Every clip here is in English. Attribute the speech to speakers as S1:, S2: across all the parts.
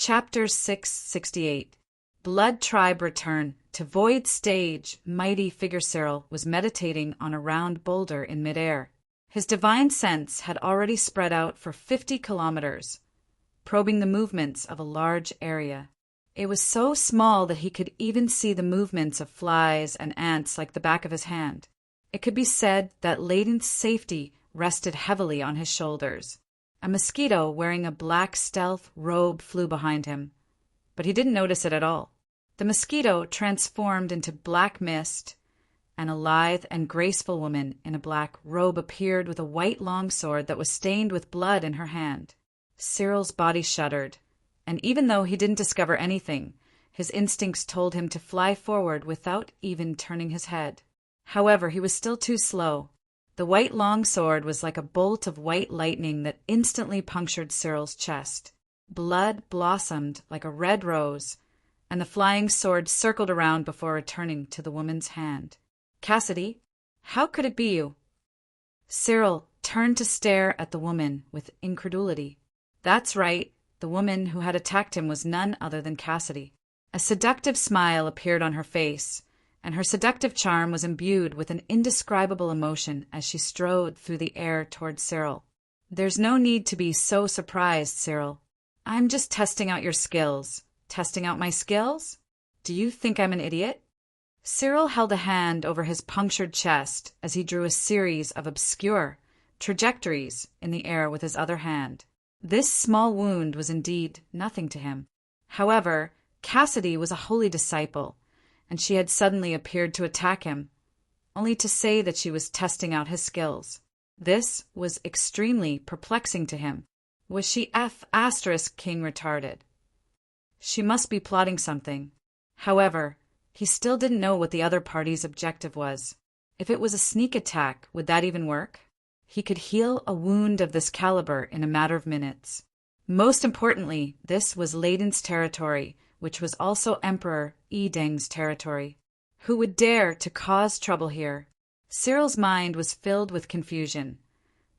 S1: Chapter 668. Blood Tribe Return. To Void Stage, mighty figure Cyril was meditating on a round boulder in midair. His divine sense had already spread out for 50 kilometers, probing the movements of a large area. It was so small that he could even see the movements of flies and ants like the back of his hand. It could be said that Layden's safety rested heavily on his shoulders. A mosquito wearing a black stealth robe flew behind him, but he didn't notice it at all. The mosquito transformed into black mist, and a lithe and graceful woman in a black robe appeared with a white longsword that was stained with blood in her hand. Cyril's body shuddered, and even though he didn't discover anything, his instincts told him to fly forward without even turning his head. However, he was still too slow. The white longsword was like a bolt of white lightning that instantly punctured Cyril's chest. Blood blossomed like a red rose, and the flying sword circled around before returning to the woman's hand. "Cassidy, how could it be you?" Cyril turned to stare at the woman with incredulity. That's right, the woman who had attacked him was none other than Cassidy. A seductive smile appeared on her face, and her seductive charm was imbued with an indescribable emotion as she strode through the air toward Cyril. "There's no need to be so surprised, Cyril. I'm just testing out your skills." "Testing out my skills? Do you think I'm an idiot?" Cyril held a hand over his punctured chest as he drew a series of obscure trajectories in the air with his other hand. This small wound was indeed nothing to him. However, Cassidy was a holy disciple, and she had suddenly appeared to attack him, only to say that she was testing out his skills. This was extremely perplexing to him. Was she King retarded? She must be plotting something. However, he still didn't know what the other party's objective was. If it was a sneak attack, would that even work? He could heal a wound of this caliber in a matter of minutes. Most importantly, this was Layden's territory, which was also Emperor Deng's territory. Who would dare to cause trouble here? Cyril's mind was filled with confusion,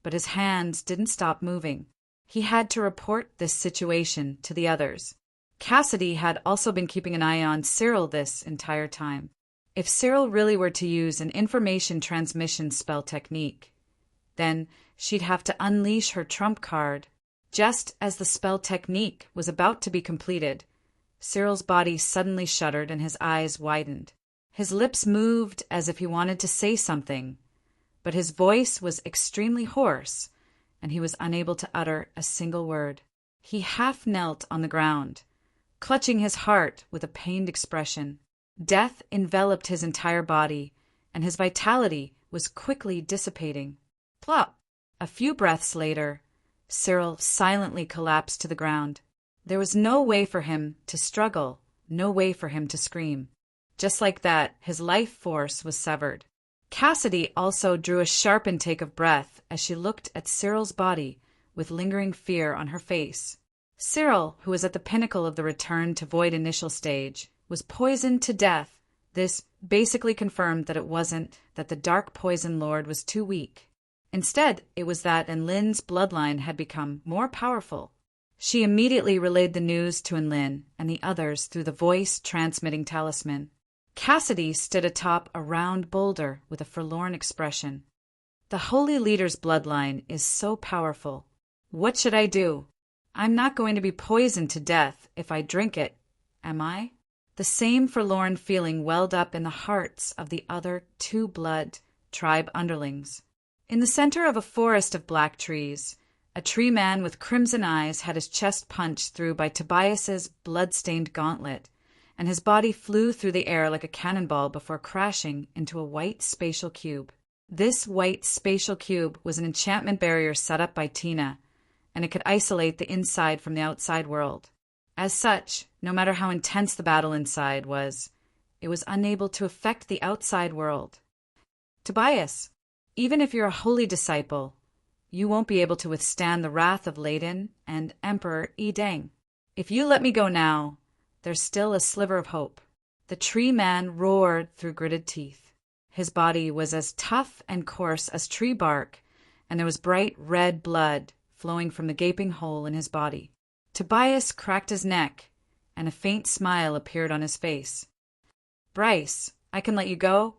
S1: but his hands didn't stop moving. He had to report this situation to the others. Cassidy had also been keeping an eye on Cyril this entire time. If Cyril really were to use an information transmission spell technique, then she'd have to unleash her trump card. Just as the spell technique was about to be completed, Cyril's body suddenly shuddered and his eyes widened. His lips moved as if he wanted to say something, but his voice was extremely hoarse, and he was unable to utter a single word. He half knelt on the ground, clutching his heart with a pained expression. Death enveloped his entire body, and his vitality was quickly dissipating. Plop! A few breaths later, Cyril silently collapsed to the ground. There was no way for him to struggle, no way for him to scream. Just like that, his life force was severed. Cassidy also drew a sharp intake of breath as she looked at Cyril's body with lingering fear on her face. Cyril, who was at the pinnacle of the return to void initial stage, was poisoned to death. This basically confirmed that it wasn't that the dark poison lord was too weak. Instead, it was that Enlin's bloodline had become more powerful. She immediately relayed the news to Enlin and the others through the voice-transmitting talisman. Cassidy stood atop a round boulder with a forlorn expression. "The Holy Leader's bloodline is so powerful. What should I do? I'm not going to be poisoned to death if I drink it, am I?" The same forlorn feeling welled up in the hearts of the other two Blood Tribe underlings. In the center of a forest of black trees, a tree man with crimson eyes had his chest punched through by Tobias's blood-stained gauntlet, and his body flew through the air like a cannonball before crashing into a white spatial cube. This white spatial cube was an enchantment barrier set up by Tina, and it could isolate the inside from the outside world. As such, no matter how intense the battle inside was, it was unable to affect the outside world. "Tobias, even if you're a holy disciple, you won't be able to withstand the wrath of Layden and Emperor Deng. If you let me go now, there's still a sliver of hope." The tree man roared through gritted teeth. His body was as tough and coarse as tree bark, and there was bright red blood flowing from the gaping hole in his body. Tobias cracked his neck, and a faint smile appeared on his face. "Bryce, I can let you go,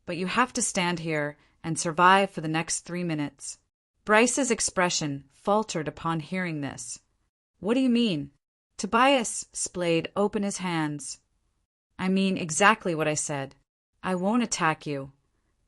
S1: but you have to stand here and survive for the next 3 minutes." Bryce's expression faltered upon hearing this. "What do you mean?" Tobias splayed open his hands. "I mean exactly what I said. I won't attack you,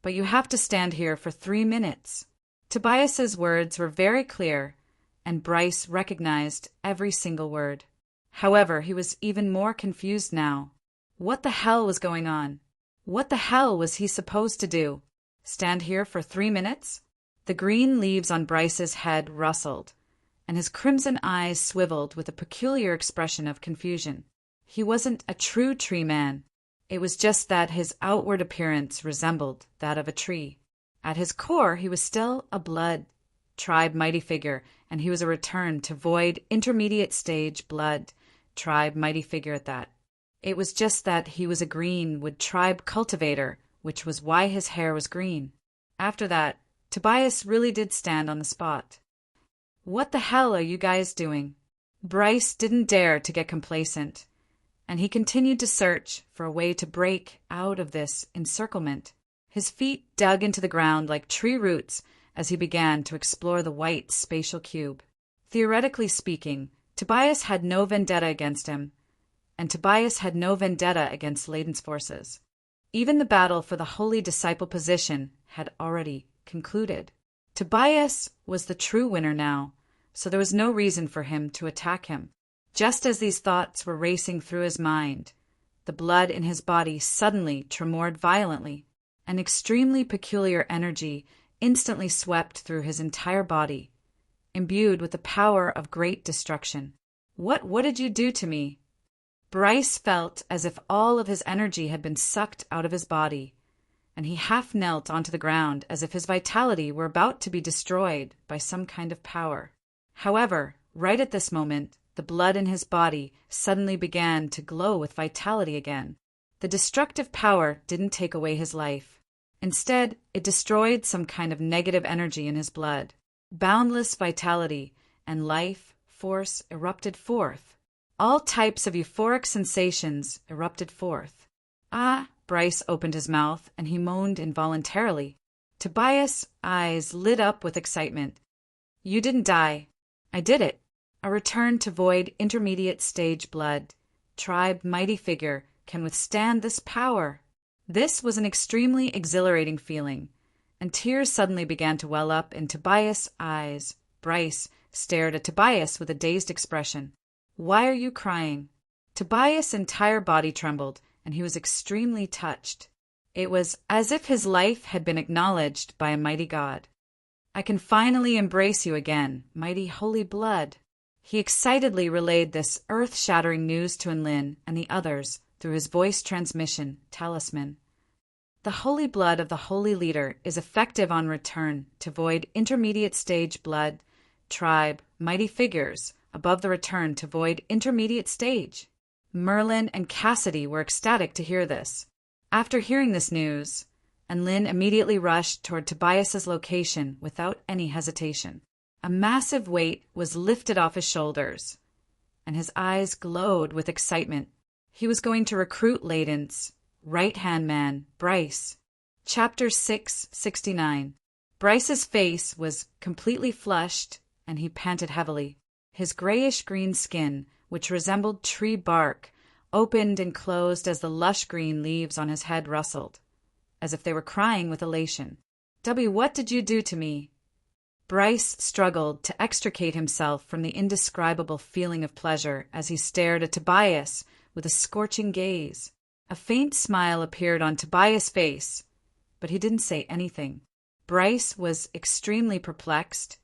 S1: but you have to stand here for 3 minutes." Tobias's words were very clear, and Bryce recognized every single word. However, he was even more confused now. What the hell was going on? What the hell was he supposed to do? Stand here for 3 minutes? The green leaves on Bryce's head rustled, and his crimson eyes swiveled with a peculiar expression of confusion. He wasn't a true tree man. It was just that his outward appearance resembled that of a tree. At his core, he was still a blood tribe mighty figure, and he was a return to void intermediate stage blood tribe mighty figure at that. It was just that he was a greenwood tribe cultivator, which was why his hair was green. After that, Tobias really did stand on the spot. "What the hell are you guys doing?" Bryce didn't dare to get complacent, and he continued to search for a way to break out of this encirclement. His feet dug into the ground like tree roots as he began to explore the white spatial cube. Theoretically speaking, Tobias had no vendetta against him, and Tobias had no vendetta against Layden's forces. Even the battle for the holy disciple position had already concluded. Tobias was the true winner now, so there was no reason for him to attack him. Just as these thoughts were racing through his mind, the blood in his body suddenly tremored violently. An extremely peculiar energy instantly swept through his entire body, imbued with the power of great destruction. What did you do to me?" Bryce felt as if all of his energy had been sucked out of his body, and he half knelt onto the ground as if his vitality were about to be destroyed by some kind of power. However, right at this moment, the blood in his body suddenly began to glow with vitality again. The destructive power didn't take away his life. Instead, it destroyed some kind of negative energy in his blood. Boundless vitality and life force erupted forth. All types of euphoric sensations erupted forth. "Ah!" Bryce opened his mouth, and he moaned involuntarily. Tobias' eyes lit up with excitement. "You didn't die. I did it. A return to void intermediate stage blood. Tribe mighty figure can withstand this power." This was an extremely exhilarating feeling, and tears suddenly began to well up in Tobias' eyes. Bryce stared at Tobias with a dazed expression. "Why are you crying?" Tobias' entire body trembled, and he was extremely touched. It was as if his life had been acknowledged by a mighty god. "I can finally embrace you again, mighty holy blood." He excitedly relayed this earth-shattering news to Enlin and the others through his voice transmission talisman. The holy blood of the holy leader is effective on return to void intermediate stage blood, tribe, mighty figures, above the return to void intermediate stage. Merlin and Cassidy were ecstatic to hear this. After hearing this news, Enlin immediately rushed toward Tobias's location without any hesitation. A massive weight was lifted off his shoulders, and his eyes glowed with excitement. He was going to recruit Layden's right-hand man, Bryce. Chapter 669. Bryce's face was completely flushed, and he panted heavily. His grayish-green skin, which resembled tree bark, opened and closed as the lush green leaves on his head rustled, as if they were crying with elation. What did you do to me?" Bryce struggled to extricate himself from the indescribable feeling of pleasure as he stared at Tobias with a scorching gaze. A faint smile appeared on Tobias' face, but he didn't say anything. Bryce was extremely perplexed,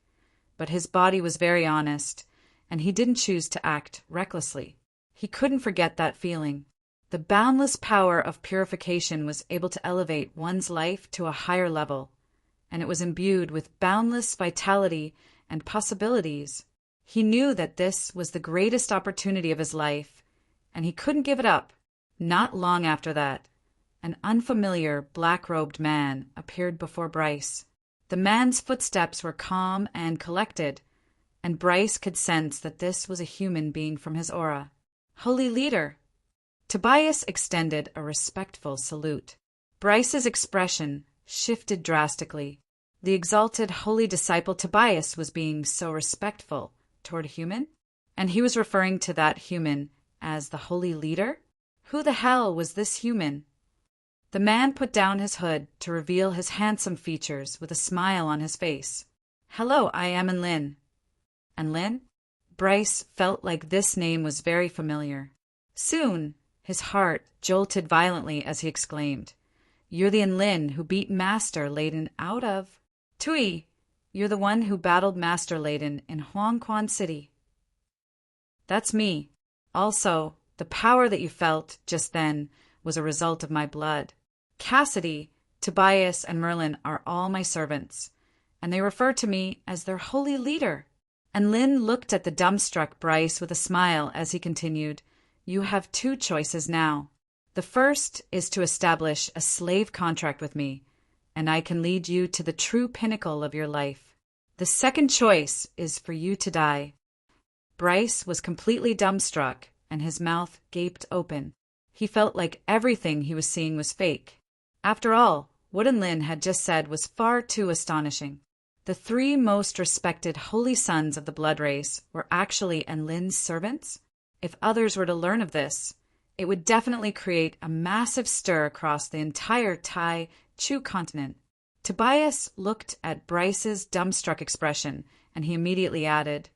S1: but his body was very honest, and he didn't choose to act recklessly. He couldn't forget that feeling. The boundless power of purification was able to elevate one's life to a higher level, and it was imbued with boundless vitality and possibilities. He knew that this was the greatest opportunity of his life, and he couldn't give it up. Not long after that, an unfamiliar black-robed man appeared before Bryce. The man's footsteps were calm and collected, and Bryce could sense that this was a human being from his aura. "Holy leader!" Tobias extended a respectful salute. Bryce's expression shifted drastically. The exalted holy disciple Tobias was being so respectful toward a human? And he was referring to that human as the holy leader? Who the hell was this human? The man put down his hood to reveal his handsome features with a smile on his face. "Hello, I am Enlin." Enlin? Bryce felt like this name was very familiar. Soon, his heart jolted violently as he exclaimed, "You're the Enlin who beat Master Layden out of... Tui, you're the one who battled Master Layden in Huangquan City." "That's me. Also, the power that you felt just then was a result of my blood. Cassidy, Tobias, and Merlin are all my servants, and they refer to me as their holy leader." And Lynn looked at the dumbstruck Bryce with a smile as he continued, "You have two choices now. The first is to establish a slave contract with me, and I can lead you to the true pinnacle of your life. The second choice is for you to die." Bryce was completely dumbstruck, and his mouth gaped open. He felt like everything he was seeing was fake. After all, what Enlin had just said was far too astonishing. The three most respected holy sons of the blood race were actually Enlin's servants? If others were to learn of this, it would definitely create a massive stir across the entire Tai Chu continent. Tobias looked at Bryce's dumbstruck expression, and he immediately added,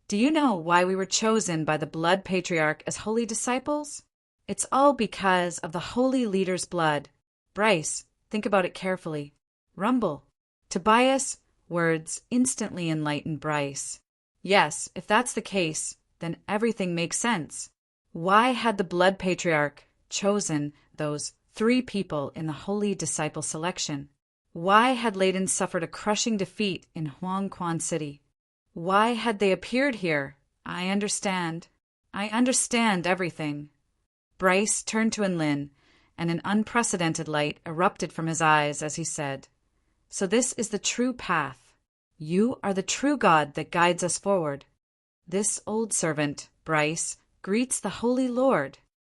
S1: "Do you know why we were chosen by the Blood Patriarch as holy disciples? It's all because of the holy leader's blood. Bryce, think about it carefully. Rumble." Tobias' words instantly enlightened Bryce. Yes, if that's the case, then everything makes sense. Why had the Blood Patriarch chosen those three people in the holy disciple selection? Why had Layden suffered a crushing defeat in Huangquan City? Why had they appeared here? I understand everything. Bryce turned to Enlin, and an unprecedented light erupted from his eyes as he said, "So this is the true path. You are the true God that guides us forward. This old servant, Bryce, greets the Holy Lord."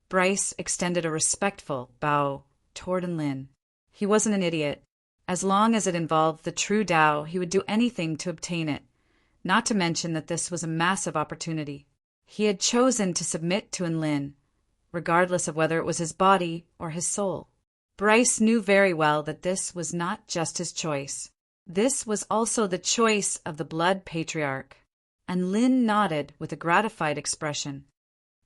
S1: Bryce extended a respectful bow toward Enlin. He wasn't an idiot. As long as it involved the true Tao, he would do anything to obtain it, not to mention that this was a massive opportunity. He had chosen to submit to Enlin, regardless of whether it was his body or his soul. Bryce knew very well that this was not just his choice. This was also the choice of the Blood Patriarch. And Lynn nodded with a gratified expression.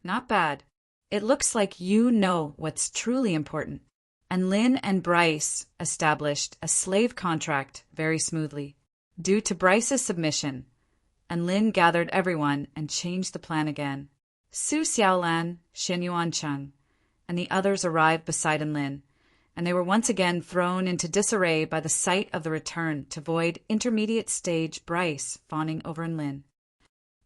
S1: "Not bad. It looks like you know what's truly important." And Lynn and Bryce established a slave contract very smoothly. Due to Bryce's submission, and Lynn gathered everyone and changed the plan again. Su Xiaolan, Shen Yuancheng, and the others arrived beside Enlin, and they were once again thrown into disarray by the sight of the return to void intermediate stage Bryce fawning over Enlin.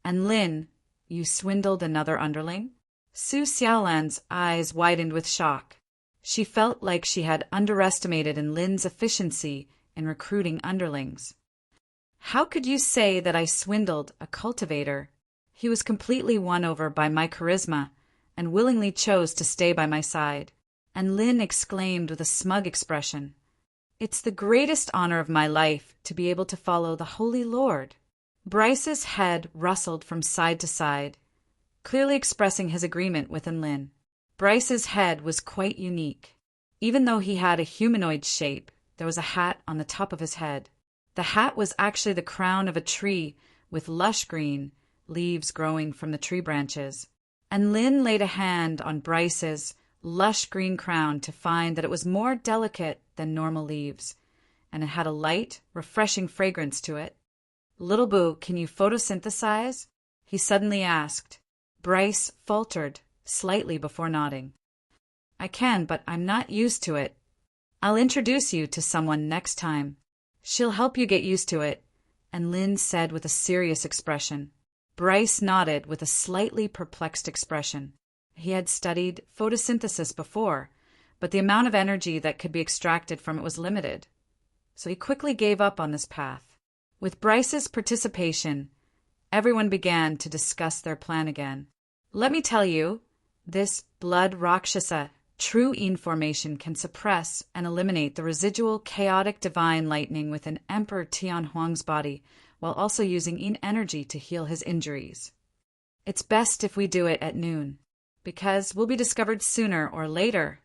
S1: "Enlin, you swindled another underling?" Su Xiaolan's eyes widened with shock. She felt like she had underestimated Enlin's efficiency in recruiting underlings. "How could you say that I swindled a cultivator? He was completely won over by my charisma and willingly chose to stay by my side." And Lynn exclaimed with a smug expression, "It's the greatest honor of my life to be able to follow the Holy Lord." Bryce's head rustled from side to side, clearly expressing his agreement with Enlin. Bryce's head was quite unique. Even though he had a humanoid shape, there was a hat on the top of his head. The hat was actually the crown of a tree with lush green leaves growing from the tree branches. And Lynn laid a hand on Bryce's lush green crown to find that it was more delicate than normal leaves, and it had a light, refreshing fragrance to it. "Little Boo, can you photosynthesize?" he suddenly asked. Bryce faltered slightly before nodding. "I can, but I'm not used to it. I'll introduce you to someone next time. She'll help you get used to it," and Lynn said with a serious expression. Bryce nodded with a slightly perplexed expression. He had studied photosynthesis before, but the amount of energy that could be extracted from it was limited, so he quickly gave up on this path. With Bryce's participation, Everyone began to discuss their plan again. Let me tell you, this blood Rakshasa true Yin formation can suppress and eliminate the residual chaotic divine lightning within Emperor Tianhuang's body, while also using Yin energy to heal his injuries. It's best if we do it at noon, because we'll be discovered sooner or later.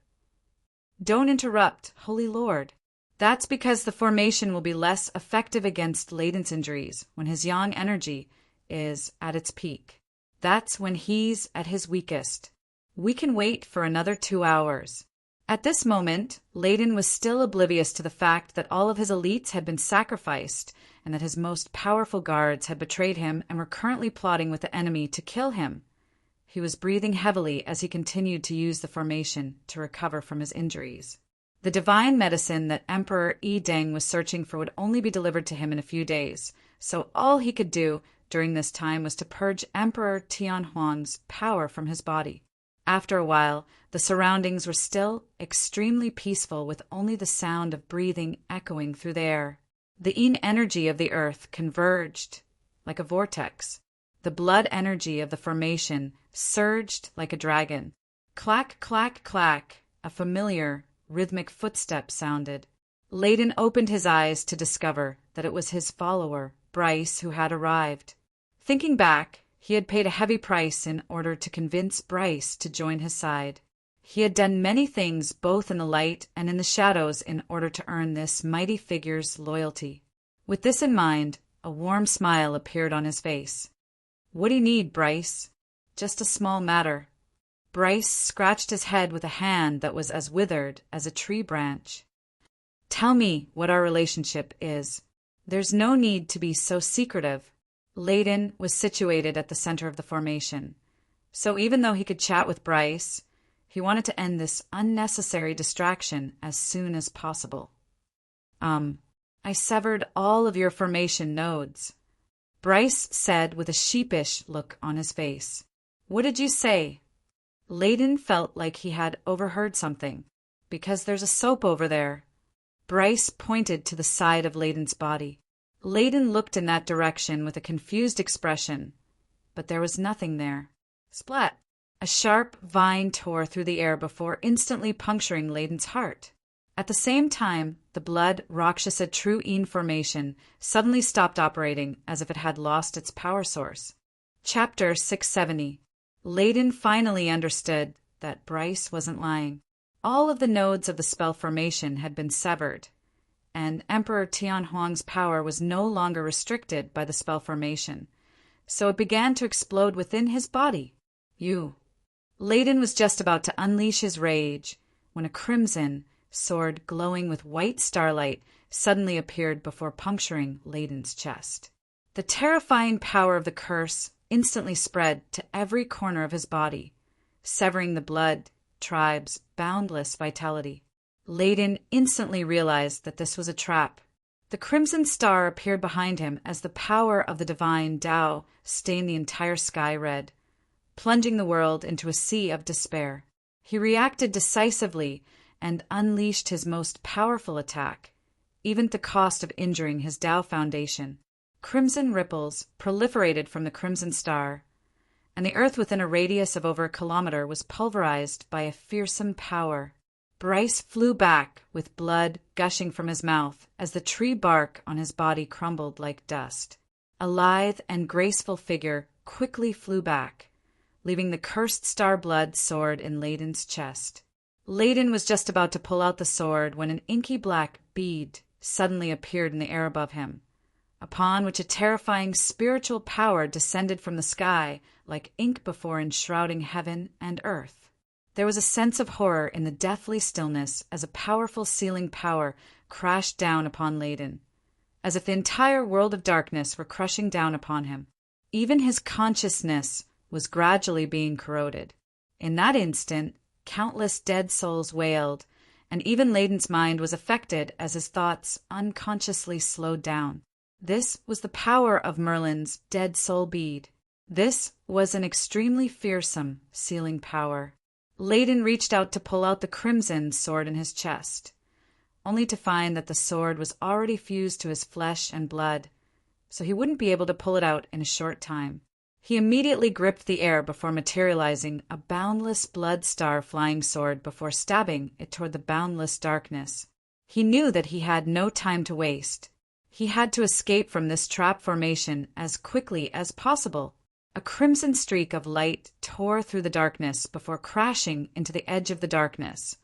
S1: Don't interrupt, Holy Lord. That's because the formation will be less effective against Layden's injuries when his yang energy is at its peak. That's when he's at his weakest. We can wait for another 2 hours. At this moment, Layden was still oblivious to the fact that all of his elites had been sacrificed and that his most powerful guards had betrayed him and were currently plotting with the enemy to kill him. He was breathing heavily as he continued to use the formation to recover from his injuries. The divine medicine that Emperor Yi Deng was searching for would only be delivered to him in a few days, so all he could do during this time was to purge Emperor Tianhuang's power from his body. After a while, the surroundings were still extremely peaceful, with only the sound of breathing echoing through the air. The Yin energy of the earth converged like a vortex. The blood energy of the formation surged like a dragon. Clack, clack, clack, a familiar, rhythmic footstep sounded. Layden opened his eyes to discover that it was his follower, Bryce, who had arrived. Thinking back, he had paid a heavy price in order to convince Bryce to join his side. He had done many things both in the light and in the shadows in order to earn this mighty figure's loyalty. With this in mind, a warm smile appeared on his face. "What do you need, Bryce?" "Just a small matter." Bryce scratched his head with a hand that was as withered as a tree branch. "Tell me what our relationship is. There's no need to be so secretive." Layden was situated at the center of the formation, so even though he could chat with Bryce, he wanted to end this unnecessary distraction as soon as possible. I severed all of your formation nodes," Bryce said with a sheepish look on his face. "What did you say?" Layden felt like he had overheard something. "Because there's a soap over there." Bryce pointed to the side of Layden's body. Layden looked in that direction with a confused expression, but there was nothing there. Splat! A sharp vine tore through the air before instantly puncturing Layden's heart. At the same time, the blood Rakshasa true Yin formation suddenly stopped operating as if it had lost its power source. Chapter 670. Layden finally understood that Bryce wasn't lying. All of the nodes of the spell formation had been severed, and Emperor Tianhuang's power was no longer restricted by the spell formation, so it began to explode within his body. Layden was just about to unleash his rage when a crimson sword glowing with white starlight suddenly appeared before puncturing Layden's chest. The terrifying power of the curse instantly spread to every corner of his body, severing the blood tribe's boundless vitality. Layden instantly realized that this was a trap. The crimson star appeared behind him as the power of the divine Tao stained the entire sky red, plunging the world into a sea of despair. He reacted decisively and unleashed his most powerful attack, even at the cost of injuring his Tao foundation. Crimson ripples proliferated from the crimson star, and the earth within a radius of over a kilometer was pulverized by a fearsome power. Bryce flew back with blood gushing from his mouth as the tree bark on his body crumbled like dust. A lithe and graceful figure quickly flew back, leaving the cursed star blood sword in Layden's chest. Layden was just about to pull out the sword when an inky black bead suddenly appeared in the air above him, upon which a terrifying spiritual power descended from the sky like ink before enshrouding heaven and earth. There was a sense of horror in the deathly stillness as a powerful sealing power crashed down upon Layden, as if the entire world of darkness were crushing down upon him. Even his consciousness was gradually being corroded. In that instant, countless dead souls wailed, and even Layden's mind was affected as his thoughts unconsciously slowed down. This was the power of Merlin's dead soul bead. This was an extremely fearsome sealing power. Layden reached out to pull out the crimson sword in his chest, only to find that the sword was already fused to his flesh and blood, so he wouldn't be able to pull it out in a short time. He immediately gripped the air before materializing a boundless blood star flying sword before stabbing it toward the boundless darkness. He knew that he had no time to waste. He had to escape from this trap formation as quickly as possible. A crimson streak of light tore through the darkness before crashing into the edge of the darkness,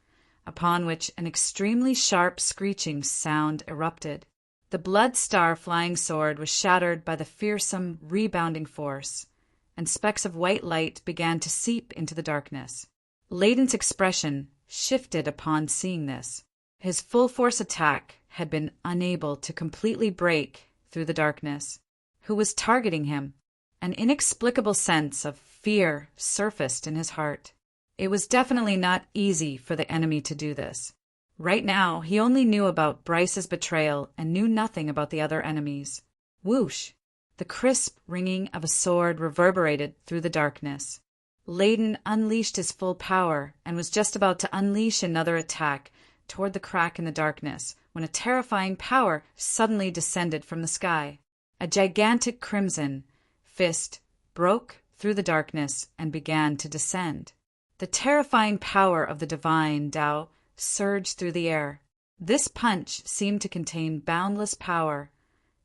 S1: upon which an extremely sharp screeching sound erupted. The blood star flying sword was shattered by the fearsome rebounding force, and specks of white light began to seep into the darkness. Layden's expression shifted upon seeing this. His full-force attack had been unable to completely break through the darkness. Who was targeting him? An inexplicable sense of fear surfaced in his heart. It was definitely not easy for the enemy to do this. Right now, he only knew about Bryce's betrayal and knew nothing about the other enemies. Whoosh! The crisp ringing of a sword reverberated through the darkness. Layden unleashed his full power and was just about to unleash another attack toward the crack in the darkness when a terrifying power suddenly descended from the sky. A gigantic crimson fist broke through the darkness and began to descend. The terrifying power of the divine Tao surged through the air. This punch seemed to contain boundless power,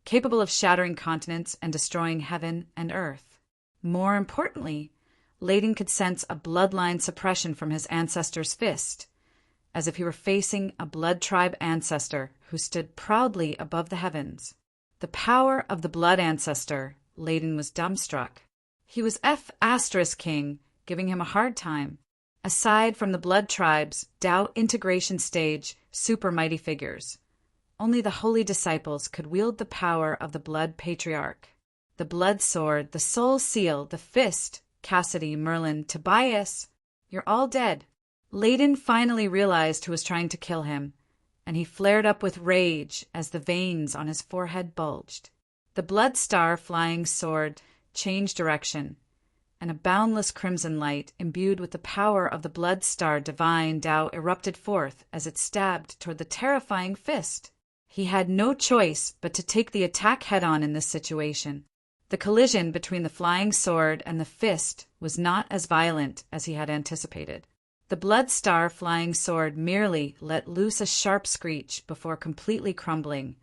S1: capable of shattering continents and destroying heaven and earth. More importantly, Layden could sense a bloodline suppression from his ancestor's fist, as if he were facing a blood tribe ancestor who stood proudly above the heavens. The power of the blood ancestor, Layden was dumbstruck. He was F*King, giving him a hard time. Aside from the blood tribe's Tao integration stage super mighty figures, only the holy disciples could wield the power of the blood patriarch. The blood sword, the soul seal, the fist, Cassidy, Merlin, Tobias, you're all dead. Layden finally realized who was trying to kill him, and he flared up with rage as the veins on his forehead bulged. The blood star flying sword changed direction, and a boundless crimson light imbued with the power of the blood star divine Tao erupted forth as it stabbed toward the terrifying fist. He had no choice but to take the attack head-on in this situation. The collision between the flying sword and the fist was not as violent as he had anticipated. The blood star flying sword merely let loose a sharp screech before completely crumbling,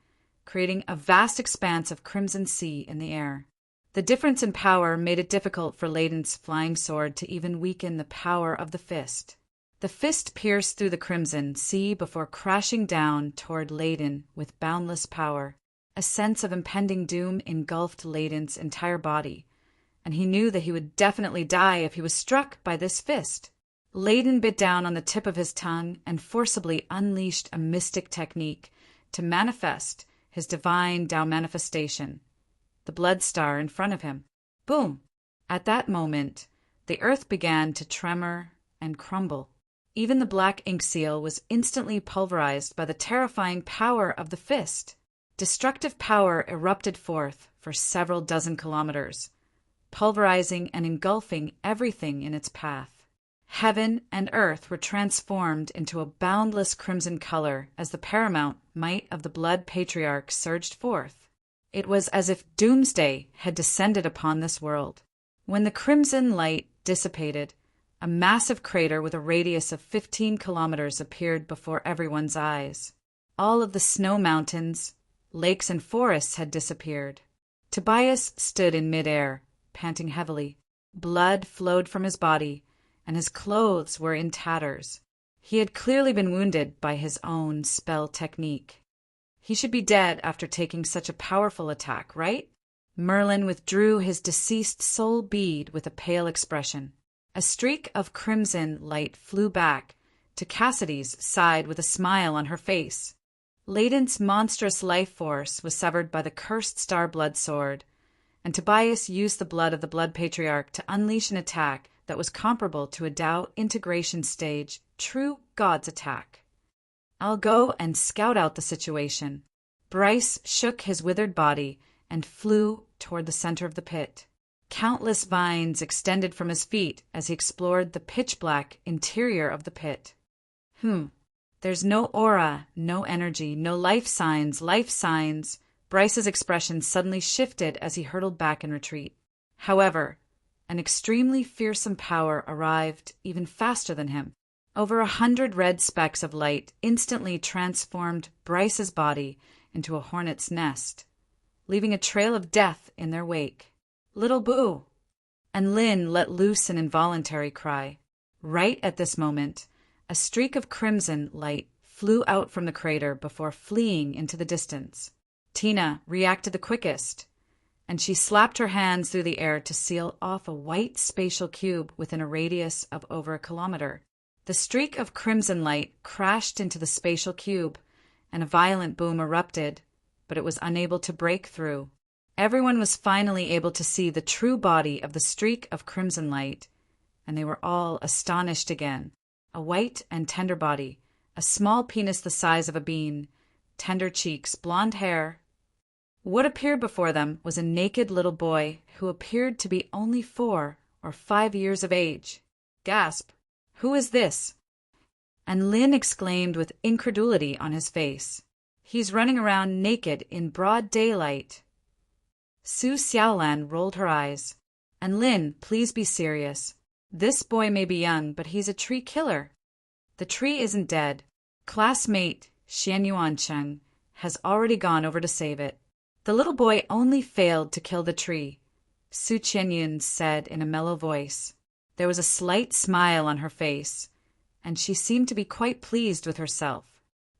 S1: creating a vast expanse of crimson sea in the air. The difference in power made it difficult for Layden's flying sword to even weaken the power of the fist. The fist pierced through the crimson sea before crashing down toward Layden with boundless power. A sense of impending doom engulfed Layden's entire body, and he knew that he would definitely die if he was struck by this fist. Layden bit down on the tip of his tongue and forcibly unleashed a mystic technique to manifest his divine Tao manifestation, the blood star in front of him. Boom! At that moment, the earth began to tremor and crumble. Even the black ink seal was instantly pulverized by the terrifying power of the fist. Destructive power erupted forth for several dozen kilometers, pulverizing and engulfing everything in its path. Heaven and earth were transformed into a boundless crimson color as the paramount might of the blood patriarch surged forth. It was as if doomsday had descended upon this world. When the crimson light dissipated, a massive crater with a radius of 15 kilometers appeared before everyone's eyes. All of the snow mountains, lakes, and forests had disappeared. Tobias stood in midair, panting heavily. Blood flowed from his body, and his clothes were in tatters. He had clearly been wounded by his own spell technique. He should be dead after taking such a powerful attack, right? Merlin withdrew his deceased soul bead with a pale expression. A streak of crimson light flew back to Cassidy's side with a smile on her face. Layden's monstrous life force was severed by the cursed star blood sword, and Tobias used the blood of the blood patriarch to unleash an attack that was comparable to a Tao integration stage, true God's attack. I'll go and scout out the situation. Bryce shook his withered body and flew toward the center of the pit. Countless vines extended from his feet as he explored the pitch-black interior of the pit. There's no aura, no energy, no life signs, Bryce's expression suddenly shifted as he hurtled back in retreat. However, an extremely fearsome power arrived even faster than him. Over 100 red specks of light instantly transformed Bryce's body into a hornet's nest, leaving a trail of death in their wake. "Little Boo!" And Lynn let loose an involuntary cry. Right at this moment, a streak of crimson light flew out from the crater before fleeing into the distance. Tina reacted the quickest, and she slapped her hands through the air to seal off a white spatial cube within a radius of over a kilometer. The streak of crimson light crashed into the spatial cube, and a violent boom erupted, but it was unable to break through. Everyone was finally able to see the true body of the streak of crimson light, and they were all astonished again. A white and tender body, a small penis the size of a bean, tender cheeks, blonde hair. What appeared before them was a naked little boy who appeared to be only 4 or 5 years of age. Gasp! "Who is this?" And Lin exclaimed with incredulity on his face. "He's running around naked in broad daylight." Su Xiaolan rolled her eyes. "And Lin, please be serious. This boy may be young, but he's a tree killer. The tree isn't dead. Classmate Xian Yuancheng has already gone over to save it. The little boy only failed to kill the tree," Su Qianyun said in a mellow voice. There was a slight smile on her face, and she seemed to be quite pleased with herself.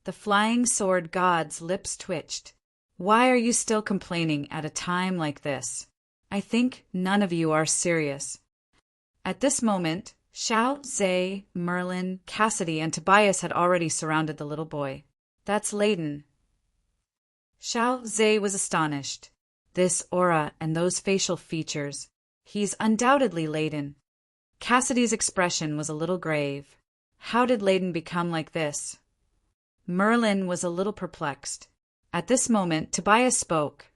S1: The flying sword god's lips twitched. "Why are you still complaining at a time like this? I think none of you are serious." At this moment, Xiao, Zhe, Merlin, Cassidy, and Tobias had already surrounded the little boy. "That's Layden." Xiao Zhe was astonished. This aura and those facial features. He's undoubtedly Layden. Cassidy's expression was a little grave. How did Layden become like this? Merlin was a little perplexed. At this moment, Tobias spoke.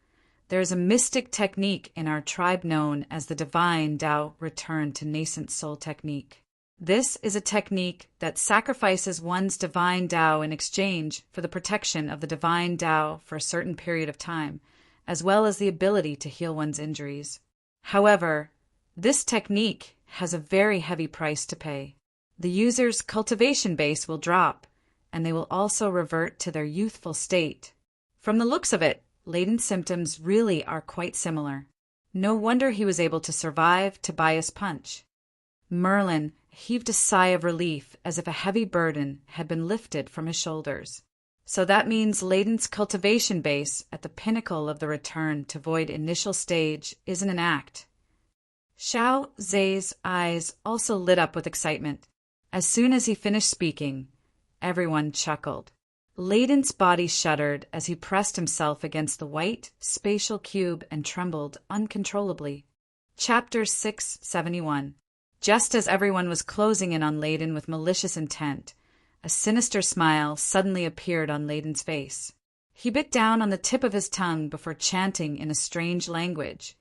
S1: "There is a mystic technique in our tribe known as the Divine Tao Return to Nascent Soul Technique. This is a technique that sacrifices one's divine Tao in exchange for the protection of the divine Tao for a certain period of time, as well as the ability to heal one's injuries. However, this technique has a very heavy price to pay. The user's cultivation base will drop, and they will also revert to their youthful state. From the looks of it, Layden's symptoms really are quite similar. No wonder he was able to survive Tobias' punch." Merlin heaved a sigh of relief as if a heavy burden had been lifted from his shoulders. "So that means Layden's cultivation base at the pinnacle of the return to void initial stage isn't an act." Xiao Zhe's eyes also lit up with excitement. As soon as he finished speaking, everyone chuckled. Layden's body shuddered as he pressed himself against the white, spatial cube and trembled uncontrollably. Chapter 671. Just as everyone was closing in on Layden with malicious intent, a sinister smile suddenly appeared on Layden's face. He bit down on the tip of his tongue before chanting in a strange language,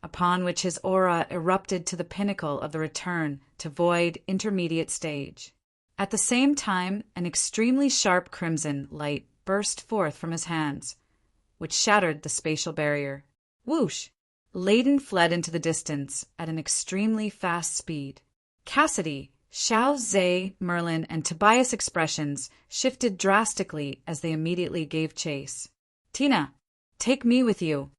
S1: upon which his aura erupted to the pinnacle of the return to void intermediate stage. At the same time, an extremely sharp crimson light burst forth from his hands, which shattered the spatial barrier. Whoosh! Layden fled into the distance at an extremely fast speed. Cassidy, Xiao Zhe, Merlin, and Tobias' expressions shifted drastically as they immediately gave chase. "Tina, take me with you!"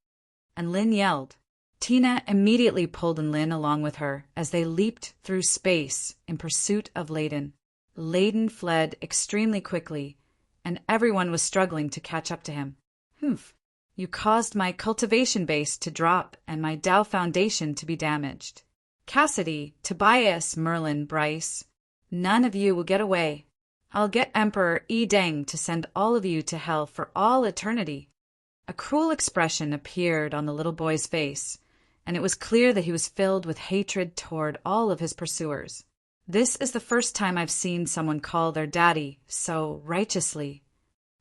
S1: And Lin yelled. Tina immediately pulled Lin along with her as they leaped through space in pursuit of Layden. Layden fled extremely quickly, and everyone was struggling to catch up to him. "Humph, you caused my cultivation base to drop and my Tao foundation to be damaged. Cassidy, Tobias, Merlin, Bryce, none of you will get away. I'll get Emperor Yi Deng to send all of you to hell for all eternity." A cruel expression appeared on the little boy's face, and it was clear that he was filled with hatred toward all of his pursuers. "This is the first time I've seen someone call their daddy so righteously."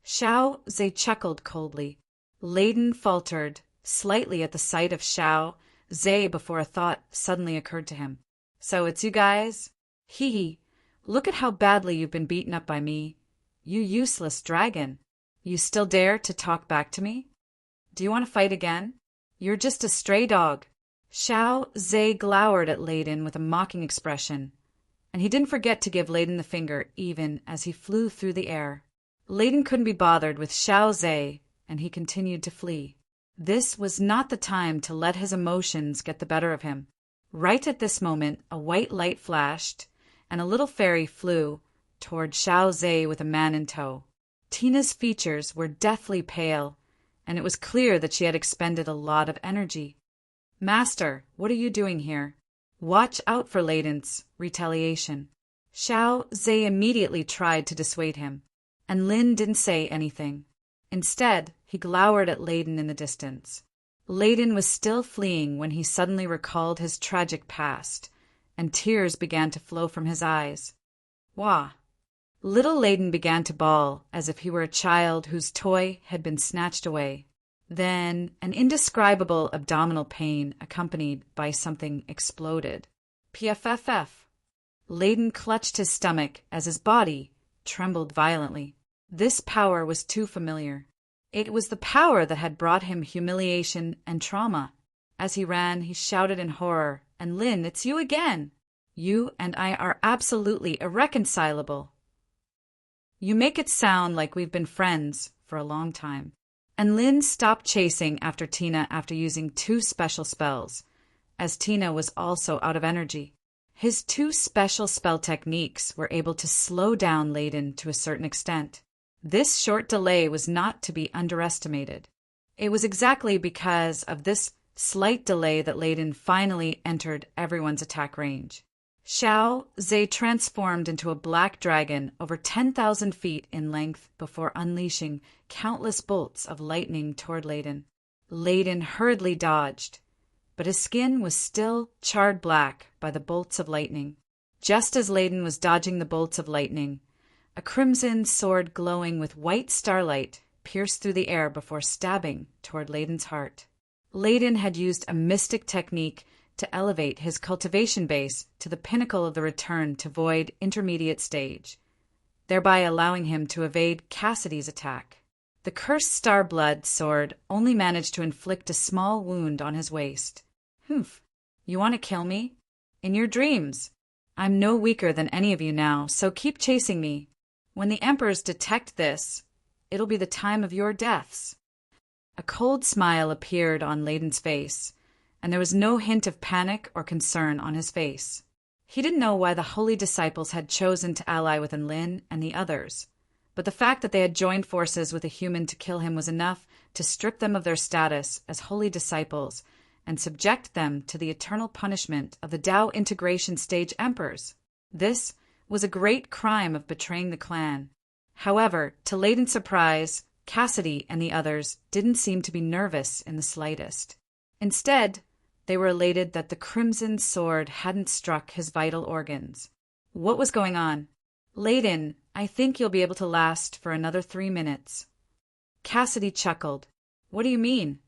S1: Xiao Zhe chuckled coldly. Layden faltered slightly at the sight of Xiao Zhe before a thought suddenly occurred to him. "So it's you guys? Hee hee, look at how badly you've been beaten up by me. You useless dragon. You still dare to talk back to me?" Do you want to fight again? You're just a stray dog. Xiao Zhe glowered at Layden with a mocking expression, and he didn't forget to give Layden the finger even as he flew through the air. Layden couldn't be bothered with Xiao Zhe, and he continued to flee. This was not the time to let his emotions get the better of him. Right at this moment, a white light flashed, and a little fairy flew toward Xiao Zhe with a man in tow. Tina's features were deathly pale, and it was clear that she had expended a lot of energy. Master, what are you doing here? Watch out for Layden's retaliation. Xiao Zhe immediately tried to dissuade him, and Lin didn't say anything. Instead, he glowered at Layden in the distance. Layden was still fleeing when he suddenly recalled his tragic past, and tears began to flow from his eyes. Wah! Little Layden began to bawl as if he were a child whose toy had been snatched away. Then an indescribable abdominal pain accompanied by something exploded. PFFF. Layden clutched his stomach as his body trembled violently. This power was too familiar. It was the power that had brought him humiliation and trauma. As he ran, he shouted in horror, "And Lin, it's you again! You and I are absolutely irreconcilable. You make it sound like we've been friends for a long time." And Lin stopped chasing after Tina after using 2 special spells, as Tina was also out of energy. His 2 special spell techniques were able to slow down Layden to a certain extent. This short delay was not to be underestimated. It was exactly because of this slight delay that Layden finally entered everyone's attack range. Xiao Zhe transformed into a black dragon over 10,000 feet in length before unleashing countless bolts of lightning toward Layden. Layden hurriedly dodged, but his skin was still charred black by the bolts of lightning. Just as Layden was dodging the bolts of lightning, a crimson sword glowing with white starlight pierced through the air before stabbing toward Layden's heart. Layden had used a mystic technique to elevate his cultivation base to the pinnacle of the return to void intermediate stage, thereby allowing him to evade Cassidy's attack. The cursed star blood sword only managed to inflict a small wound on his waist. Humph, you want to kill me? In your dreams. I'm no weaker than any of you now, so keep chasing me. When the Emperors detect this, it'll be the time of your deaths. A cold smile appeared on Layden's face, and there was no hint of panic or concern on his face. He didn't know why the holy disciples had chosen to ally with Lin and the others, but the fact that they had joined forces with a human to kill him was enough to strip them of their status as holy disciples and subject them to the eternal punishment of the Tao integration stage emperors. This was a great crime of betraying the clan. However, to Layden's surprise, Cassidy and the others didn't seem to be nervous in the slightest. Instead, they were elated that the crimson sword hadn't struck his vital organs. What was going on? Layden, I think you'll be able to last for another 3 minutes. Cassidy chuckled. What do you mean?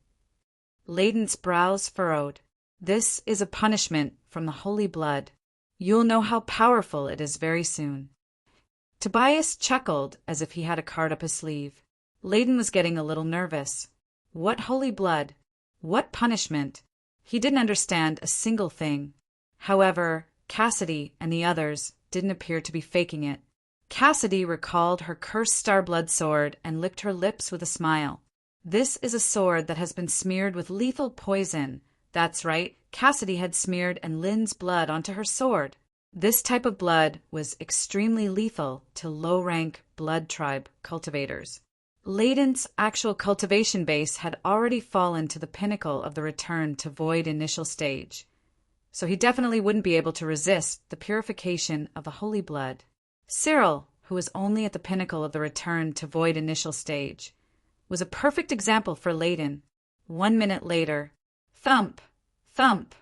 S1: Layden's brows furrowed. This is a punishment from the holy blood. You'll know how powerful it is very soon. Tobias chuckled as if he had a card up his sleeve. Layden was getting a little nervous. What holy blood? What punishment? He didn't understand a single thing. However, Cassidy and the others didn't appear to be faking it. Cassidy recalled her cursed Starblood sword and licked her lips with a smile. This is a sword that has been smeared with lethal poison. That's right, Cassidy had smeared Lin's blood onto her sword. This type of blood was extremely lethal to low-rank blood tribe cultivators. Layden's actual cultivation base had already fallen to the pinnacle of the return to void initial stage, so he definitely wouldn't be able to resist the purification of the holy blood. Cyril, who was only at the pinnacle of the return to void initial stage, was a perfect example for Layden. 1 minute later, thump, thump,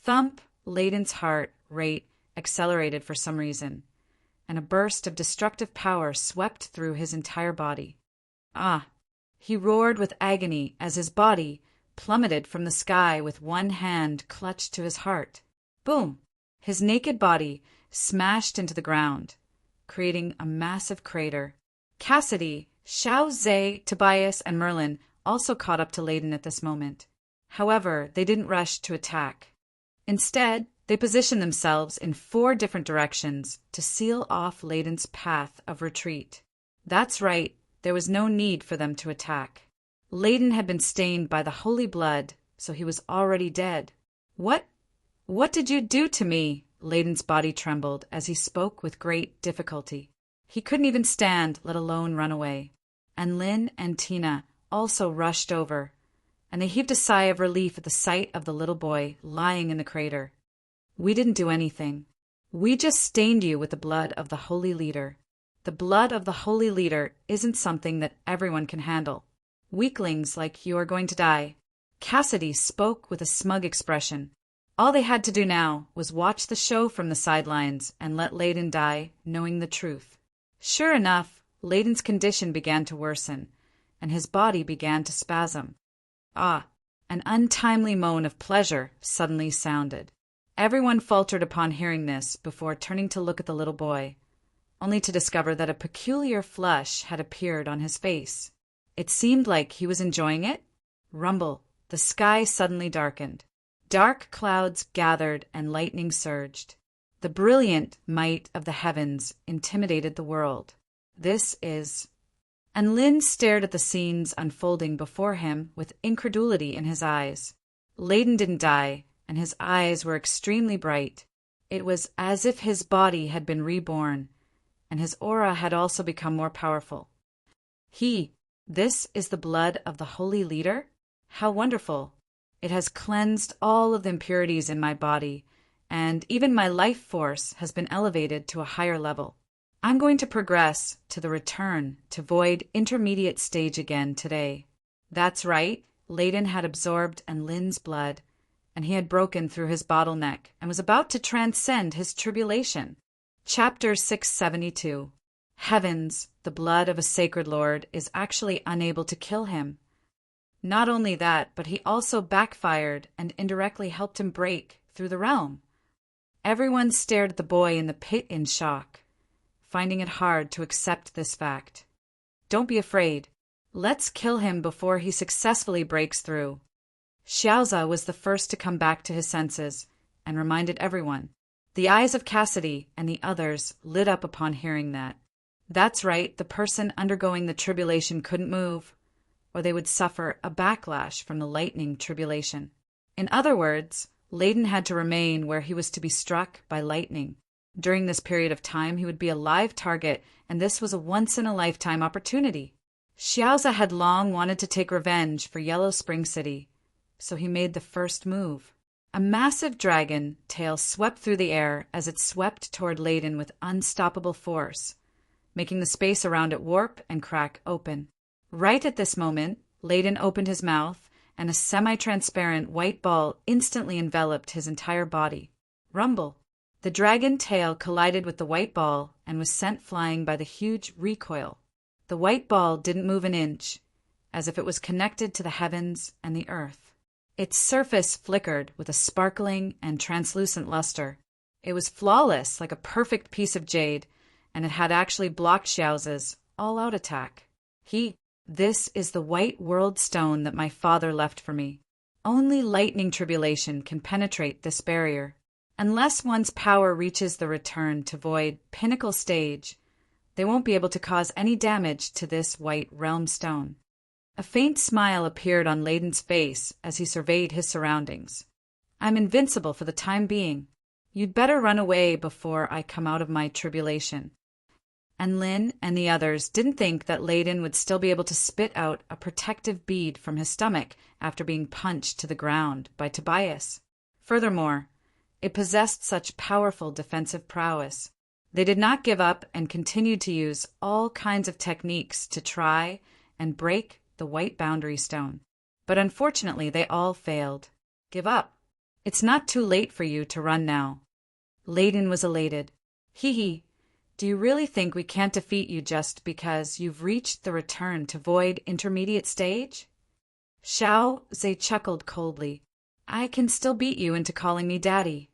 S1: thump, Layden's heart rate accelerated for some reason, and a burst of destructive power swept through his entire body. Ah! He roared with agony as his body plummeted from the sky with one hand clutched to his heart. Boom! His naked body smashed into the ground, creating a massive crater. Cassidy, Xiao Zhe, Tobias, and Merlin also caught up to Layden at this moment. However, they didn't rush to attack. Instead, they positioned themselves in 4 different directions to seal off Layden's path of retreat. That's right, there was no need for them to attack. Layden had been stained by the holy blood, so he was already dead. What did you do to me? Layden's body trembled as he spoke with great difficulty. He couldn't even stand, let alone run away. And Lynn and Tina also rushed over, and they heaved a sigh of relief at the sight of the little boy lying in the crater. We didn't do anything. We just stained you with the blood of the holy leader. The blood of the holy leader isn't something that everyone can handle. Weaklings like you are going to die. Cassidy spoke with a smug expression. All they had to do now was watch the show from the sidelines and let Layden die, knowing the truth. Sure enough, Layden's condition began to worsen, and his body began to spasm. Ah, an untimely moan of pleasure suddenly sounded. Everyone faltered upon hearing this before turning to look at the little boy, only to discover that a peculiar flush had appeared on his face. It seemed like he was enjoying it. Rumble, the sky suddenly darkened. Dark clouds gathered and lightning surged. The brilliant might of the heavens intimidated the world. And Lynn stared at the scenes unfolding before him with incredulity in his eyes. Layden didn't die, and his eyes were extremely bright. It was as if his body had been reborn, and his aura had also become more powerful. This is the blood of the holy leader? How wonderful! It has cleansed all of the impurities in my body, and even my life force has been elevated to a higher level. I'm going to progress to the return to void intermediate stage again today. That's right, Layden had absorbed Lynn's blood, and he had broken through his bottleneck and was about to transcend his tribulation. Chapter 672. Heavens, the blood of a sacred lord is actually unable to kill him. Not only that, but he also backfired and indirectly helped him break through the realm. Everyone stared at the boy in the pit in shock, finding it hard to accept this fact. Don't be afraid. Let's kill him before he successfully breaks through. Xiaoza was the first to come back to his senses and reminded everyone. The eyes of Cassidy and the others lit up upon hearing that. That's right, the person undergoing the tribulation couldn't move, or they would suffer a backlash from the lightning tribulation. In other words, Layden had to remain where he was to be struck by lightning. During this period of time, he would be a live target, and this was a once-in-a-lifetime opportunity. Xiaoza had long wanted to take revenge for Yellow Spring City, so he made the first move. A massive dragon tail swept through the air as it swept toward Layden with unstoppable force, making the space around it warp and crack open. Right at this moment, Layden opened his mouth, and a semi-transparent white ball instantly enveloped his entire body. Rumble! The dragon tail collided with the white ball and was sent flying by the huge recoil. The white ball didn't move an inch, as if it was connected to the heavens and the earth. Its surface flickered with a sparkling and translucent luster. It was flawless, like a perfect piece of jade, and it had actually blocked Xiaoza's all-out attack. This is the white world stone that my father left for me. Only lightning tribulation can penetrate this barrier. Unless one's power reaches the return to void pinnacle stage, they won't be able to cause any damage to this white realm stone. A faint smile appeared on Layden's face as he surveyed his surroundings. I'm invincible for the time being. You'd better run away before I come out of my tribulation. And Lynn and the others didn't think that Layden would still be able to spit out a protective bead from his stomach after being punched to the ground by Tobias. Furthermore, it possessed such powerful defensive prowess. They did not give up and continued to use all kinds of techniques to try and break the white boundary stone. But unfortunately, they all failed. Give up. It's not too late for you to run now. Layden was elated. Do you really think we can't defeat you just because you've reached the return to void intermediate stage? Xiaoza chuckled coldly. I can still beat you into calling me daddy.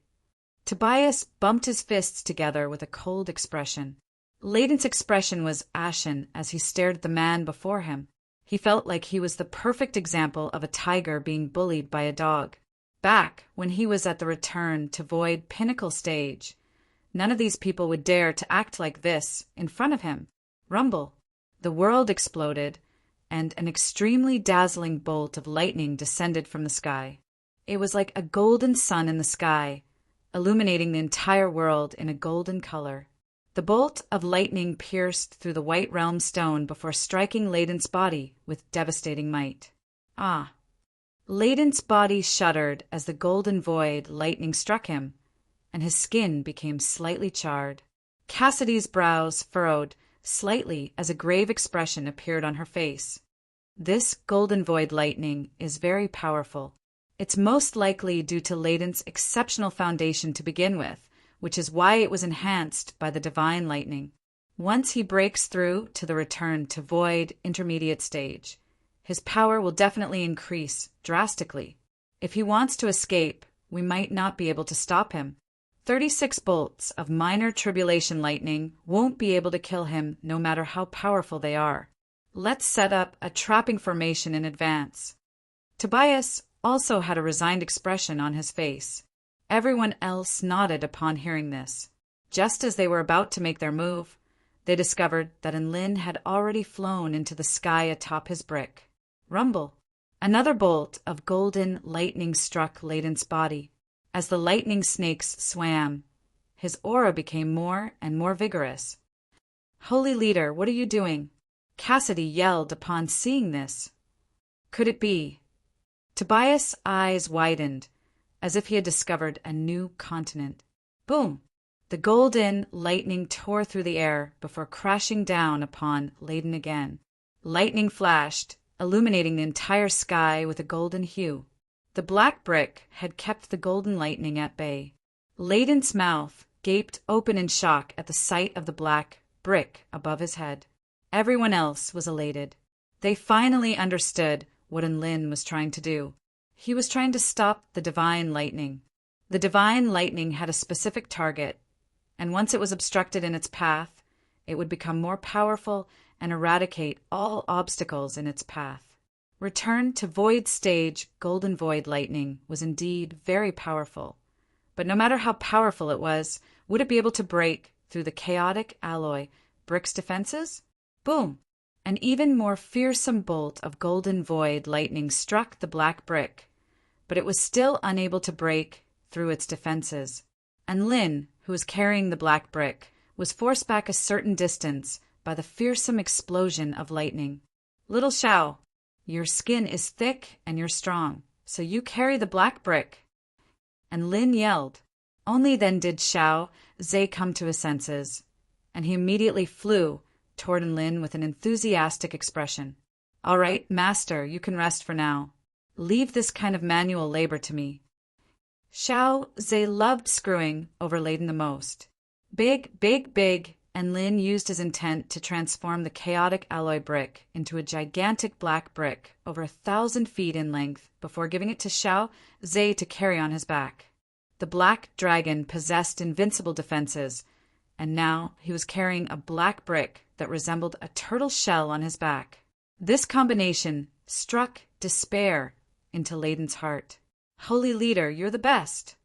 S1: Tobias bumped his fists together with a cold expression. Layden's expression was ashen as he stared at the man before him. He felt like he was the perfect example of a tiger being bullied by a dog. Back when he was at the Return to Void pinnacle stage, none of these people would dare to act like this in front of him. Rumble. The world exploded, and an extremely dazzling bolt of lightning descended from the sky. It was like a golden sun in the sky, illuminating the entire world in a golden color. The bolt of lightning pierced through the White Realm stone before striking Layden's body with devastating might. Ah! Layden's body shuddered as the golden void lightning struck him, and his skin became slightly charred. Cassidy's brows furrowed slightly as a grave expression appeared on her face. This golden void lightning is very powerful. It's most likely due to Layden's exceptional foundation to begin with, which is why it was enhanced by the divine lightning. Once he breaks through to the Return to Void intermediate stage, his power will definitely increase drastically. If he wants to escape, we might not be able to stop him. 36 bolts of minor tribulation lightning won't be able to kill him no matter how powerful they are. Let's set up a trapping formation in advance. Tobias also had a resigned expression on his face. Everyone else nodded upon hearing this. Just as they were about to make their move, they discovered that Enlin had already flown into the sky atop his brick. Rumble. Another bolt of golden lightning struck Layden's body. As the lightning snakes swam, his aura became more and more vigorous. Holy Leader, what are you doing? Cassidy yelled upon seeing this. Could it be? Tobias' eyes widened, as if he had discovered a new continent. Boom! The golden lightning tore through the air before crashing down upon Layden again. Lightning flashed, illuminating the entire sky with a golden hue. The black brick had kept the golden lightning at bay. Layden's mouth gaped open in shock at the sight of the black brick above his head. Everyone else was elated. They finally understood what Enlin was trying to do. He was trying to stop the divine lightning. The divine lightning had a specific target, and once it was obstructed in its path, it would become more powerful and eradicate all obstacles in its path. Return to Void stage golden void lightning was indeed very powerful, but no matter how powerful it was, would it be able to break through the chaotic alloy brick's defenses? Boom! An even more fearsome bolt of golden void lightning struck the black brick, but it was still unable to break through its defenses. And Lin, who was carrying the black brick, was forced back a certain distance by the fearsome explosion of lightning. Little Xiao, your skin is thick and you're strong, so you carry the black brick. And Lin yelled. Only then did Xiao Zhe come to his senses, and he immediately flew toward Enlin with an enthusiastic expression. All right, master, you can rest for now. Leave this kind of manual labor to me. Xiao Zhe loved screwing over Layden the most. Big, big, big, Enlin used his intent to transform the chaotic alloy brick into a gigantic black brick over 1,000 feet in length before giving it to Xiao Zhe to carry on his back. The black dragon possessed invincible defenses, and now he was carrying a black brick that resembled a turtle shell on his back. This combination struck despair into Layden's heart. Holy Leader, you're the best.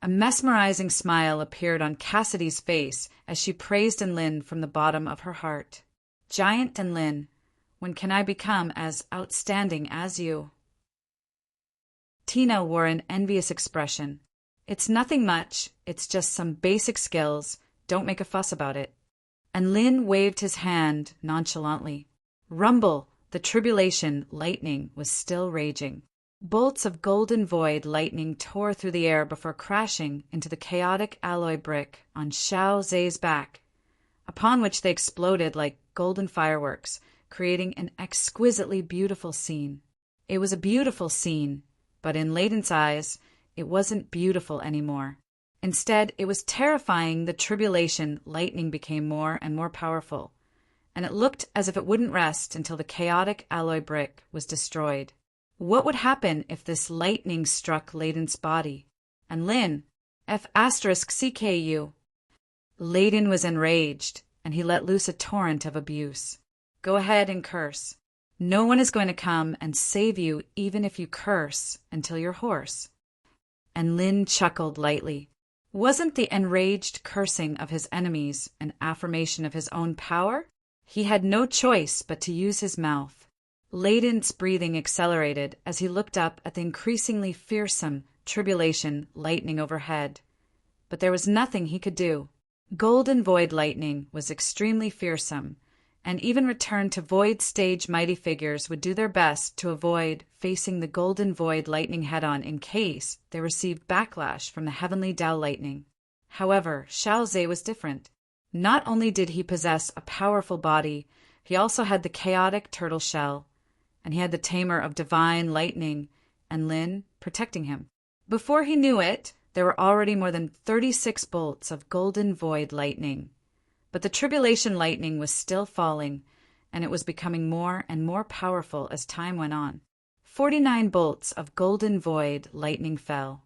S1: A mesmerizing smile appeared on Cassidy's face as she praised Enlin from the bottom of her heart. Giant Enlin, when can I become as outstanding as you? Tina wore an envious expression. It's nothing much, it's just some basic skills. Don't make a fuss about it. And Lin waved his hand nonchalantly. Rumble, the tribulation lightning was still raging. Bolts of golden void lightning tore through the air before crashing into the chaotic alloy brick on Xiao Zhe's back, upon which they exploded like golden fireworks, creating an exquisitely beautiful scene. It was a beautiful scene, but in Layden's eyes, it wasn't beautiful anymore. Instead, it was terrifying. The tribulation lightning became more and more powerful, and it looked as if it wouldn't rest until the chaotic alloy brick was destroyed. What would happen if this lightning struck Layden's body? And Lin, F*CKU. Layden was enraged, and he let loose a torrent of abuse. Go ahead and curse. No one is going to come and save you even if you curse until you're hoarse. And Lin chuckled lightly. Wasn't the enraged cursing of his enemies an affirmation of his own power? He had no choice but to use his mouth. Layden's breathing accelerated as he looked up at the increasingly fearsome tribulation lightning overhead. But there was nothing he could do. Golden void lightning was extremely fearsome, and even returned to void stage mighty figures would do their best to avoid facing the golden void lightning head-on in case they received backlash from the heavenly Tao lightning. However, Xiao Zhe was different. Not only did he possess a powerful body, he also had the chaotic turtle shell, and he had the tamer of divine lightning and Lin protecting him. Before he knew it, there were already more than 36 bolts of golden void lightning. But the tribulation lightning was still falling, and it was becoming more and more powerful as time went on. 49 bolts of golden void lightning fell,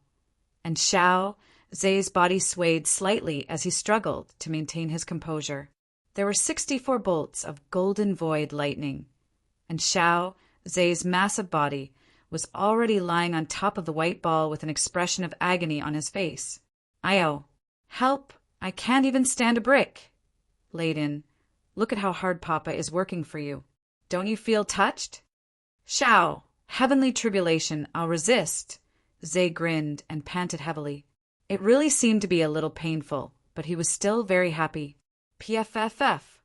S1: and Xiao Zhe's body swayed slightly as he struggled to maintain his composure. There were 64 bolts of golden void lightning, and Xiao Zhe's massive body was already lying on top of the white ball with an expression of agony on his face. "Io, help! I can't even stand a brick." Layden, look at how hard Papa is working for you. Don't you feel touched? Xiao, heavenly tribulation, I'll resist. Zhe grinned and panted heavily. It really seemed to be a little painful, but he was still very happy. PFFF.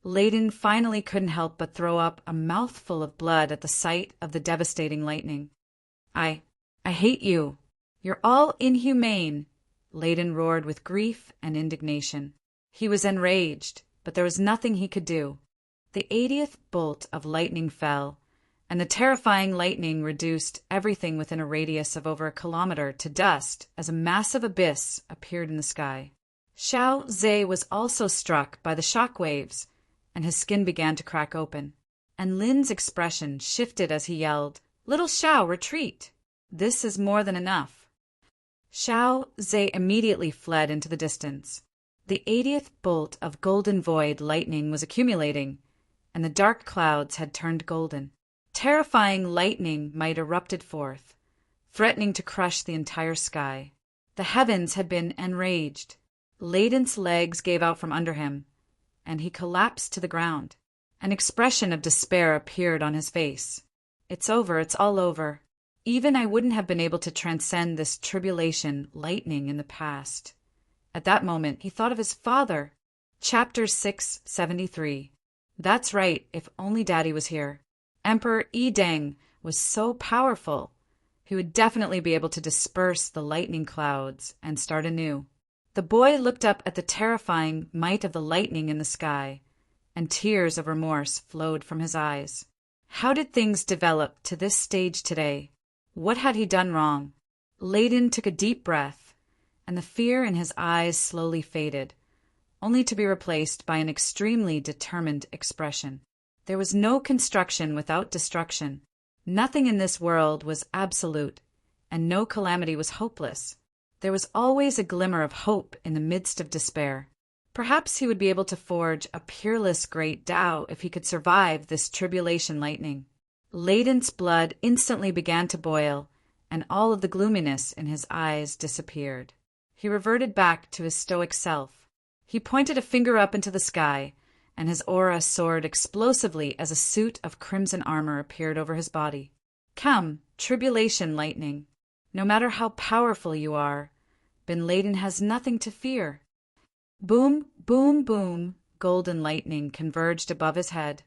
S1: Layden finally couldn't help but throw up a mouthful of blood at the sight of the devastating lightning. I hate you. You're all inhumane, Layden roared with grief and indignation. He was enraged, but there was nothing he could do. The 80th bolt of lightning fell, and the terrifying lightning reduced everything within a radius of over a kilometer to dust as a massive abyss appeared in the sky. Xiao Zhe was also struck by the shock waves, and his skin began to crack open. And Lin's expression shifted as he yelled, "Little Xiao, retreat! This is more than enough." Xiao Zhe immediately fled into the distance. The 80th bolt of golden void lightning was accumulating, and the dark clouds had turned golden. Terrifying lightning might erupted forth, threatening to crush the entire sky. The heavens had been enraged. Layden's legs gave out from under him, and he collapsed to the ground. An expression of despair appeared on his face. "It's over, it's all over. Even I wouldn't have been able to transcend this tribulation lightning in the past." At that moment, he thought of his father. Chapter 673. That's right, if only Daddy was here. Emperor Yi Deng was so powerful. He would definitely be able to disperse the lightning clouds and start anew. The boy looked up at the terrifying might of the lightning in the sky, and tears of remorse flowed from his eyes. How did things develop to this stage today? What had he done wrong? Layden took a deep breath, and the fear in his eyes slowly faded, only to be replaced by an extremely determined expression. There was no construction without destruction. Nothing in this world was absolute, and no calamity was hopeless. There was always a glimmer of hope in the midst of despair. Perhaps he would be able to forge a peerless great Tao if he could survive this tribulation lightning. Layden's blood instantly began to boil, and all of the gloominess in his eyes disappeared. He reverted back to his stoic self. He pointed a finger up into the sky, and his aura soared explosively as a suit of crimson armor appeared over his body. Come, tribulation lightning. No matter how powerful you are, Bin Laden has nothing to fear. Boom, boom, boom, golden lightning converged above his head,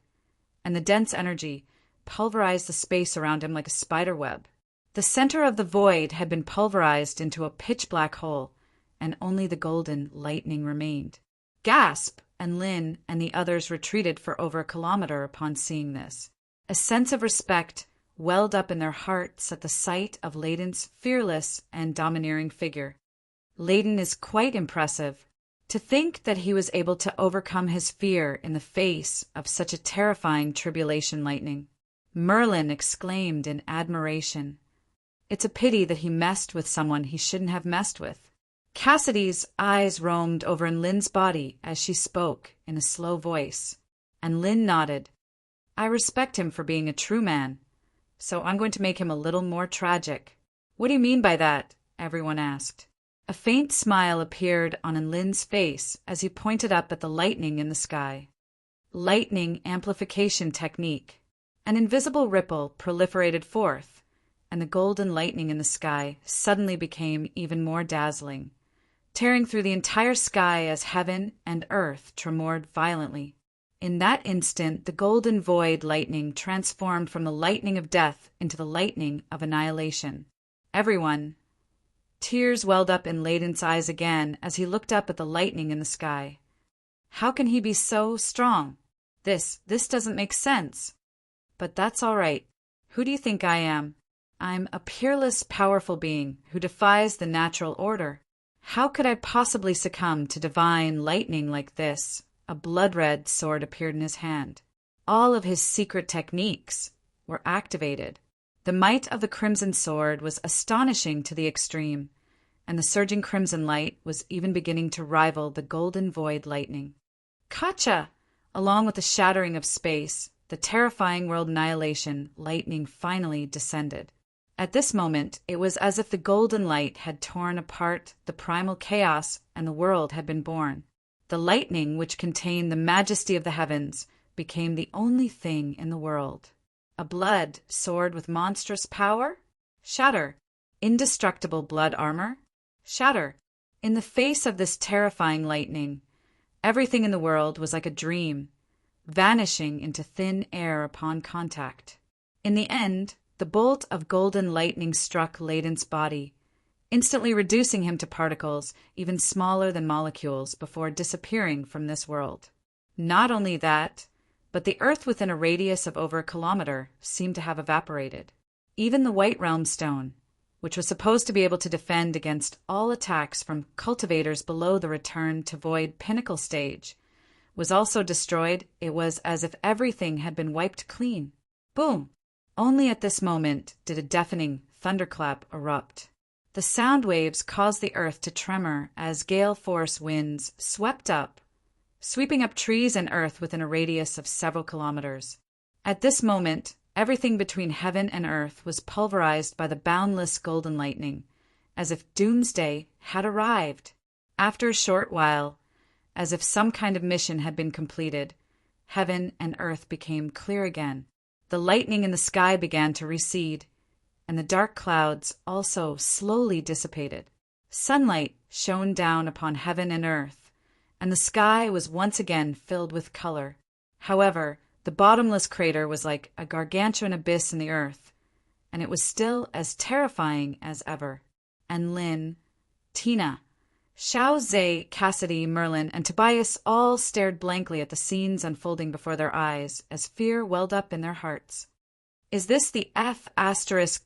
S1: and the dense energy pulverized the space around him like a spider web. The center of the void had been pulverized into a pitch-black hole, and only the golden lightning remained. Gasp! And Lin and the others retreated for over a kilometer upon seeing this. A sense of respect welled up in their hearts at the sight of Layden's fearless and domineering figure. Layden is quite impressive. To think that he was able to overcome his fear in the face of such a terrifying tribulation lightning. Merlin exclaimed in admiration. It's a pity that he messed with someone he shouldn't have messed with. Cassidy's eyes roamed over in Lin's body as she spoke in a slow voice, and Lin nodded. I respect him for being a true man, so I'm going to make him a little more tragic." "What do you mean by that?" everyone asked. A faint smile appeared on Lin's face as he pointed up at the lightning in the sky. Lightning amplification technique. An invisible ripple proliferated forth, and the golden lightning in the sky suddenly became even more dazzling, tearing through the entire sky as heaven and earth tremored violently. In that instant, the golden void lightning transformed from the lightning of death into the lightning of annihilation. Everyone. Tears welled up in Layden's eyes again as he looked up at the lightning in the sky. How can he be so strong? This doesn't make sense. But that's all right. Who do you think I am? I'm a peerless, powerful being who defies the natural order. How could I possibly succumb to divine lightning like this? A blood-red sword appeared in his hand. All of his secret techniques were activated. The might of the crimson sword was astonishing to the extreme, and the surging crimson light was even beginning to rival the golden void lightning. Kacha! Along with the shattering of space, the terrifying world annihilation lightning finally descended. At this moment, it was as if the golden light had torn apart the primal chaos and the world had been born. The lightning, which contained the majesty of the heavens, became the only thing in the world. A blood sword with monstrous power? Shatter. Indestructible blood armor? Shatter. In the face of this terrifying lightning, everything in the world was like a dream, vanishing into thin air upon contact. In the end, the bolt of golden lightning struck Layden's body, instantly reducing him to particles even smaller than molecules before disappearing from this world. Not only that, but the earth within a radius of over a kilometer seemed to have evaporated. Even the White Realm Stone, which was supposed to be able to defend against all attacks from cultivators below the return to void pinnacle stage, was also destroyed. It was as if everything had been wiped clean. Boom! Only at this moment did a deafening thunderclap erupt. The sound waves caused the earth to tremor as gale force winds swept up, sweeping up trees and earth within a radius of several kilometers. At this moment, everything between heaven and earth was pulverized by the boundless golden lightning, as if doomsday had arrived. After a short while, as if some kind of mission had been completed, heaven and earth became clear again. The lightning in the sky began to recede, and the dark clouds also slowly dissipated. Sunlight shone down upon heaven and earth, and the sky was once again filled with color. However, the bottomless crater was like a gargantuan abyss in the earth, and it was still as terrifying as ever. And Lin, Tina, Xiao Zhe, Cassidy, Merlin, and Tobias all stared blankly at the scenes unfolding before their eyes as fear welled up in their hearts. Is this the F**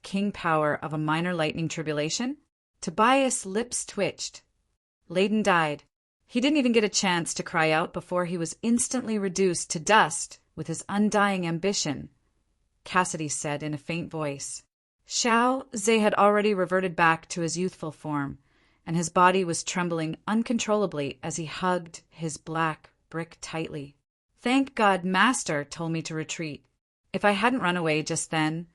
S1: king power of a minor lightning tribulation? Tobias' lips twitched. Layden died. He didn't even get a chance to cry out before he was instantly reduced to dust with his undying ambition, Cassidy said in a faint voice. Xiao Zhe had already reverted back to his youthful form, and his body was trembling uncontrollably as he hugged his black brick tightly. Thank God Master told me to retreat. If I hadn't run away just then,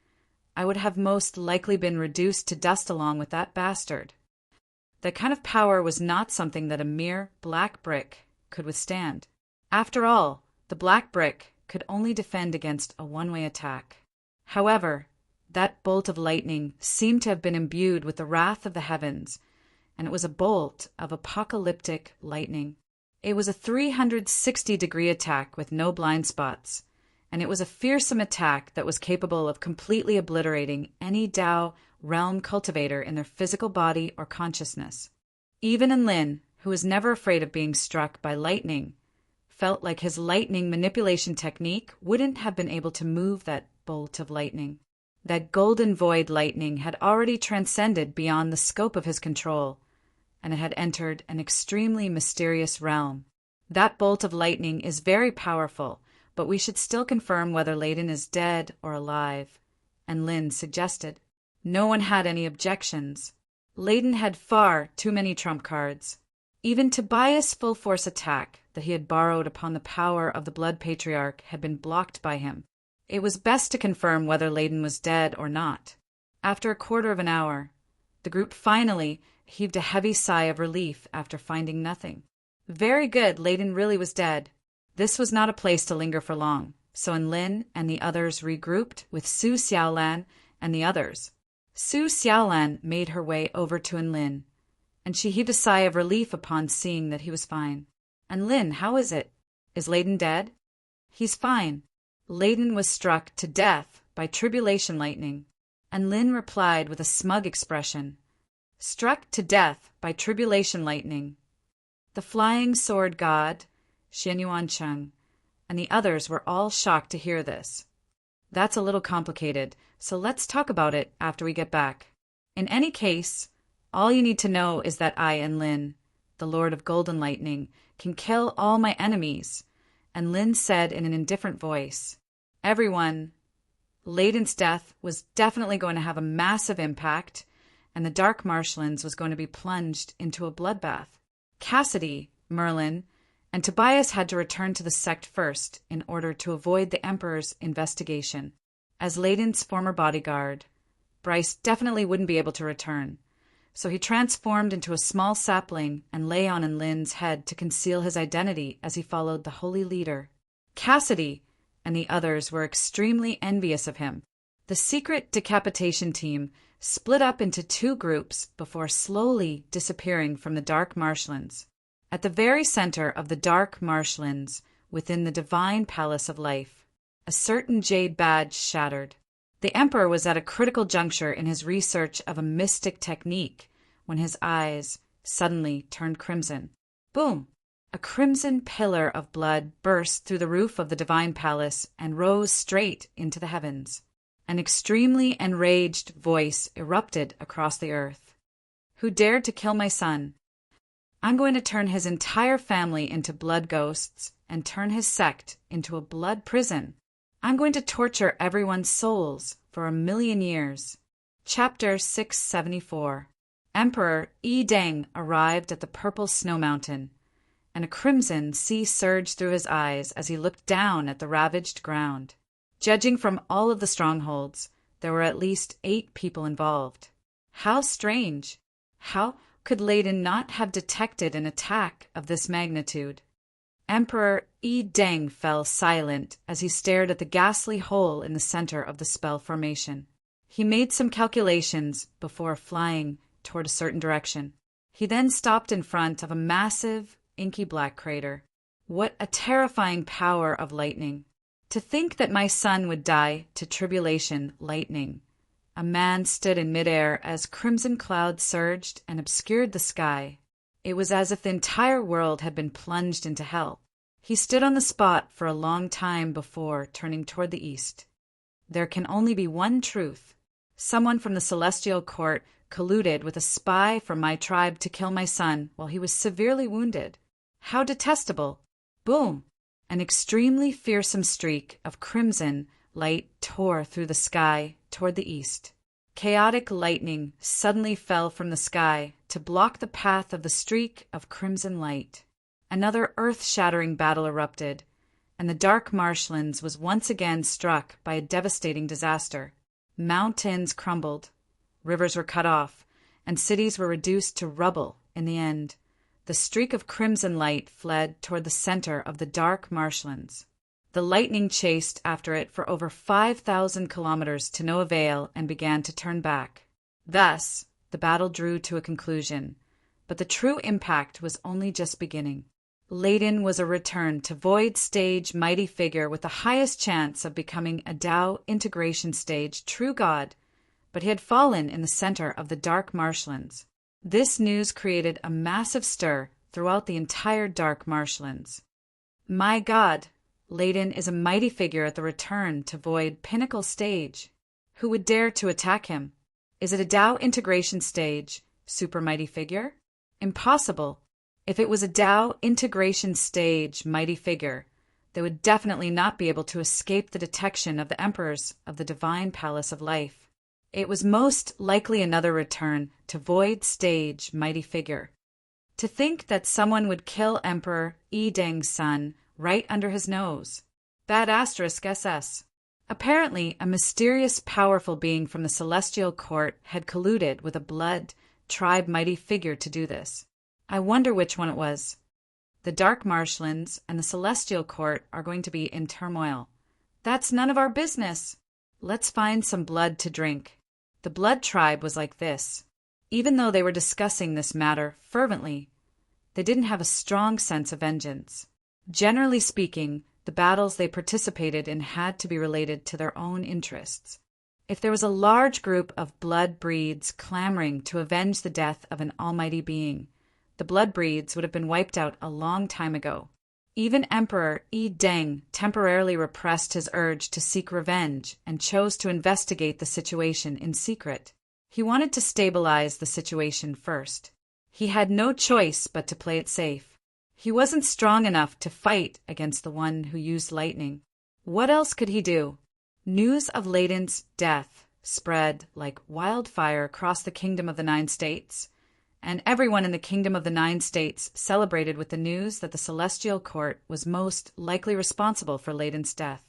S1: I would have most likely been reduced to dust along with that bastard. That kind of power was not something that a mere black brick could withstand. After all, the black brick could only defend against a one-way attack. However, that bolt of lightning seemed to have been imbued with the wrath of the heavens, and it was a bolt of apocalyptic lightning. It was a 360-degree attack with no blind spots, and it was a fearsome attack that was capable of completely obliterating any Dao realm cultivator in their physical body or consciousness. Even Lin, who was never afraid of being struck by lightning, felt like his lightning manipulation technique wouldn't have been able to move that bolt of lightning. That golden void lightning had already transcended beyond the scope of his control, and it had entered an extremely mysterious realm. That bolt of lightning is very powerful, but we should still confirm whether Layden is dead or alive, and Lin suggested. No one had any objections. Layden had far too many trump cards. Even Tobias' full-force attack that he had borrowed upon the power of the Blood Patriarch had been blocked by him. It was best to confirm whether Layden was dead or not. After a quarter of an hour, the group finally heaved a heavy sigh of relief after finding nothing. Very good, Layden really was dead. This was not a place to linger for long, so Enlin and the others regrouped with Su Xiaolan and the others. Su Xiaolan made her way over to Enlin, and she heaved a sigh of relief upon seeing that he was fine. Enlin, how is it? Is Layden dead? He's fine. Layden was struck to death by tribulation lightning. Enlin replied with a smug expression. Struck to death by tribulation lightning. The flying sword god, Xianyuancheng, and the others were all shocked to hear this. That's a little complicated, so let's talk about it after we get back. In any case, all you need to know is that I, Enlin, the Lord of Golden Lightning, can kill all my enemies. Enlin said in an indifferent voice. Everyone, Layden's death was definitely going to have a massive impact, and the Dark Marshlands was going to be plunged into a bloodbath. Cassidy, Merlin, and Tobias had to return to the sect first in order to avoid the Emperor's investigation. As Layden's former bodyguard, Bryce definitely wouldn't be able to return, so he transformed into a small sapling and lay on Enlin's head to conceal his identity as he followed the holy leader. Cassidy and the others were extremely envious of him. The secret decapitation team split up into two groups before slowly disappearing from the Dark Marshlands. At the very center of the Dark Marshlands, within the divine palace of life, a certain jade badge shattered. The Emperor was at a critical juncture in his research of a mystic technique when his eyes suddenly turned crimson. Boom! A crimson pillar of blood burst through the roof of the divine palace and rose straight into the heavens. An extremely enraged voice erupted across the earth. Who dared to kill my son? I'm going to turn his entire family into blood ghosts and turn his sect into a blood prison. I'm going to torture everyone's souls for 1,000,000 years. Chapter 674. Emperor Yi Deng arrived at the purple snow mountain, and a crimson sea surged through his eyes as he looked down at the ravaged ground. Judging from all of the strongholds, there were at least 8 people involved. How strange! How could Layden not have detected an attack of this magnitude? Emperor Yi Deng fell silent as he stared at the ghastly hole in the center of the spell formation. He made some calculations before flying toward a certain direction. He then stopped in front of a massive, inky black crater. What a terrifying power of lightning! To think that my son would die to tribulation lightning. A man stood in midair as crimson clouds surged and obscured the sky. It was as if the entire world had been plunged into hell. He stood on the spot for a long time before turning toward the east. There can only be one truth. Someone from the celestial court colluded with a spy from my tribe to kill my son while he was severely wounded. How detestable! Boom! An extremely fearsome streak of crimson light tore through the sky toward the east. Chaotic lightning suddenly fell from the sky to block the path of the streak of crimson light. Another earth-shattering battle erupted, and the Dark Marshlands was once again struck by a devastating disaster. Mountains crumbled, rivers were cut off, and cities were reduced to rubble in the end. The streak of crimson light fled toward the center of the Dark Marshlands. The lightning chased after it for over 5,000 kilometers to no avail and began to turn back. Thus, the battle drew to a conclusion, but the true impact was only just beginning. Layden was a return to Void Stage mighty figure with the highest chance of becoming a Tao integration stage true god, but he had fallen in the center of the Dark Marshlands. This news created a massive stir throughout the entire Dark Marshlands. My god, Layden is a mighty figure at the return to Void Pinnacle Stage. Who would dare to attack him? Is it a Tao integration stage, super mighty figure? Impossible. If it was a Tao integration stage mighty figure, they would definitely not be able to escape the detection of the emperors of the divine palace of life. It was most likely another return to Void Stage mighty figure. To think that someone would kill Emperor Yi Deng's son right under his nose. Bad asterisk SS. Apparently, a mysterious, powerful being from the celestial court had colluded with a blood tribe mighty figure to do this. I wonder which one it was. The dark marshlands and the celestial court are going to be in turmoil. That's none of our business. Let's find some blood to drink. The blood tribe was like this. Even though they were discussing this matter fervently, they didn't have a strong sense of vengeance. Generally speaking, the battles they participated in had to be related to their own interests. If there was a large group of blood breeds clamoring to avenge the death of an almighty being, the blood breeds would have been wiped out a long time ago. Even Emperor Yi Deng temporarily repressed his urge to seek revenge and chose to investigate the situation in secret. He wanted to stabilize the situation first. He had no choice but to play it safe. He wasn't strong enough to fight against the one who used lightning. What else could he do? News of Layden's death spread like wildfire across the Kingdom of the Nine States, and everyone in the Kingdom of the Nine States celebrated with the news that the Celestial Court was most likely responsible for Layden's death.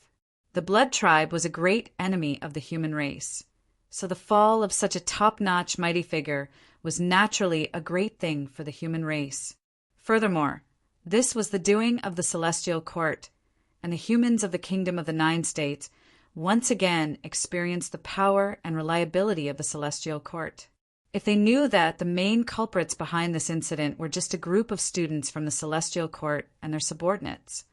S1: The Blood Tribe was a great enemy of the human race, so the fall of such a top-notch mighty figure was naturally a great thing for the human race. Furthermore, this was the doing of the Celestial Court, and the humans of the Kingdom of the Nine States once again experienced the power and reliability of the Celestial Court. If they knew that the main culprits behind this incident were just a group of students from the Celestial Court and their subordinates,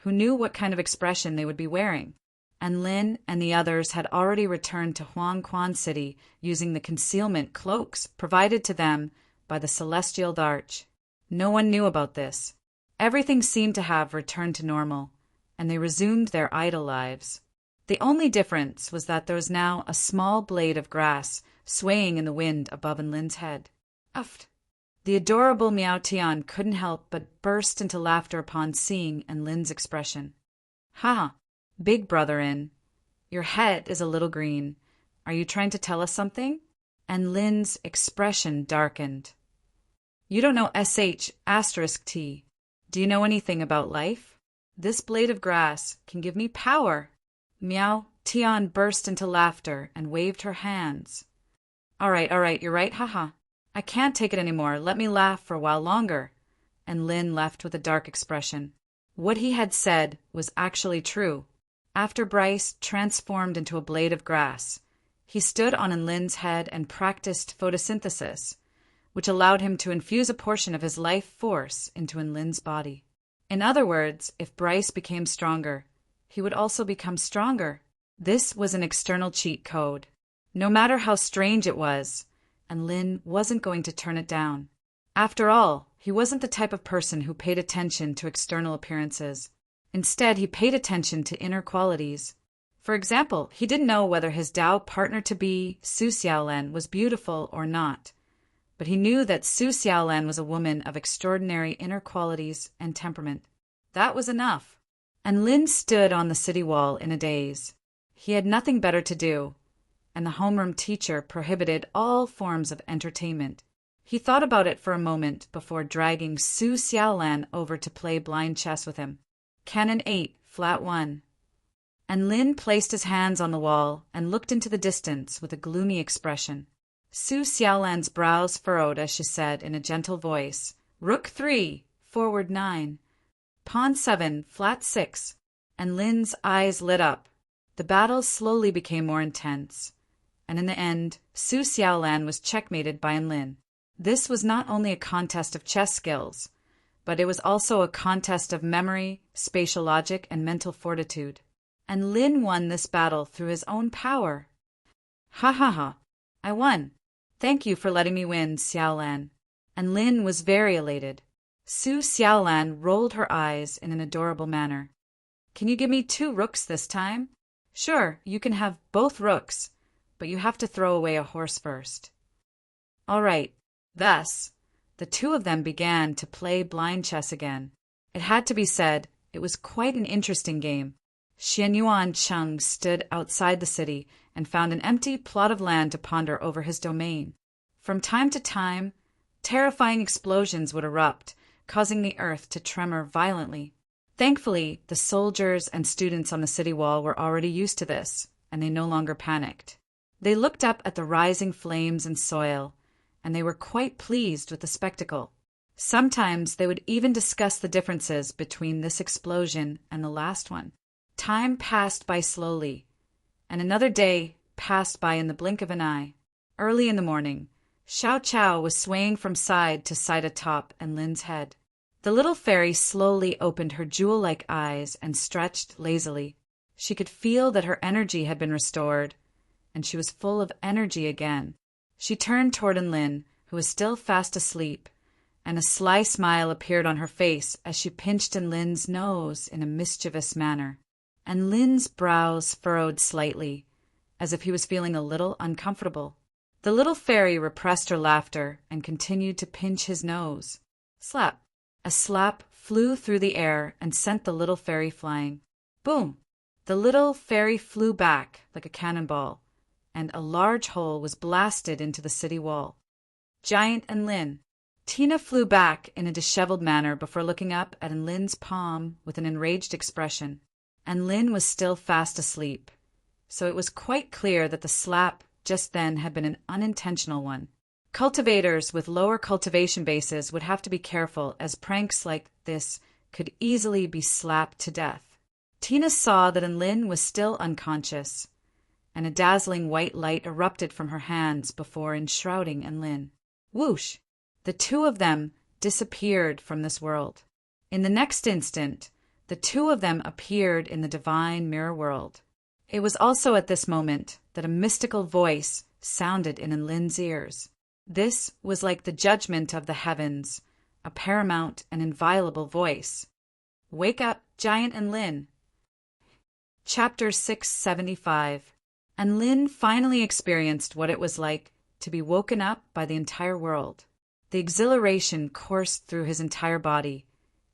S1: who knew what kind of expression they would be wearing, and Lin and the others had already returned to Huangquan City using the concealment cloaks provided to them by the Celestial Arch. No one knew about this. Everything seemed to have returned to normal, and they resumed their idle lives. The only difference was that there was now a small blade of grass swaying in the wind above Lin's head. Uft! The adorable Miao Tian couldn't help but burst into laughter upon seeing Lin's expression. Ha! Big brother In, your head is a little green. Are you trying to tell us something? And Lin's expression darkened. You don't know **T. Do you know anything about life? This blade of grass can give me power. Miao Tian burst into laughter and waved her hands. All right, you're right, haha. I can't take it anymore. Let me laugh for a while longer. And Lin left with a dark expression. What he had said was actually true. After Bryce transformed into a blade of grass, he stood on Lin's head and practiced photosynthesis, which allowed him to infuse a portion of his life force into Lin's body. In other words, if Bryce became stronger, he would also become stronger. This was an external cheat code. No matter how strange it was, and Lin wasn't going to turn it down. After all, he wasn't the type of person who paid attention to external appearances. Instead, he paid attention to inner qualities. For example, he didn't know whether his Dao partner-to-be, Su Xiaolan, was beautiful or not. But he knew that Su Xiaolan was a woman of extraordinary inner qualities and temperament. That was enough. And Lin stood on the city wall in a daze. He had nothing better to do, and the homeroom teacher prohibited all forms of entertainment. He thought about it for a moment before dragging Su Xiaolan over to play blind chess with him. Cannon 8, flat 1. And Lin placed his hands on the wall and looked into the distance with a gloomy expression. Su Xiaolan's brows furrowed as she said in a gentle voice, Rook 3, forward 9. Pawn 7, flat 6. And Lin's eyes lit up. The battle slowly became more intense, and in the end, Su Xiaolan was checkmated by Lin. This was not only a contest of chess skills, but it was also a contest of memory, spatial logic, and mental fortitude. And Lin won this battle through his own power. Ha ha ha! I won. Thank you for letting me win, Xiaolan. And Lin was very elated. Su Xiaolan rolled her eyes in an adorable manner. Can you give me 2 rooks this time? Sure, you can have both rooks, but you have to throw away a horse first. All right. Thus, the two of them began to play blind chess again. It had to be said, it was quite an interesting game. Xianyuan Cheng stood outside the city and found an empty plot of land to ponder over his domain. From time to time, terrifying explosions would erupt, causing the earth to tremor violently. Thankfully, the soldiers and students on the city wall were already used to this, and they no longer panicked. They looked up at the rising flames and soil, and they were quite pleased with the spectacle. Sometimes they would even discuss the differences between this explosion and the last one. Time passed by slowly, and another day passed by in the blink of an eye. Early in the morning, Xiao Chao was swaying from side to side atop Enlin's head. The little fairy slowly opened her jewel-like eyes and stretched lazily. She could feel that her energy had been restored, and she was full of energy again. She turned toward Enlin, who was still fast asleep, and a sly smile appeared on her face as she pinched Enlin's nose in a mischievous manner. Enlin's brows furrowed slightly, as if he was feeling a little uncomfortable. The little fairy repressed her laughter and continued to pinch his nose. Slap! A slap flew through the air and sent the little fairy flying. Boom! The little fairy flew back like a cannonball, and a large hole was blasted into the city wall. Giant Enlin. Tina flew back in a disheveled manner before looking up at Enlin's palm with an enraged expression. Enlin was still fast asleep, so it was quite clear that the slap just then had been an unintentional one. Cultivators with lower cultivation bases would have to be careful, as pranks like this could easily be slapped to death. Tina saw that Enlin was still unconscious, and a dazzling white light erupted from her hands before enshrouding Enlin. Whoosh! The two of them disappeared from this world. In the next instant, the two of them appeared in the divine mirror world. It was also at this moment that a mystical voice sounded in Enlin's ears. This was like the judgment of the heavens, a paramount and inviolable voice. Wake up, giant Enlin. Chapter 675. Enlin finally experienced what it was like to be woken up by the entire world. The exhilaration coursed through his entire body,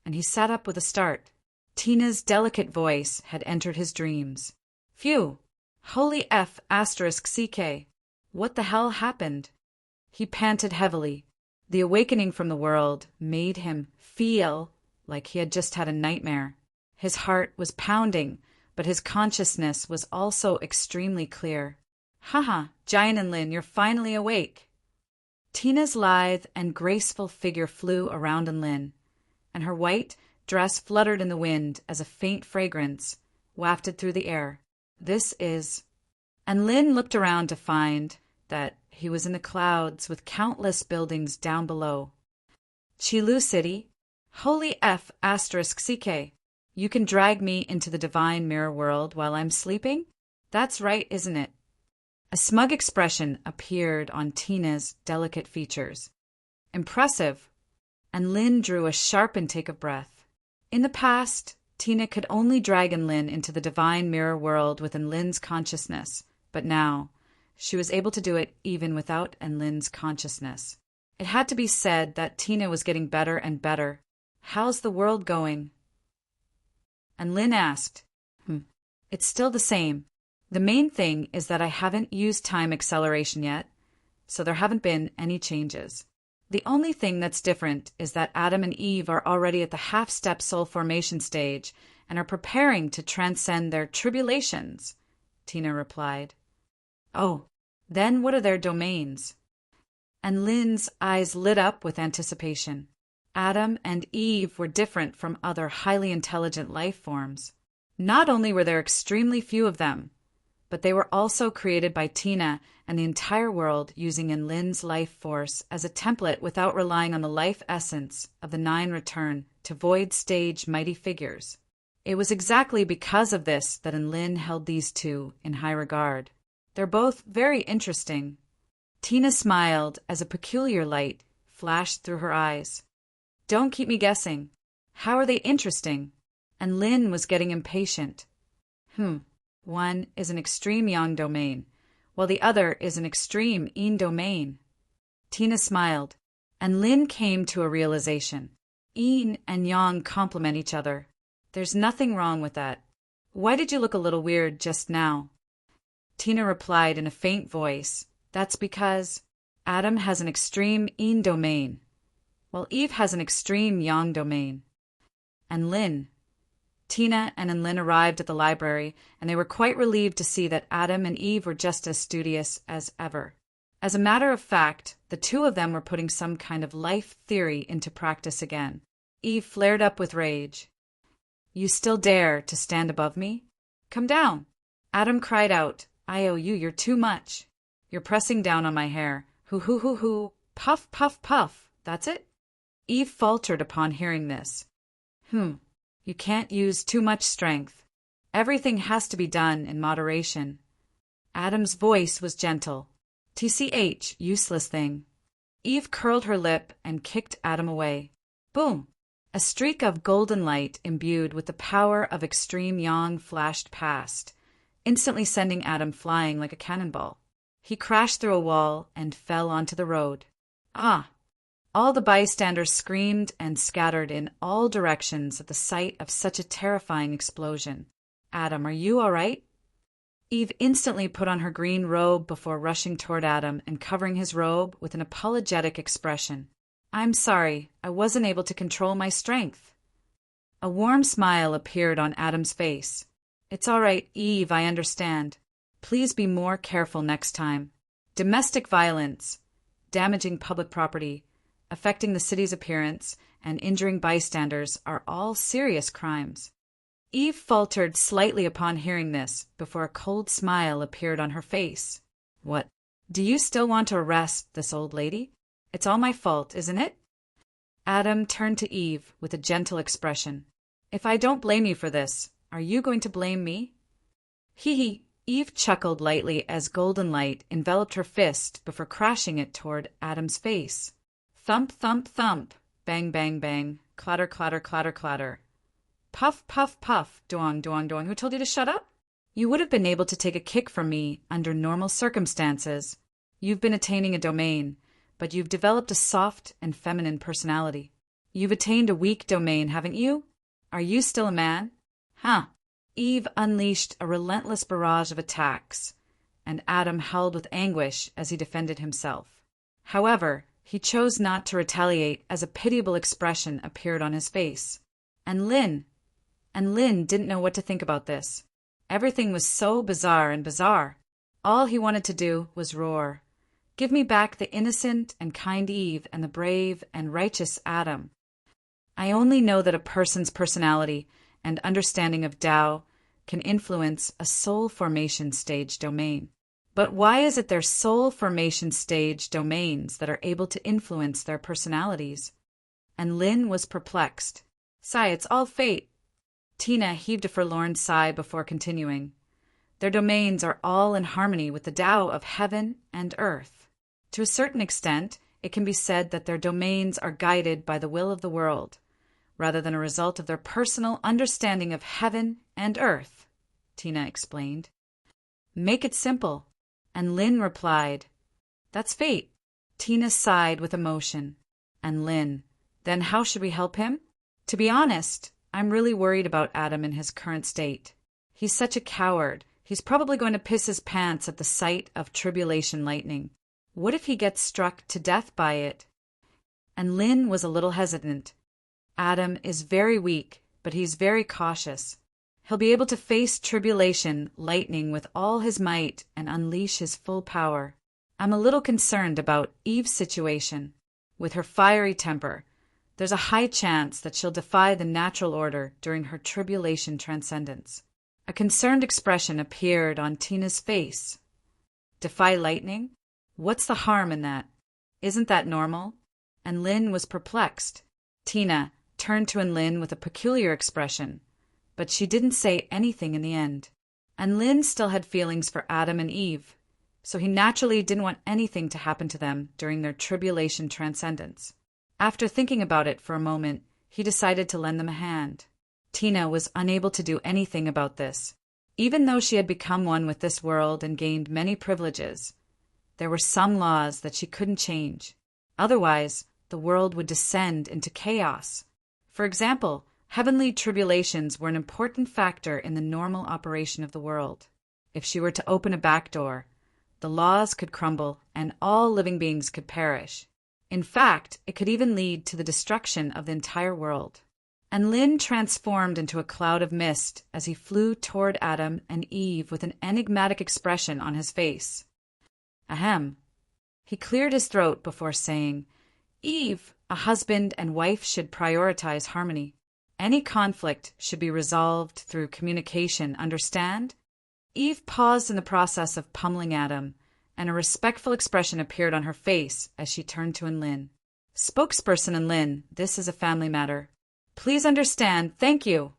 S1: and he sat up with a start. Tina's delicate voice had entered his dreams. Phew! Holy F***CK! What the hell happened? He panted heavily. The awakening from the world made him feel like he had just had a nightmare. His heart was pounding, but his consciousness was also extremely clear. Haha, Giant Enlin, you're finally awake. Tina's lithe and graceful figure flew around Enlin, and her white dress fluttered in the wind as a faint fragrance wafted through the air. This is... Enlin looked around to find that he was in the clouds with countless buildings down below. Qilu City? Holy F***CK! You can drag me into the divine mirror world while I'm sleeping? That's right, isn't it? A smug expression appeared on Tina's delicate features. Impressive. Enlin drew a sharp intake of breath. In the past, Tina could only drag Enlin into the divine mirror world with Enlin's consciousness, but now she was able to do it even without Enlin's consciousness. It had to be said that Tina was getting better and better. How's the world going? Enlin asked. It's still the same. The main thing is that I haven't used time acceleration yet, so there haven't been any changes. The only thing that's different is that Adam and Eve are already at the half-step soul formation stage and are preparing to transcend their tribulations, Tina replied. Oh, then what are their domains? Enlin's eyes lit up with anticipation. Adam and Eve were different from other highly intelligent life forms. Not only were there extremely few of them, but they were also created by Tina and the entire world using Enlin's life force as a template without relying on the life essence of the 9 return to void stage mighty figures. It was exactly because of this that Enlin held these two in high regard. They're both very interesting. Tina smiled as a peculiar light flashed through her eyes. Don't keep me guessing. How are they interesting? Enlin was getting impatient. One is an extreme yang domain, while the other is an extreme yin domain. Tina smiled, and Lin came to a realization. Yin and yang complement each other. There's nothing wrong with that. Why did you look a little weird just now? Tina replied in a faint voice, That's because Adam has an extreme yin domain, while Eve has an extreme yang domain. And Lin, Tina and Lynn arrived at the library, and they were quite relieved to see that Adam and Eve were just as studious as ever. As a matter of fact, the two of them were putting some kind of life theory into practice again. Eve flared up with rage. "You still dare to stand above me? Come down!" Adam cried out. "I owe you, you're too much. You're pressing down on my hair. Hoo, puff, puff, puff, that's it?" Eve faltered upon hearing this. You can't use too much strength. Everything has to be done in moderation." Adam's voice was gentle. "TCH, useless thing." Eve curled her lip and kicked Adam away. Boom! A streak of golden light imbued with the power of extreme yang flashed past, instantly sending Adam flying like a cannonball. He crashed through a wall and fell onto the road. Ah! All the bystanders screamed and scattered in all directions at the sight of such a terrifying explosion. "Adam, are you all right?" Eve instantly put on her green robe before rushing toward Adam and covering his robe with an apologetic expression. "I'm sorry, I wasn't able to control my strength." A warm smile appeared on Adam's face. "It's all right, Eve, I understand. Please be more careful next time. Domestic violence, damaging public property, affecting the city's appearance, and injuring bystanders are all serious crimes." Eve faltered slightly upon hearing this, before a cold smile appeared on her face. "What? Do you still want to arrest this old lady? It's all my fault, isn't it?" Adam turned to Eve with a gentle expression. "If I don't blame you for this, are you going to blame me?" Hee. Eve chuckled lightly as golden light enveloped her fist before crashing it toward Adam's face. Thump, thump, thump. Bang, bang, bang. Clatter, clatter, clatter, clatter. Puff, puff, puff. Doang, doang, doang. Who told you to shut up? You would have been able to take a kick from me under normal circumstances. You've been attaining a domain, but you've developed a soft and feminine personality. You've attained a weak domain, haven't you? Are you still a man? Huh. Eve unleashed a relentless barrage of attacks, and Adam howled with anguish as he defended himself. However, he chose not to retaliate as a pitiable expression appeared on his face. And Lynn didn't know what to think about this. Everything was so bizarre. All he wanted to do was roar. "Give me back the innocent and kind Eve and the brave and righteous Adam." I only know that a person's personality and understanding of Tao can influence a soul formation stage domain. But why is it their soul formation stage domains that are able to influence their personalities? And Lynn was perplexed. "Sigh, it's all fate." Tina heaved a forlorn sigh before continuing. "Their domains are all in harmony with the Tao of heaven and earth. To a certain extent, it can be said that their domains are guided by the will of the world, rather than a result of their personal understanding of heaven and earth," Tina explained. "Make it simple." And Lynn replied, "That's fate." Tina sighed with emotion. And Lynn, "Then how should we help him? To be honest, I'm really worried about Adam in his current state. He's such a coward. He's probably going to piss his pants at the sight of tribulation lightning. What if he gets struck to death by it?" And Lynn was a little hesitant. "Adam is very weak, but he's very cautious. He'll be able to face tribulation lightning with all his might and unleash his full power. I'm a little concerned about Eve's situation. With her fiery temper, there's a high chance that she'll defy the natural order during her tribulation transcendence." A concerned expression appeared on Tina's face. "Defy lightning? What's the harm in that? Isn't that normal?" And Lynn was perplexed. Tina turned to Lynn with a peculiar expression, but she didn't say anything in the end. And Lynn still had feelings for Adam and Eve, so he naturally didn't want anything to happen to them during their tribulation transcendence. After thinking about it for a moment, he decided to lend them a hand. Tina was unable to do anything about this. Even though she had become one with this world and gained many privileges, there were some laws that she couldn't change. Otherwise, the world would descend into chaos. For example, heavenly tribulations were an important factor in the normal operation of the world. If she were to open a back door, the laws could crumble and all living beings could perish. In fact, it could even lead to the destruction of the entire world. and Lynn transformed into a cloud of mist as he flew toward Adam and Eve with an enigmatic expression on his face. Ahem. He cleared his throat before saying, Eve, a husband and wife should prioritize harmony. Any conflict should be resolved through communication, understand? Eve paused in the process of pummeling Adam, and a respectful expression appeared on her face as she turned to Lynn. Spokesperson Lynn, this is a family matter. Please understand, thank you.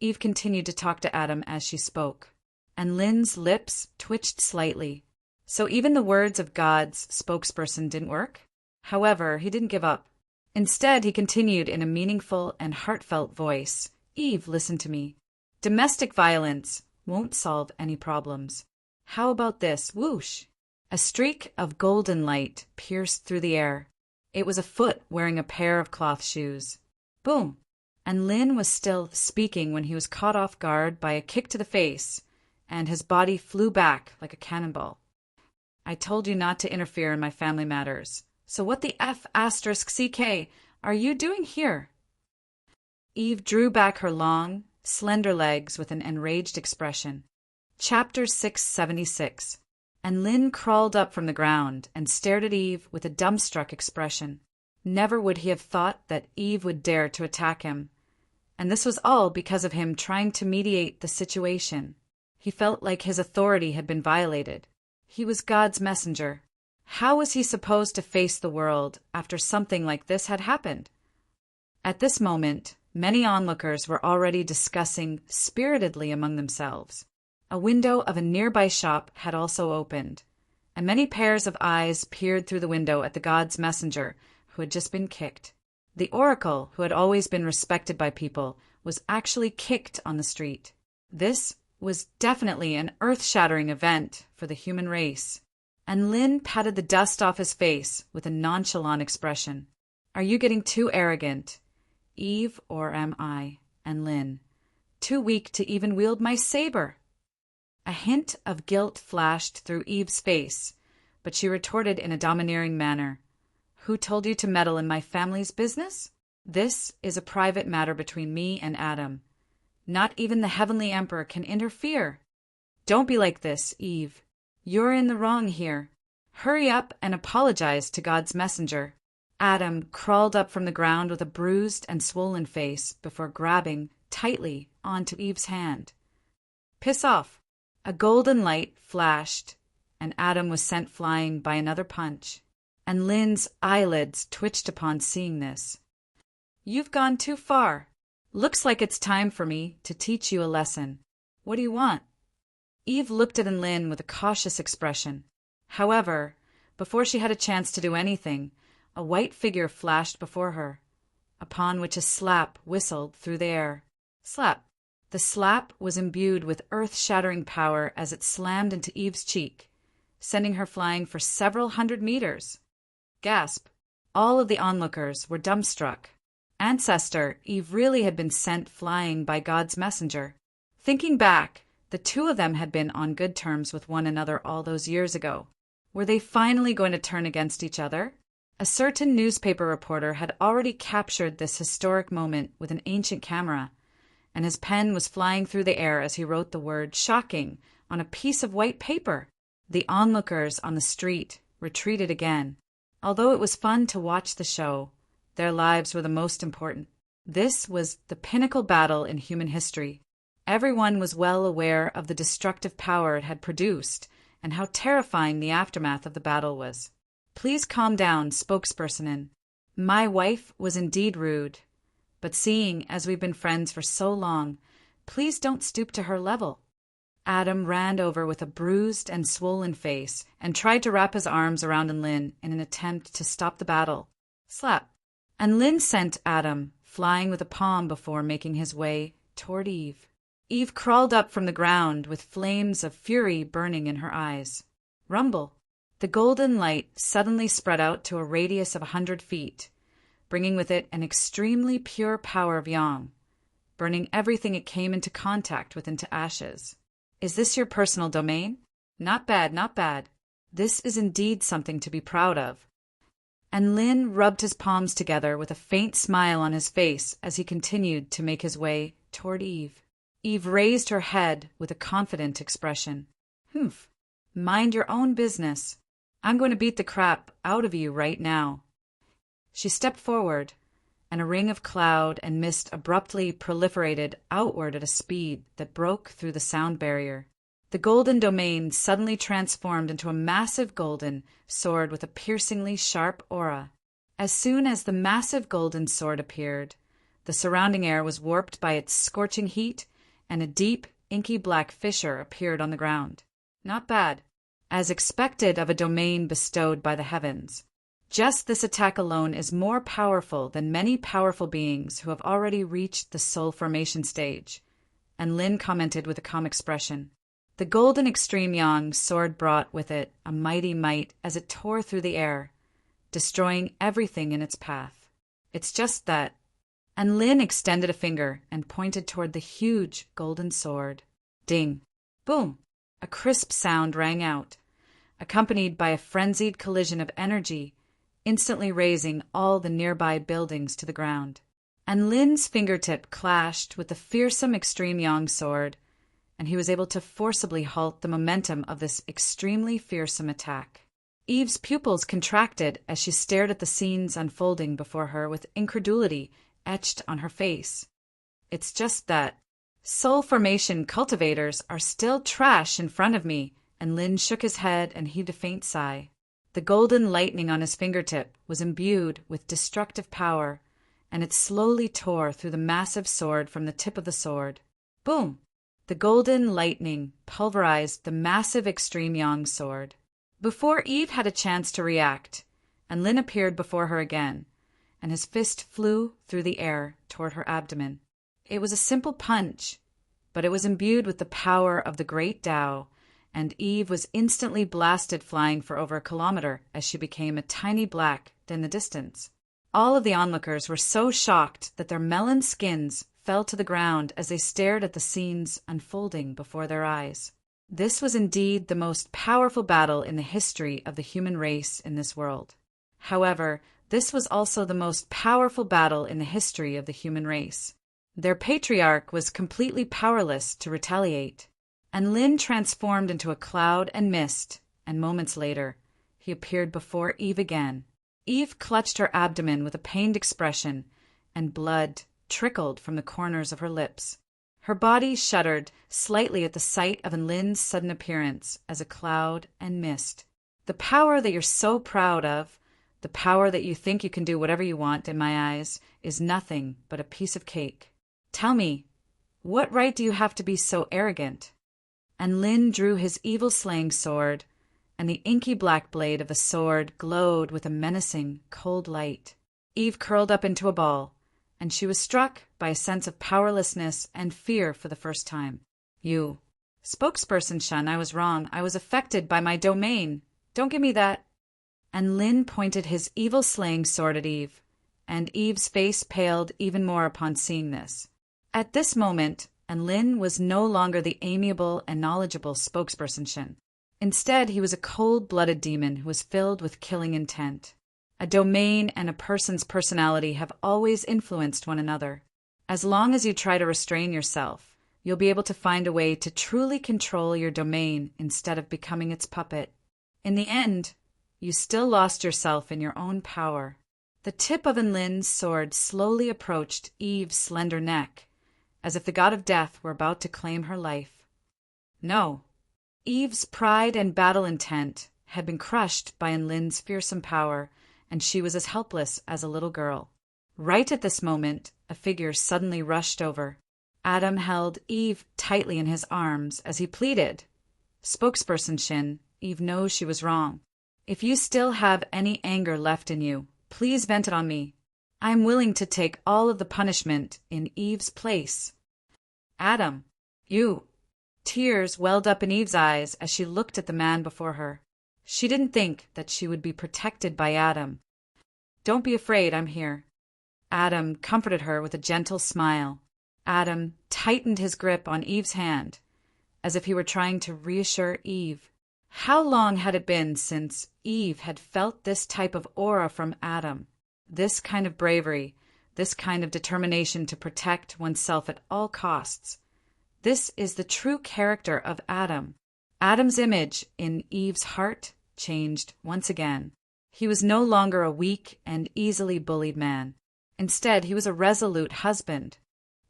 S1: Eve continued to talk to Adam as she spoke, and Lynn's lips twitched slightly. So even the words of God's spokesperson didn't work? However, he didn't give up. Instead, he continued in a meaningful and heartfelt voice. Eve, listen to me. Domestic violence won't solve any problems. How about this? Whoosh! A streak of golden light pierced through the air. It was a foot wearing a pair of cloth shoes. Boom! And Lynn was still speaking when he was caught off guard by a kick to the face, and his body flew back like a cannonball. I told you not to interfere in my family matters. So what the F***CK are you doing here? Eve drew back her long, slender legs with an enraged expression. Chapter 676. And Lynn crawled up from the ground and stared at Eve with a dumbstruck expression. Never would he have thought that Eve would dare to attack him. And this was all because of him trying to mediate the situation. He felt like his authority had been violated. He was God's messenger. How was he supposed to face the world after something like this had happened? At this moment, many onlookers were already discussing spiritedly among themselves. A window of a nearby shop had also opened, and many pairs of eyes peered through the window at the God's messenger who had just been kicked. The oracle, who had always been respected by people, was actually kicked on the street. This was definitely an earth-shattering event for the human race. And Lynn patted the dust off his face with a nonchalant expression. Are you getting too arrogant, Eve, or am I, and Lynn, too weak to even wield my saber? A hint of guilt flashed through Eve's face, but she retorted in a domineering manner. Who told you to meddle in my family's business? This is a private matter between me and Adam. Not even the Heavenly Emperor can interfere. Don't be like this, Eve. You're in the wrong here. Hurry up and apologize to God's messenger. Adam crawled up from the ground with a bruised and swollen face before grabbing tightly onto Eve's hand. Piss off. A golden light flashed, and Adam was sent flying by another punch, and Lynn's eyelids twitched upon seeing this. You've gone too far. Looks like it's time for me to teach you a lesson. What do you want? Eve looked at Lynn with a cautious expression. However, before she had a chance to do anything, a white figure flashed before her, upon which a slap whistled through the air. Slap. The slap was imbued with earth-shattering power as it slammed into Eve's cheek, sending her flying for several hundred meters. Gasp. All of the onlookers were dumbstruck. Ancestor, Eve really had been sent flying by God's messenger. Thinking back, the two of them had been on good terms with one another all those years ago. Were they finally going to turn against each other? A certain newspaper reporter had already captured this historic moment with an ancient camera, and his pen was flying through the air as he wrote the word shocking on a piece of white paper. The onlookers on the street retreated again. Although it was fun to watch the show, their lives were the most important. This was the pinnacle battle in human history. Everyone was well aware of the destructive power it had produced and how terrifying the aftermath of the battle was. Please calm down, spokesperson. My wife was indeed rude, but seeing as we've been friends for so long, please don't stoop to her level. Adam ran over with a bruised and swollen face and tried to wrap his arms around Lynn in an attempt to stop the battle. Slap. And Lynn sent Adam flying with a palm before making his way toward Eve. Eve crawled up from the ground with flames of fury burning in her eyes. Rumble. The golden light suddenly spread out to a radius of 100 feet, bringing with it an extremely pure power of yang, burning everything it came into contact with into ashes. Is this your personal domain? Not bad, not bad. This is indeed something to be proud of. and Lin rubbed his palms together with a faint smile on his face as he continued to make his way toward Eve. Eve raised her head with a confident expression. "Humph. Mind your own business. I'm going to beat the crap out of you right now." She stepped forward, and a ring of cloud and mist abruptly proliferated outward at a speed that broke through the sound barrier. The golden domain suddenly transformed into a massive golden sword with a piercingly sharp aura. As soon as the massive golden sword appeared, the surrounding air was warped by its scorching heat, and a deep, inky black fissure appeared on the ground. Not bad, as expected of a domain bestowed by the heavens. Just this attack alone is more powerful than many powerful beings who have already reached the soul formation stage, and Lin commented with a calm expression. The golden extreme yang sword brought with it a mighty might as it tore through the air, destroying everything in its path. It's just that. And Lin extended a finger and pointed toward the huge golden sword. Ding! Boom! A crisp sound rang out, accompanied by a frenzied collision of energy, instantly raising all the nearby buildings to the ground. And Lin's fingertip clashed with the fearsome extreme yang sword, and he was able to forcibly halt the momentum of this extremely fearsome attack. Eve's pupils contracted as she stared at the scenes unfolding before her with incredulity etched on her face. It's just that soul formation cultivators are still trash in front of me, and Lin shook his head and heaved a faint sigh. The golden lightning on his fingertip was imbued with destructive power, and it slowly tore through the massive sword from the tip of the sword. Boom! The golden lightning pulverized the massive extreme yang sword. Before Eve had a chance to react, and Lin appeared before her again, and his fist flew through the air toward her abdomen. It was a simple punch, but it was imbued with the power of the great Tao, and Eve was instantly blasted flying for over a kilometer as she became a tiny black in the distance. All of the onlookers were so shocked that their melon skins fell to the ground as they stared at the scenes unfolding before their eyes. This was indeed the most powerful battle in the history of the human race in this world. However, this was also the most powerful battle in the history of the human race. Their patriarch was completely powerless to retaliate, and Lin transformed into a cloud and mist, and moments later, he appeared before Eve again. Eve clutched her abdomen with a pained expression, and blood trickled from the corners of her lips. Her body shuddered slightly at the sight of Lin's sudden appearance as a cloud and mist. The power that you're so proud of, the power that you think you can do whatever you want in my eyes, is nothing but a piece of cake. Tell me, what right do you have to be so arrogant? And Lin drew his evil-slaying sword, and the inky black blade of the sword glowed with a menacing, cold light. Eve curled up into a ball, and she was struck by a sense of powerlessness and fear for the first time. You. Spokesperson Shun, I was wrong. I was affected by my domain. Don't give me that. And Lin pointed his evil-slaying sword at Eve, and Eve's face paled even more upon seeing this. At this moment, Lin was no longer the amiable and knowledgeable spokesperson Shin. Instead, he was a cold-blooded demon who was filled with killing intent. A domain and a person's personality have always influenced one another. As long as you try to restrain yourself, you'll be able to find a way to truly control your domain instead of becoming its puppet. In the end, you still lost yourself in your own power. The tip of Lin's sword slowly approached Eve's slender neck, as if the god of death were about to claim her life. No. Eve's pride and battle intent had been crushed by Lin's fearsome power, and she was as helpless as a little girl. Right at this moment, a figure suddenly rushed over. Adam held Eve tightly in his arms as he pleaded, "Spokesperson Shin, Eve knows she was wrong. If you still have any anger left in you, please vent it on me. I am willing to take all of the punishment in Eve's place." "Adam, you." Tears welled up in Eve's eyes as she looked at the man before her. She didn't think that she would be protected by Adam. "Don't be afraid, I'm here." Adam comforted her with a gentle smile. Adam tightened his grip on Eve's hand, as if he were trying to reassure Eve. How long had it been since Eve had felt this type of aura from Adam? This kind of bravery, this kind of determination to protect oneself at all costs. This is the true character of Adam. Adam's image in Eve's heart changed once again. He was no longer a weak and easily bullied man. Instead, he was a resolute husband.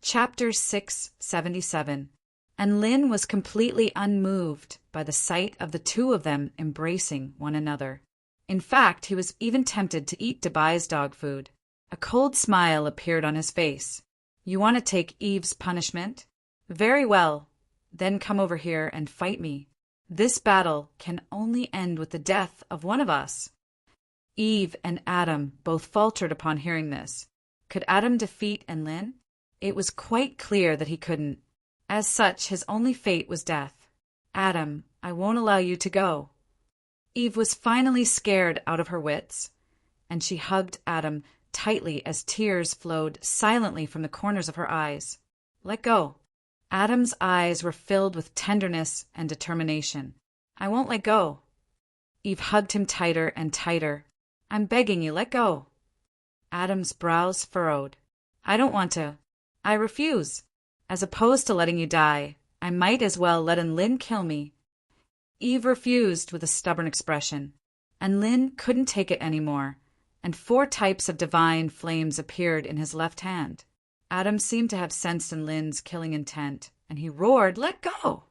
S1: Chapter 677. And Lynn was completely unmoved by the sight of the two of them embracing one another. In fact, he was even tempted to eat Dubai's dog food. A cold smile appeared on his face. You want to take Eve's punishment? Very well. Then come over here and fight me. This battle can only end with the death of one of us. Eve and Adam both faltered upon hearing this. Could Adam defeat Enlil? It was quite clear that he couldn't. As such, his only fate was death. Adam, I won't allow you to go. Eve was finally scared out of her wits, and she hugged Adam tightly as tears flowed silently from the corners of her eyes. Let go. Adam's eyes were filled with tenderness and determination. I won't let go. Eve hugged him tighter and tighter. I'm begging you, let go. Adam's brows furrowed. I don't want to. I refuse. As opposed to letting you die, I might as well let Enlil kill me. Eve refused with a stubborn expression. Enlil couldn't take it anymore, and 4 types of divine flames appeared in his left hand. Adam seemed to have sensed Enlil's killing intent, and he roared, Let go!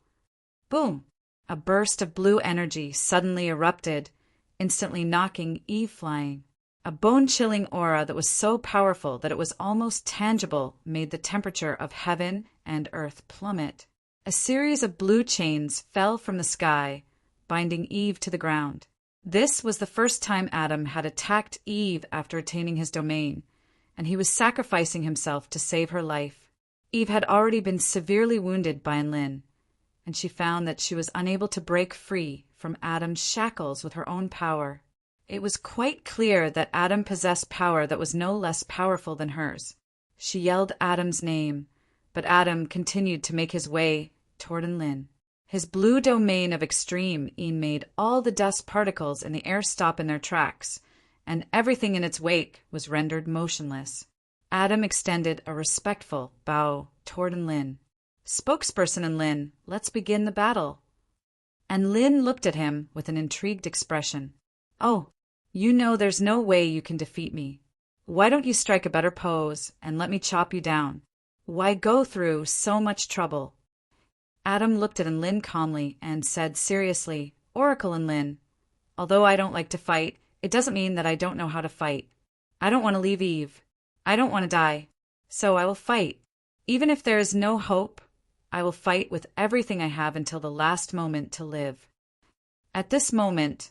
S1: Boom! A burst of blue energy suddenly erupted, instantly knocking Eve flying. A bone-chilling aura that was so powerful that it was almost tangible made the temperature of heaven and earth plummet. A series of blue chains fell from the sky, binding Eve to the ground. This was the first time Adam had attacked Eve after attaining his domain, and he was sacrificing himself to save her life. Eve had already been severely wounded by Enlil, and she found that she was unable to break free from Adam's shackles with her own power. It was quite clear that Adam possessed power that was no less powerful than hers. She yelled Adam's name, but Adam continued to make his way toward Enlil. His blue domain of extreme made all the dust particles in the air stop in their tracks, and everything in its wake was rendered motionless. Adam extended a respectful bow toward Enlil. Spokesperson Enlil, let's begin the battle. Enlil looked at him with an intrigued expression. Oh, you know there's no way you can defeat me. Why don't you strike a better pose and let me chop you down? Why go through so much trouble? Adam looked at Enlil calmly and said seriously, Oracle Enlil, although I don't like to fight, it doesn't mean that I don't know how to fight. I don't want to leave Eve. I don't want to die. So I will fight. Even if there is no hope, I will fight with everything I have until the last moment to live. At this moment,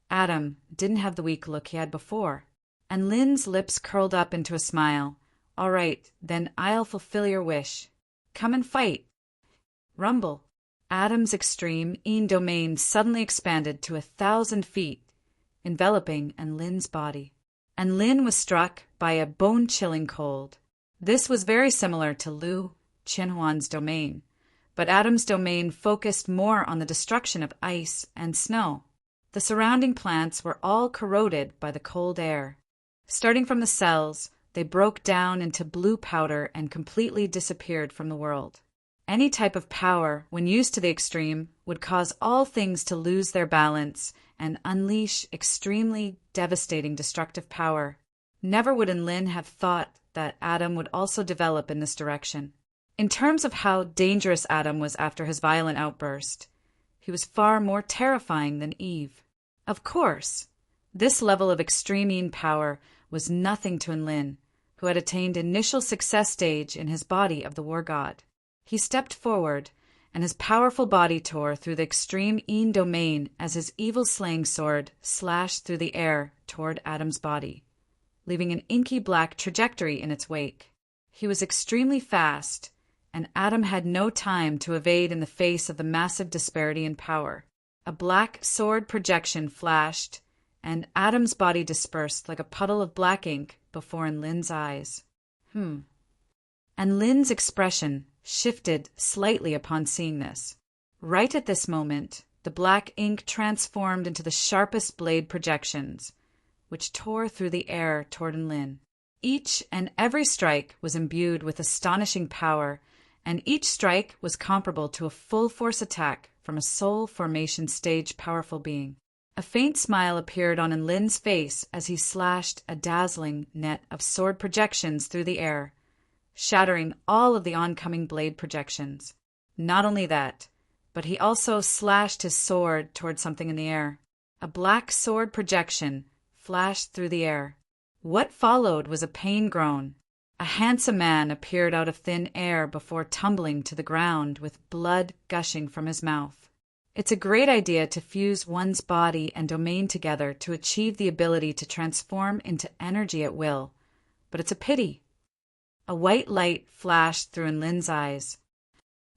S1: Adam didn't have the weak look he had before, and Enlil's lips curled up into a smile. All right, then I'll fulfill your wish. Come and fight. Rumble. Adam's extreme domain suddenly expanded to 1,000 feet, enveloping Enlil's body. Enlil was struck by a bone-chilling cold. This was very similar to Liu Qianhuan's domain, but Adam's domain focused more on the destruction of ice and snow. The surrounding plants were all corroded by the cold air. Starting from the cells, they broke down into blue powder and completely disappeared from the world. Any type of power, when used to the extreme, would cause all things to lose their balance and unleash extremely devastating destructive power. Never would Enlil have thought that Adam would also develop in this direction. In terms of how dangerous Adam was after his violent outburst, he was far more terrifying than Eve. Of course, this level of extreme power was nothing to Enlil, who had attained initial success stage in his body of the war god. He stepped forward, and his powerful body tore through the extreme domain as his evil-slaying sword slashed through the air toward Adam's body, leaving an inky black trajectory in its wake. He was extremely fast, and Adam had no time to evade in the face of the massive disparity in power. A black sword projection flashed, and Adam's body dispersed like a puddle of black ink before Enlil's eyes. Enlil's expression shifted slightly upon seeing this. Right at this moment, The black ink transformed into the sharpest blade projections, which tore through the air toward Lin. Each and every strike was imbued with astonishing power, and each strike was comparable to a full-force attack from a soul formation stage powerful being. A faint smile appeared on Lin's face as he slashed a dazzling net of sword projections through the air, shattering all of the oncoming blade projections. Not only that, but he also slashed his sword toward something in the air. A black sword projection flashed through the air. What followed was a pain groan. A handsome man appeared out of thin air before tumbling to the ground with blood gushing from his mouth. It's a great idea to fuse one's body and domain together to achieve the ability to transform into energy at will, but it's a pity. A white light flashed through Lin's eyes.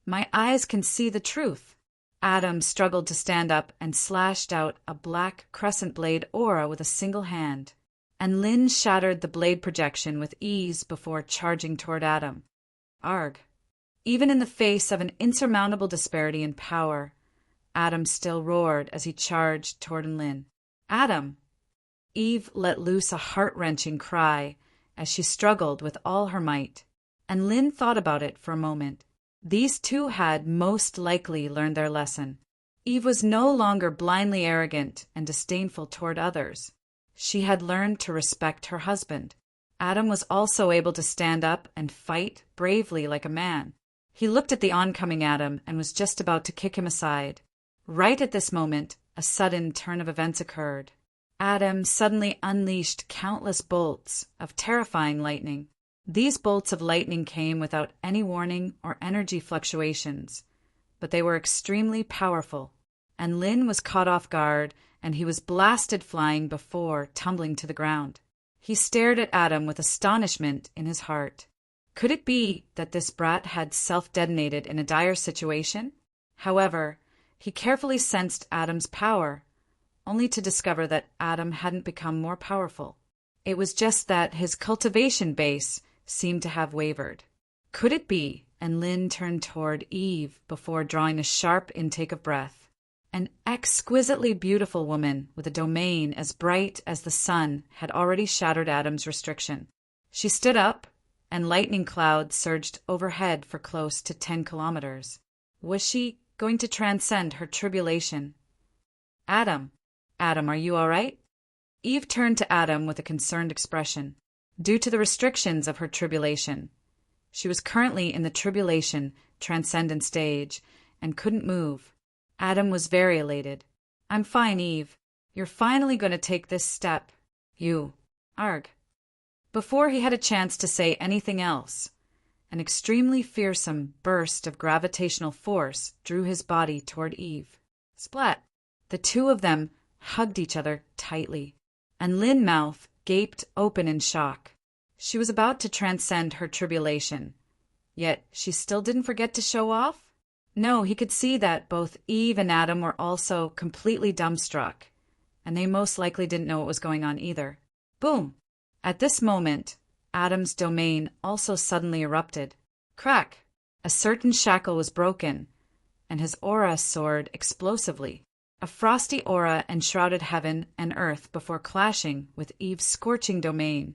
S1: My eyes can see the truth. Adam struggled to stand up and slashed out a black crescent blade aura with a single hand, and Lin shattered the blade projection with ease before charging toward Adam. Arg. Even in the face of an insurmountable disparity in power, Adam still roared as he charged toward Lin. Adam! Eve let loose a heart-wrenching cry as she struggled with all her might, and Lin thought about it for a moment. These two had most likely learned their lesson. Eve was no longer blindly arrogant and disdainful toward others. She had learned to respect her husband. Adam was also able to stand up and fight bravely like a man. He looked at the oncoming Adam and was just about to kick him aside. Right at this moment, a sudden turn of events occurred. Adam suddenly unleashed countless bolts of terrifying lightning. These bolts of lightning came without any warning or energy fluctuations, but they were extremely powerful, and Lin was caught off guard, and he was blasted flying before tumbling to the ground. He stared at Adam with astonishment in his heart. Could it be that this brat had self-detonated in a dire situation? However, he carefully sensed Adam's power, only to discover that Adam hadn't become more powerful. It was just that his cultivation base seemed to have wavered. Could it be? And Lin turned toward Eve before drawing a sharp intake of breath. An exquisitely beautiful woman with a domain as bright as the sun had already shattered Adam's restriction. She stood up, and lightning clouds surged overhead for close to 10 kilometers. Was she going to transcend her tribulation? Adam, are you all right? Eve turned to Adam with a concerned expression. Due to the restrictions of her tribulation, she was currently in the tribulation transcendent stage and couldn't move. Adam was very elated. I'm fine, Eve. You're finally going to take this step. Arg. Before he had a chance to say anything else, an extremely fearsome burst of gravitational force drew his body toward Eve. Splat! The two of them hugged each other tightly, and Lin's mouth gaped open in shock. She was about to transcend her tribulation, yet she still didn't forget to show off? No, he could see that both Eve and Adam were also completely dumbstruck, and they most likely didn't know what was going on either. Boom! At this moment, Adam's domain also suddenly erupted. Crack! A certain shackle was broken, and his aura soared explosively. A frosty aura enshrouded heaven and earth before clashing with Eve's scorching domain,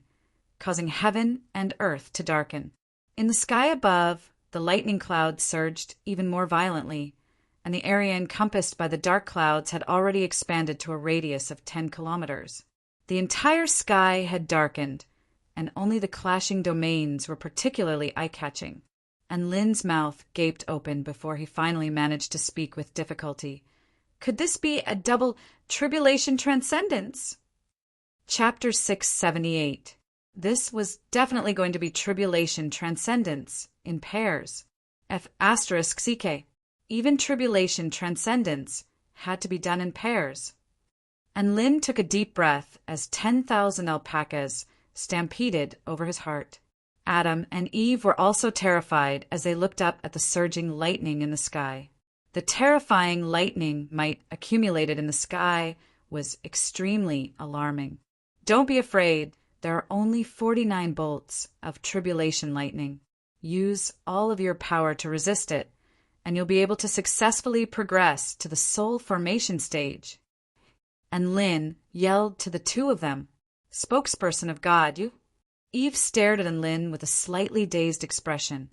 S1: causing heaven and earth to darken. In the sky above, the lightning clouds surged even more violently, and the area encompassed by the dark clouds had already expanded to a radius of 10 kilometers. The entire sky had darkened, and only the clashing domains were particularly eye-catching, and Lin's mouth gaped open before he finally managed to speak with difficulty. Could this be a double tribulation transcendence? Chapter 678. This was definitely going to be tribulation transcendence in pairs. F***ck. Even tribulation transcendence had to be done in pairs. And Lin took a deep breath as 10,000 alpacas stampeded over his heart. Adam and Eve were also terrified as they looked up at the surging lightning in the sky. The terrifying lightning might accumulated in the sky was extremely alarming. Don't be afraid, there are only 49 bolts of tribulation lightning. Use all of your power to resist it, and you'll be able to successfully progress to the soul formation stage." And Lynn yelled to the two of them, "Spokesperson of God, you—" Eve stared at Lynn with a slightly dazed expression.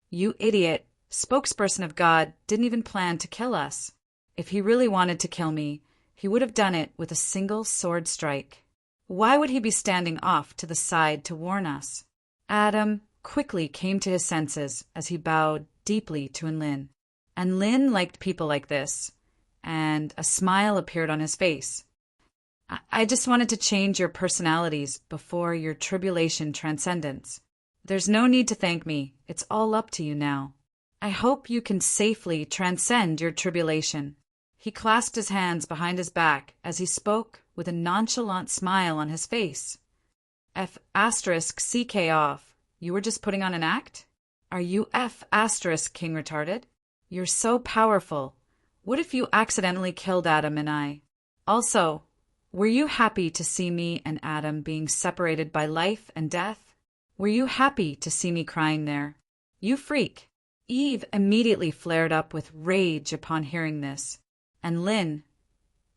S1: "You idiot, spokesperson of God didn't even plan to kill us. If he really wanted to kill me, he would have done it with a single sword strike. Why would he be standing off to the side to warn us?" Adam quickly came to his senses as he bowed deeply to Lynn. And Lynn liked people like this, and a smile appeared on his face. I just wanted to change your personalities before your tribulation transcendence. There's no need to thank me. It's all up to you now. I hope you can safely transcend your tribulation." He clasped his hands behind his back as he spoke with a nonchalant smile on his face. F***CK off. You were just putting on an act? Are you King retarded? You're so powerful. What if you accidentally killed Adam and I? Also, were you happy to see me and Adam being separated by life and death? Were you happy to see me crying there? You freak. Eve immediately flared up with rage upon hearing this. And Lynn,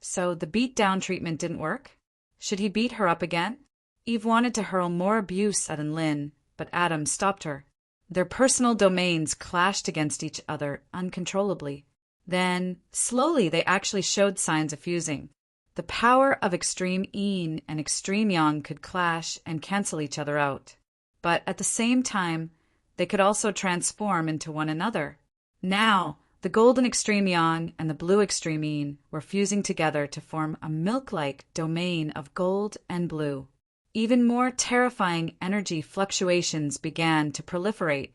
S1: so the beat-down treatment didn't work? Should he beat her up again? Eve wanted to hurl more abuse at Lynn, but Adam stopped her. Their personal domains clashed against each other uncontrollably. Then, slowly, they actually showed signs of fusing. The power of extreme yin and extreme yang could clash and cancel each other out. But at the same time, they could also transform into one another. Now, the golden extreme yang and the blue extreme yin were fusing together to form a milk-like domain of gold and blue. Even more terrifying energy fluctuations began to proliferate,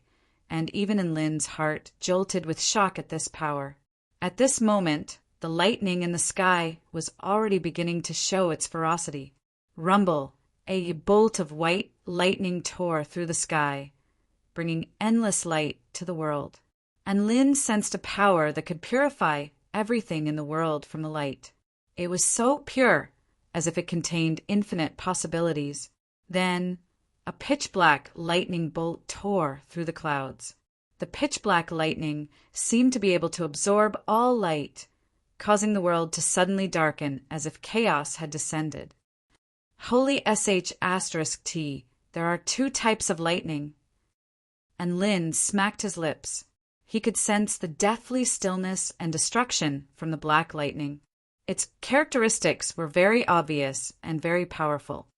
S1: and even Lynn's heart jolted with shock at this power. At this moment, the lightning in the sky was already beginning to show its ferocity. Rumble, a bolt of white lightning tore through the sky, bringing endless light to the world. And Lynn sensed a power that could purify everything in the world from the light. It was so pure, as if it contained infinite possibilities. Then, a pitch-black lightning bolt tore through the clouds. The pitch-black lightning seemed to be able to absorb all light, causing the world to suddenly darken as if chaos had descended. Holy *T, there are two types of lightning. And Lynn smacked his lips. He could sense the deathly stillness and destruction from the black lightning. Its characteristics were very obvious and very powerful.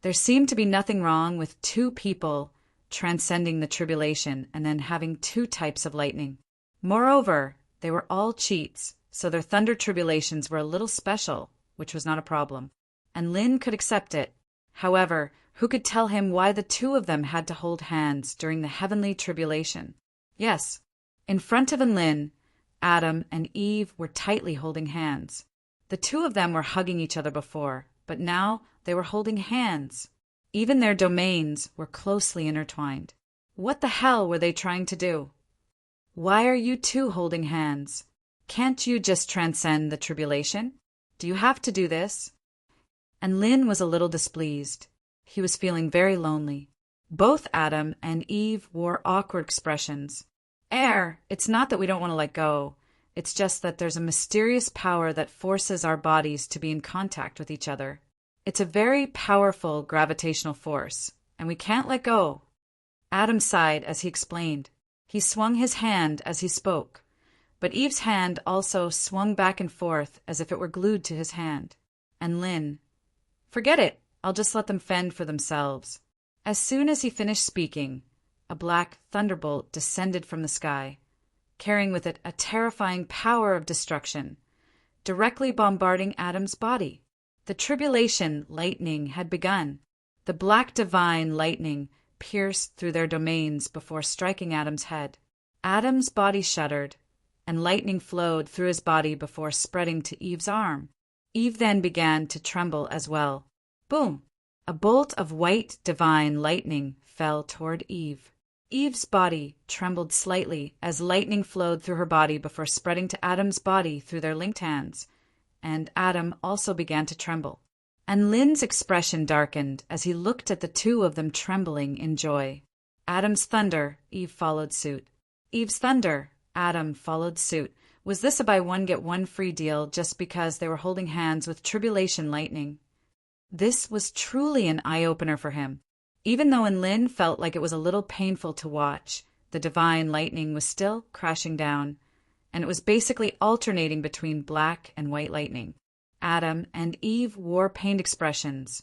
S1: There seemed to be nothing wrong with two people transcending the tribulation and then having two types of lightning. Moreover, they were all cheats, so their thunder tribulations were a little special, which was not a problem. And Lynn could accept it. However, who could tell him why the two of them had to hold hands during the heavenly tribulation? Yes, in front of Lynn, Adam and Eve were tightly holding hands. The two of them were hugging each other before, but now they were holding hands. Even their domains were closely intertwined. What the hell were they trying to do? Why are you two holding hands? Can't you just transcend the tribulation? Do you have to do this? And Lynn was a little displeased. He was feeling very lonely. Both Adam and Eve wore awkward expressions. It's not that we don't want to let go. It's just that there's a mysterious power that forces our bodies to be in contact with each other. It's a very powerful gravitational force, and we can't let go. Adam sighed as he explained. He swung his hand as he spoke, but Eve's hand also swung back and forth as if it were glued to his hand. And Lynn, forget it, I'll just let them fend for themselves. As soon as he finished speaking, a black thunderbolt descended from the sky, carrying with it a terrifying power of destruction, directly bombarding Adam's body. The tribulation lightning had begun. The black divine lightning pierced through their domains before striking Adam's head. Adam's body shuddered, and lightning flowed through his body before spreading to Eve's arm. Eve then began to tremble as well. Boom! A bolt of white divine lightning fell toward Eve. Eve's body trembled slightly as lightning flowed through her body before spreading to Adam's body through their linked hands, and Adam also began to tremble. And Lynn's expression darkened as he looked at the two of them trembling in joy. Adam's thunder, Eve followed suit. Eve's thunder, Adam followed suit. Was this a buy one get one free deal just because they were holding hands with tribulation lightning? This was truly an eye-opener for him. Even though Lin felt like it was a little painful to watch, the divine lightning was still crashing down, and it was basically alternating between black and white lightning. Adam and Eve wore pained expressions,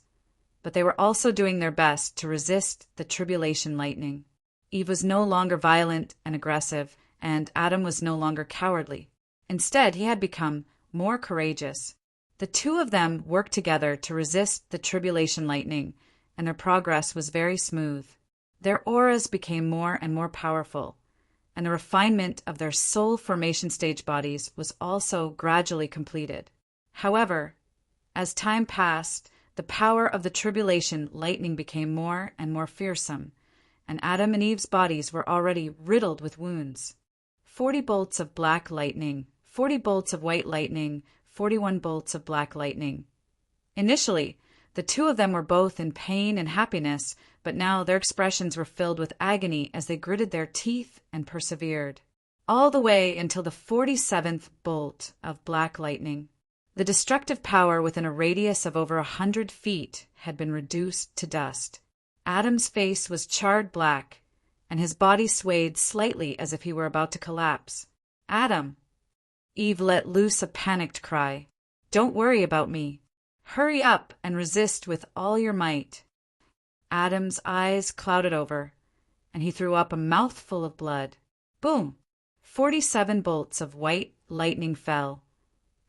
S1: but they were also doing their best to resist the tribulation lightning. Eve was no longer violent and aggressive, and Adam was no longer cowardly. Instead, he had become more courageous. The two of them worked together to resist the tribulation lightning, and their progress was very smooth. Their auras became more and more powerful, and the refinement of their soul formation stage bodies was also gradually completed. However, as time passed, the power of the tribulation lightning became more and more fearsome, and Adam and Eve's bodies were already riddled with wounds. 40 bolts of black lightning, 40 bolts of white lightning, 41 bolts of black lightning. Initially, the two of them were both in pain and happiness, but now their expressions were filled with agony as they gritted their teeth and persevered. All the way until the 47th bolt of black lightning. The destructive power within a radius of over 100 feet had been reduced to dust. Adam's face was charred black, and his body swayed slightly as if he were about to collapse. Adam! Eve let loose a panicked cry. Don't worry about me. Hurry up and resist with all your might. Adam's eyes clouded over, and he threw up a mouthful of blood. Boom! 47 bolts of white lightning fell,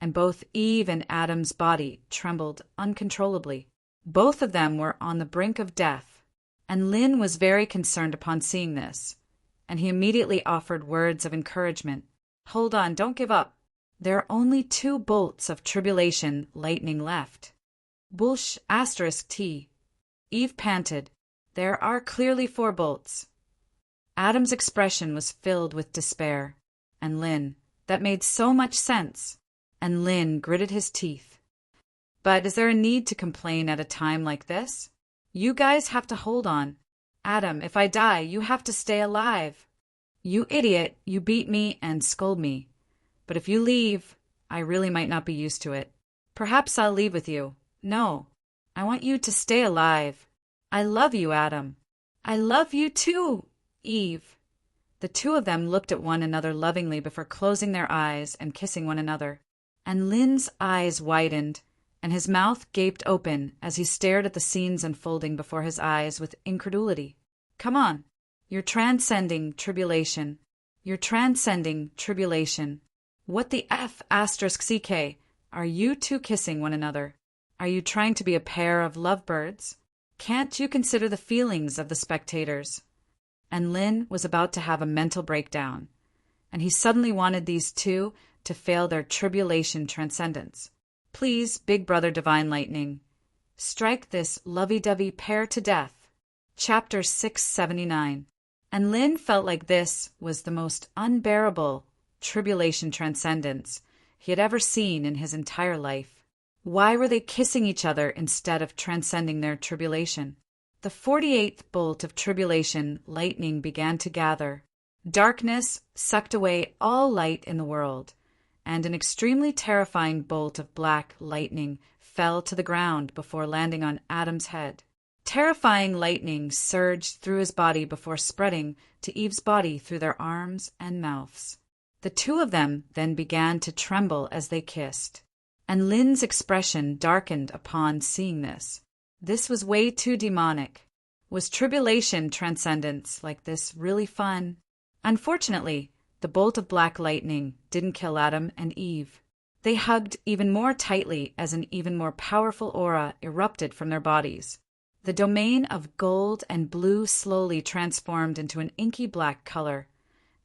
S1: and both Eve and Adam's body trembled uncontrollably. Both of them were on the brink of death, and Lin was very concerned upon seeing this, and he immediately offered words of encouragement. Hold on, don't give up. There are only 2 bolts of tribulation lightning left. Bullsh *T. Eve panted. There are clearly 4 bolts. Adam's expression was filled with despair. And Lin, that made so much sense. And Lin gritted his teeth. But is there a need to complain at a time like this? You guys have to hold on. Adam, if I die, you have to stay alive. You idiot, you beat me and scold me. But if you leave, I really might not be used to it. Perhaps I'll leave with you. No, I want you to stay alive. I love you, Adam. I love you too, Eve. The two of them looked at one another lovingly before closing their eyes and kissing one another. And Lin's eyes widened, and his mouth gaped open as he stared at the scenes unfolding before his eyes with incredulity. Come on. You're transcending tribulation. You're transcending tribulation. What the F *CK? Are you two kissing one another? Are you trying to be a pair of lovebirds? Can't you consider the feelings of the spectators? And Lin was about to have a mental breakdown, and he suddenly wanted these two to fail their tribulation transcendence. Please, Big Brother Divine Lightning, strike this lovey-dovey pair to death. Chapter 679. And Lin felt like this was the most unbearable tribulation transcendence he had ever seen in his entire life. Why were they kissing each other instead of transcending their tribulation? The 48th bolt of tribulation lightning began to gather. Darkness sucked away all light in the world, and an extremely terrifying bolt of black lightning fell to the ground before landing on Adam's head. Terrifying lightning surged through his body before spreading to Eve's body through their arms and mouths. The two of them then began to tremble as they kissed, and Lin's expression darkened upon seeing this. This was way too demonic. Was tribulation transcendence like this really fun? Unfortunately, the bolt of black lightning didn't kill Adam and Eve. They hugged even more tightly as an even more powerful aura erupted from their bodies. The domain of gold and blue slowly transformed into an inky black color,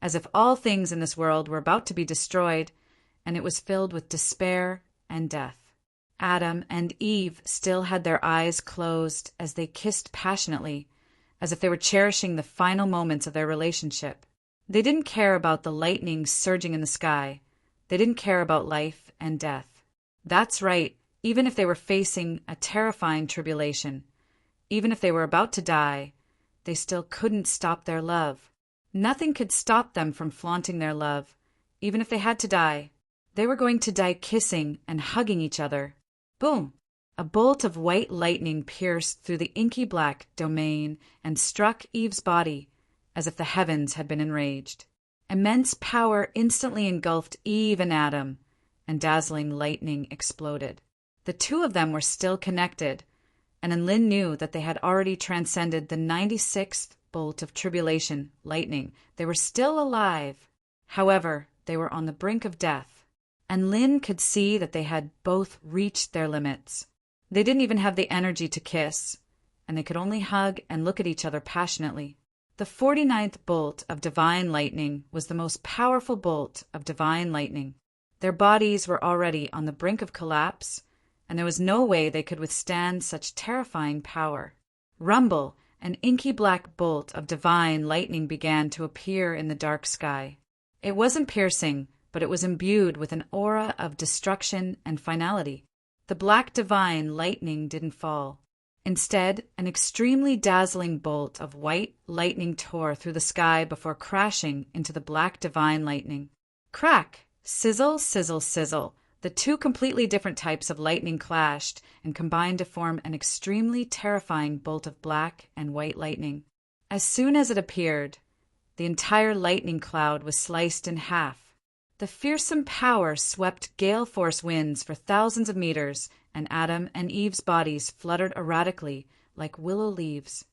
S1: as if all things in this world were about to be destroyed, and it was filled with despair and death. Adam and Eve still had their eyes closed as they kissed passionately, as if they were cherishing the final moments of their relationship. They didn't care about the lightning surging in the sky. They didn't care about life and death. That's right, even if they were facing a terrifying tribulation, even if they were about to die, they still couldn't stop their love. Nothing could stop them from flaunting their love, even if they had to die. They were going to die kissing and hugging each other. Boom! A bolt of white lightning pierced through the inky black domain and struck Eve's body as if the heavens had been enraged. Immense power instantly engulfed Eve and Adam, and dazzling lightning exploded. The two of them were still connected, and Enlil knew that they had already transcended the 96th bolt of tribulation, lightning. They were still alive. However, they were on the brink of death. Enlil could see that they had both reached their limits. They didn't even have the energy to kiss, and they could only hug and look at each other passionately. The 49th bolt of divine lightning was the most powerful bolt of divine lightning. Their bodies were already on the brink of collapse, and there was no way they could withstand such terrifying power. Rumble, an inky black bolt of divine lightning began to appear in the dark sky. It wasn't piercing, but it was imbued with an aura of destruction and finality. The black divine lightning didn't fall. Instead, an extremely dazzling bolt of white lightning tore through the sky before crashing into the black divine lightning. Crack! Sizzle, sizzle, sizzle. The two completely different types of lightning clashed and combined to form an extremely terrifying bolt of black and white lightning. As soon as it appeared, the entire lightning cloud was sliced in half. The fearsome power swept gale-force winds for thousands of meters, and Adam and Eve's bodies fluttered erratically like willow leaves.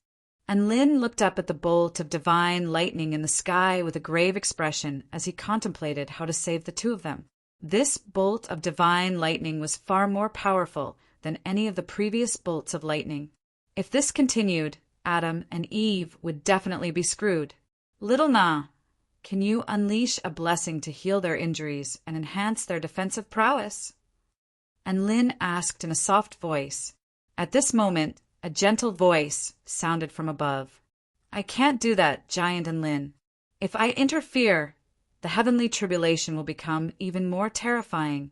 S1: Enlil looked up at the bolt of divine lightning in the sky with a grave expression as he contemplated how to save the two of them. This bolt of divine lightning was far more powerful than any of the previous bolts of lightning. If this continued, Adam and Eve would definitely be screwed. Little Na, can you unleash a blessing to heal their injuries and enhance their defensive prowess? Enlil asked in a soft voice. At this moment, a gentle voice sounded from above. I can't do that, giant Enlil. If I interfere, the heavenly tribulation will become even more terrifying,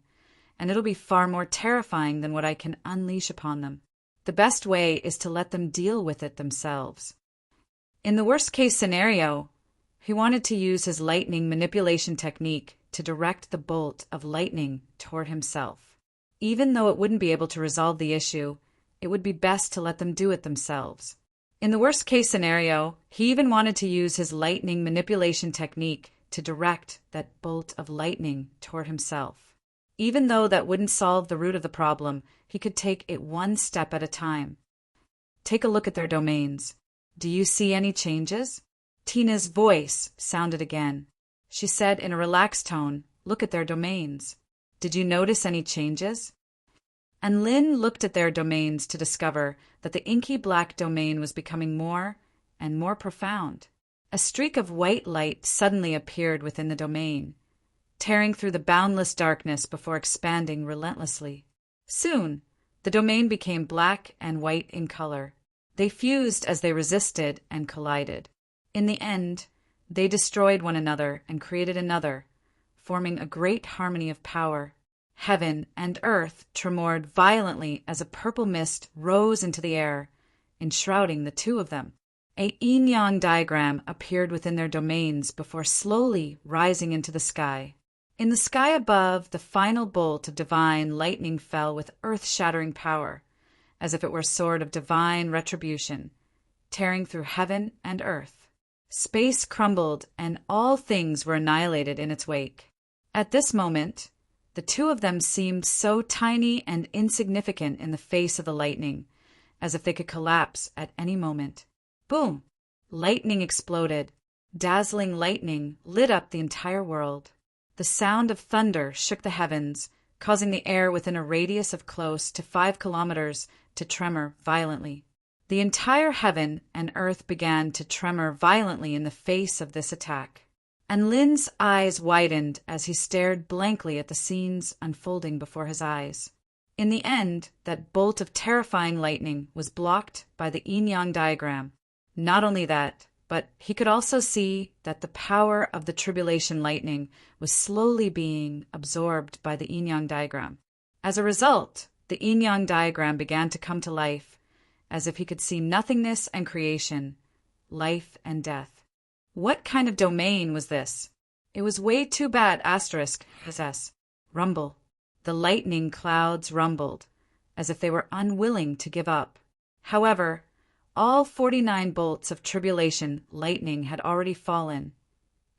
S1: and it'll be far more terrifying than what I can unleash upon them. The best way is to let them deal with it themselves. In the worst-case scenario, he wanted to use his lightning manipulation technique to direct the bolt of lightning toward himself. Even though it wouldn't be able to resolve the issue, it would be best to let them do it themselves. In the worst-case scenario, he even wanted to use his lightning manipulation technique to direct that bolt of lightning toward himself. Even though that wouldn't solve the root of the problem, he could take it one step at a time. Take a look at their domains. Do you see any changes? Tina's voice sounded again. She said in a relaxed tone, look at their domains. Did you notice any changes? Enlil looked at their domains to discover that the inky black domain was becoming more and more profound. A streak of white light suddenly appeared within the domain, tearing through the boundless darkness before expanding relentlessly. Soon, the domain became black and white in color. They fused as they resisted and collided. In the end, they destroyed one another and created another, forming a great harmony of power. Heaven and earth tremored violently as a purple mist rose into the air, enshrouding the two of them. A yin-yang diagram appeared within their domains before slowly rising into the sky. In the sky above, the final bolt of divine lightning fell with earth-shattering power, as if it were a sword of divine retribution, tearing through heaven and earth. Space crumbled, and all things were annihilated in its wake. At this moment, the two of them seemed so tiny and insignificant in the face of the lightning, as if they could collapse at any moment. Boom! Lightning exploded. Dazzling lightning lit up the entire world. The sound of thunder shook the heavens, causing the air within a radius of close to 5 kilometers to tremor violently. The entire heaven and earth began to tremor violently in the face of this attack. Enlil's eyes widened as he stared blankly at the scenes unfolding before his eyes. In the end, that bolt of terrifying lightning was blocked by the yin-yang diagram. Not only that, but he could also see that the power of the tribulation lightning was slowly being absorbed by the yin-yang diagram. As a result, the yin-yang diagram began to come to life, as if he could see nothingness and creation, life and death. What kind of domain was this? It was way too bad, *SS. Rumble. The lightning clouds rumbled, as if they were unwilling to give up. However, all 49 bolts of tribulation lightning had already fallen,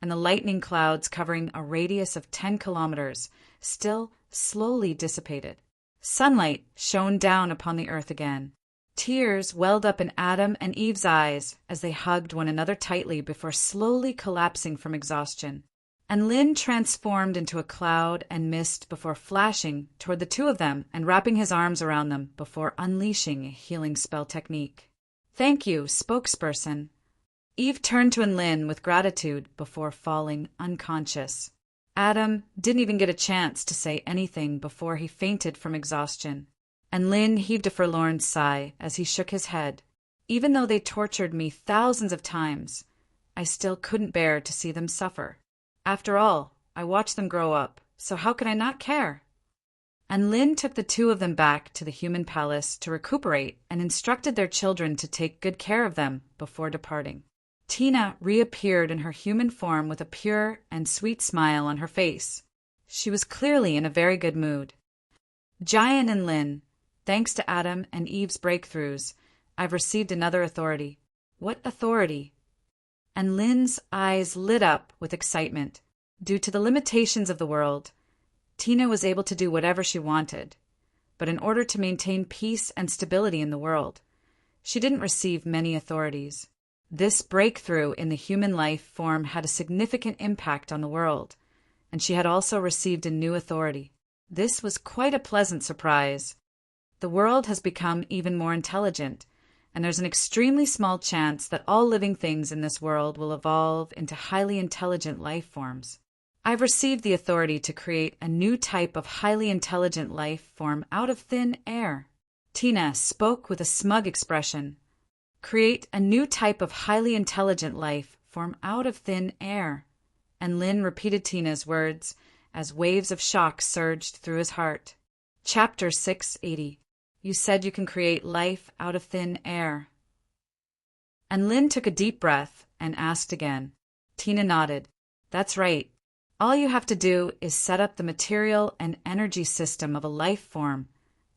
S1: and the lightning clouds covering a radius of 10 kilometers still slowly dissipated. Sunlight shone down upon the earth again. Tears welled up in Adam and Eve's eyes as they hugged one another tightly before slowly collapsing from exhaustion. And Lin transformed into a cloud and mist before flashing toward the two of them and wrapping his arms around them before unleashing a healing spell technique. Thank you, spokesperson. Eve turned to Lin with gratitude before falling unconscious. Adam didn't even get a chance to say anything before he fainted from exhaustion, and Lin heaved a forlorn sigh as he shook his head. Even though they tortured me thousands of times, I still couldn't bear to see them suffer. After all, I watched them grow up, so how could I not care? And Lin took the two of them back to the human palace to recuperate and instructed their children to take good care of them before departing. Tina reappeared in her human form with a pure and sweet smile on her face. She was clearly in a very good mood. Giant and Lin, thanks to Adam and Eve's breakthroughs, I've received another authority. What authority? And Lin's eyes lit up with excitement. Due to the limitations of the world, Tina was able to do whatever she wanted. But in order to maintain peace and stability in the world, she didn't receive many authorities. This breakthrough in the human life form had a significant impact on the world, and she had also received a new authority. This was quite a pleasant surprise. The world has become even more intelligent, and there's an extremely small chance that all living things in this world will evolve into highly intelligent life forms. I've received the authority to create a new type of highly intelligent life form out of thin air. Tina spoke with a smug expression. Create a new type of highly intelligent life form out of thin air. And Lin repeated Tina's words as waves of shock surged through his heart. Chapter 680. You said you can create life out of thin air. And Lin took a deep breath and asked again. Tina nodded. That's right. All you have to do is set up the material and energy system of a life form,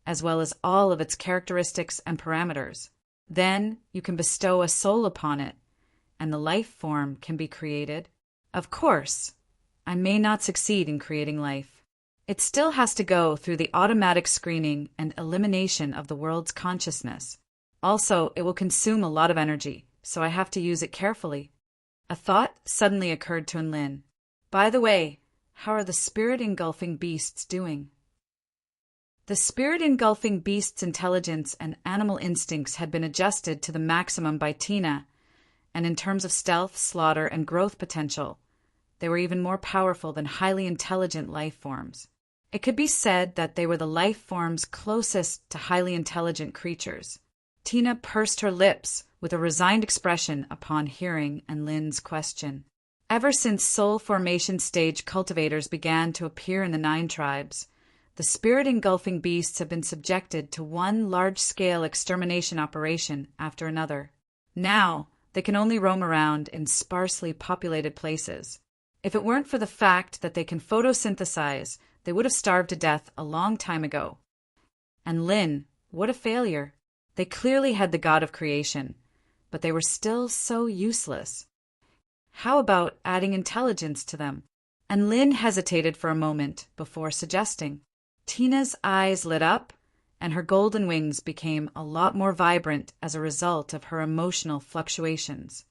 S1: as well as all of its characteristics and parameters. Then you can bestow a soul upon it, and the life form can be created. Of course, I may not succeed in creating life. It still has to go through the automatic screening and elimination of the world's consciousness. Also, it will consume a lot of energy, so I have to use it carefully. A thought suddenly occurred to Lin. By the way, how are the spirit-engulfing beasts doing? The spirit-engulfing beast's intelligence and animal instincts had been adjusted to the maximum by Tina, and in terms of stealth, slaughter, and growth potential, they were even more powerful than highly intelligent life forms. It could be said that they were the life forms closest to highly intelligent creatures. Tina pursed her lips with a resigned expression upon hearing Lin's question. Ever since soul formation stage cultivators began to appear in the 9 tribes, the spirit-engulfing beasts have been subjected to one large-scale extermination operation after another. Now, they can only roam around in sparsely populated places. If it weren't for the fact that they can photosynthesize, they would have starved to death a long time ago. And Lin, what a failure. They clearly had the god of creation, but they were still so useless. How about adding intelligence to them? And Lin hesitated for a moment before suggesting. Tina's eyes lit up, and her golden wings became a lot more vibrant as a result of her emotional fluctuations.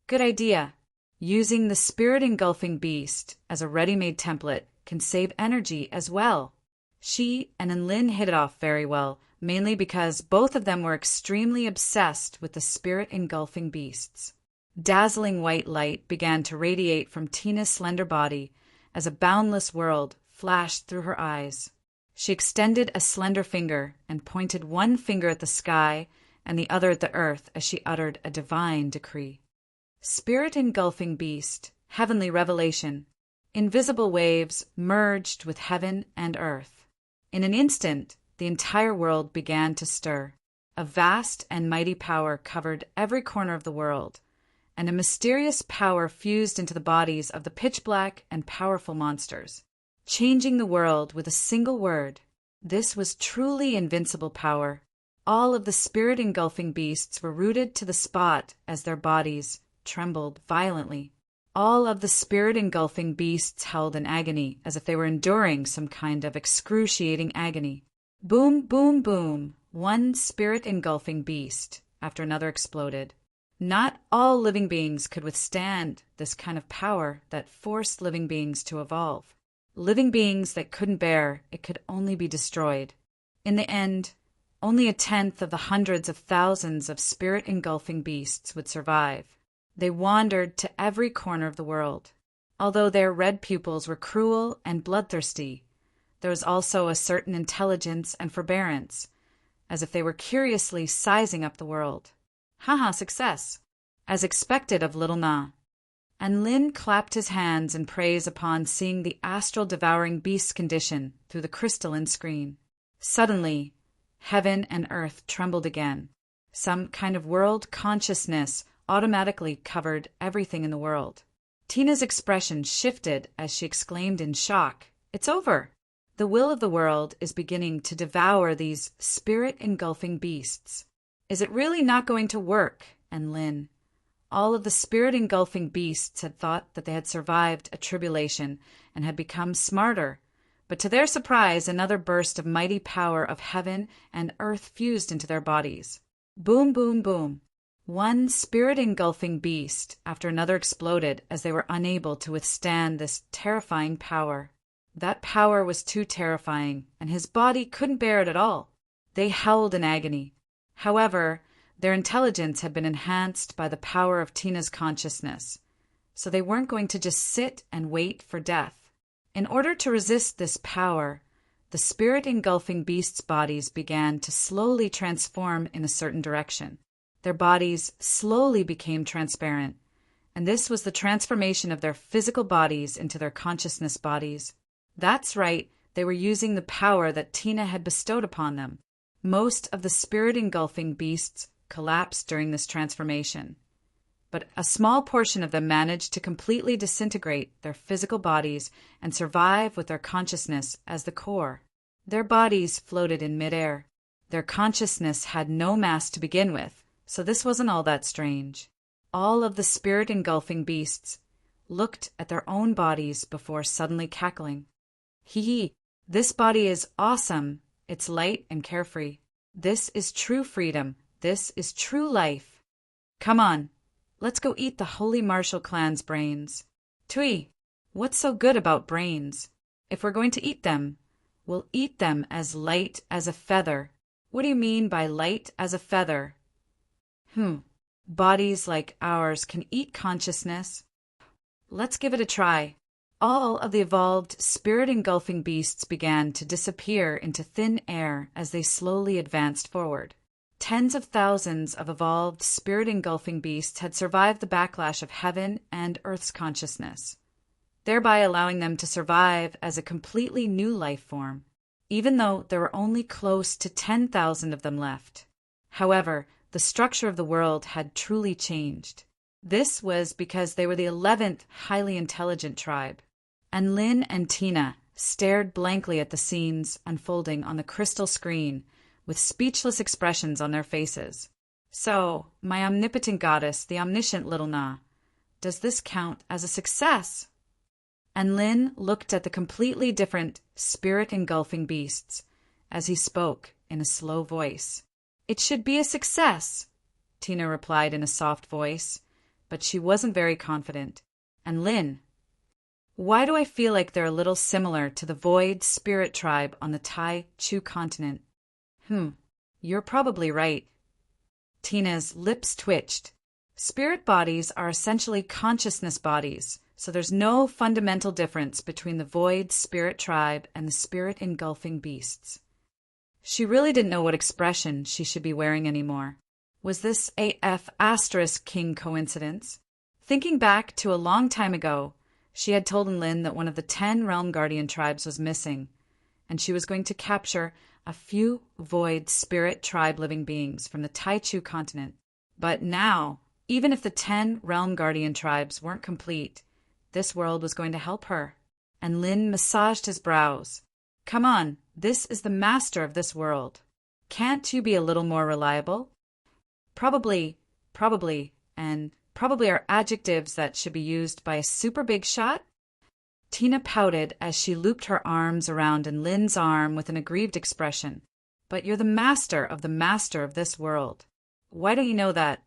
S1: Good idea. Using the spirit-engulfing beast as a ready-made template can save energy as well. She and Lin hit it off very well, mainly because both of them were extremely obsessed with the spirit-engulfing beasts. Dazzling white light began to radiate from Tina's slender body as a boundless world flashed through her eyes. She extended a slender finger and pointed one finger at the sky and the other at the earth as she uttered a divine decree. Spirit-engulfing beast, heavenly revelation. Invisible waves merged with heaven and earth. In an instant, the entire world began to stir. A vast and mighty power covered every corner of the world, and a mysterious power fused into the bodies of the pitch-black and powerful monsters, changing the world with a single word. This was truly invincible power. All of the spirit-engulfing beasts were rooted to the spot as their bodies trembled violently. All of the spirit-engulfing beasts held in agony, as if they were enduring some kind of excruciating agony. Boom, boom, boom. One spirit-engulfing beast after another exploded. Not all living beings could withstand this kind of power that forced living beings to evolve. Living beings that couldn't bear it could only be destroyed. In the end, only a tenth of the hundreds of thousands of spirit-engulfing beasts would survive. They wandered to every corner of the world. Although their red pupils were cruel and bloodthirsty, there was also a certain intelligence and forbearance, as if they were curiously sizing up the world. Haha, success! As expected of little Na. And Lin clapped his hands in praise upon seeing the astral devouring beast's condition through the crystalline screen. Suddenly, heaven and earth trembled again. Some kind of world consciousness automatically covered everything in the world. Tina's expression shifted as she exclaimed in shock, "It's over! The will of the world is beginning to devour these spirit-engulfing beasts. Is it really not going to work?" And Lin. All of the spirit-engulfing beasts had thought that they had survived a tribulation and had become smarter, but to their surprise another burst of mighty power of heaven and earth fused into their bodies. Boom, boom, boom. One spirit-engulfing beast after another exploded as they were unable to withstand this terrifying power. That power was too terrifying, and his body couldn't bear it at all. They howled in agony. However, their intelligence had been enhanced by the power of Tina's consciousness, so they weren't going to just sit and wait for death. In order to resist this power, the spirit-engulfing beasts' bodies began to slowly transform in a certain direction. Their bodies slowly became transparent, and this was the transformation of their physical bodies into their consciousness bodies. That's right, they were using the power that Tina had bestowed upon them. Most of the spirit-engulfing beasts collapsed during this transformation, but a small portion of them managed to completely disintegrate their physical bodies and survive with their consciousness as the core. Their bodies floated in midair. Their consciousness had no mass to begin with, so this wasn't all that strange. All of the spirit-engulfing beasts looked at their own bodies before suddenly cackling. Hee hee, this body is awesome. It's light and carefree. This is true freedom. This is true life. Come on, let's go eat the Holy Martial Clan's brains. Tui, what's so good about brains? If we're going to eat them, we'll eat them as light as a feather. What do you mean by light as a feather? Bodies like ours can eat consciousness. Let's give it a try. All of the evolved spirit-engulfing beasts began to disappear into thin air as they slowly advanced forward. Tens of thousands of evolved spirit-engulfing beasts had survived the backlash of heaven and earth's consciousness, thereby allowing them to survive as a completely new life form, even though there were only close to 10,000 of them left. However, the structure of the world had truly changed. This was because they were the 11th highly intelligent tribe. And Lin and Tina stared blankly at the scenes unfolding on the crystal screen with speechless expressions on their faces. So, my omnipotent goddess, the omniscient little Na, does this count as a success? And Lin looked at the completely different spirit-engulfing beasts as he spoke in a slow voice. It should be a success, Tina replied in a soft voice, but she wasn't very confident. And Lin, why do I feel like they're a little similar to the Void Spirit tribe on the Tai Chu continent? You're probably right. Tina's lips twitched. Spirit bodies are essentially consciousness bodies, so there's no fundamental difference between the Void Spirit tribe and the spirit-engulfing beasts. She really didn't know what expression she should be wearing anymore. Was this a F** king coincidence? Thinking back to a long time ago, she had told Lin that one of the 10 Realm Guardian tribes was missing, and she was going to capture a few Void Spirit tribe living beings from the Tai Chu continent. But now, Even if the 10 Realm Guardian tribes weren't complete, this world was going to help her. And Lin massaged his brows. Come on, this is the master of this world. Can't you be a little more reliable? Probably, and probably are adjectives that should be used by a super big shot? Tina pouted as she looped her arms around Lin's arm with an aggrieved expression. But you're the master of this world. Why don't you know that?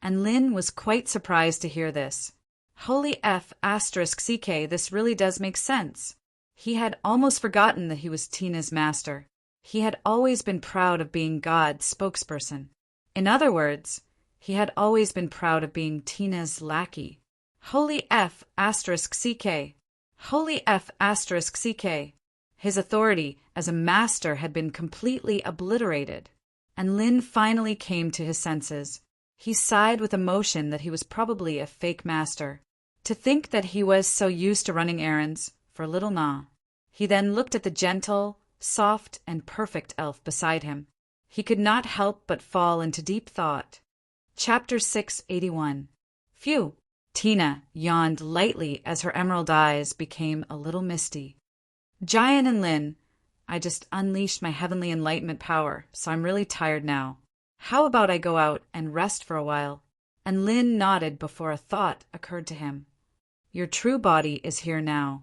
S1: And Lin was quite surprised to hear this. Holy F***CK, this really does make sense. He had almost forgotten that he was Tina's master. He had always been proud of being God's spokesperson. In other words, he had always been proud of being Tina's lackey. Holy F***CK. Holy F***CK. His authority as a master had been completely obliterated. And Lin finally came to his senses. He sighed with emotion that he was probably a fake master. To think that he was so used to running errands for little Na. He then looked at the gentle, soft, and perfect elf beside him. He could not help but fall into deep thought. Chapter 681. Phew! Tina yawned lightly as her emerald eyes became a little misty. Giant and Lin, I just unleashed my heavenly enlightenment power, so I'm really tired now. How about I go out and rest for a while? And Lin nodded before a thought occurred to him. Your true body is here now.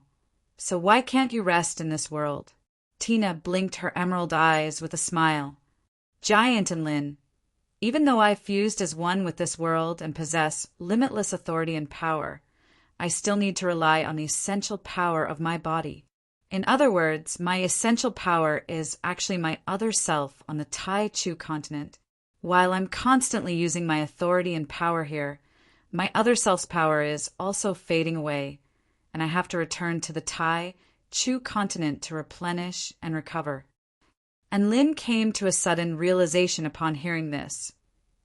S1: So why can't you rest in this world? Tina blinked her emerald eyes with a smile. Giant and Lin, even though I fused as one with this world and possess limitless authority and power, I still need to rely on the essential power of my body. In other words, my essential power is actually my other self on the Tai Chu continent. While I'm constantly using my authority and power here, my other self's power is also fading away, and I have to return to the Tai Chu continent to replenish and recover. And Lin came to a sudden realization upon hearing this,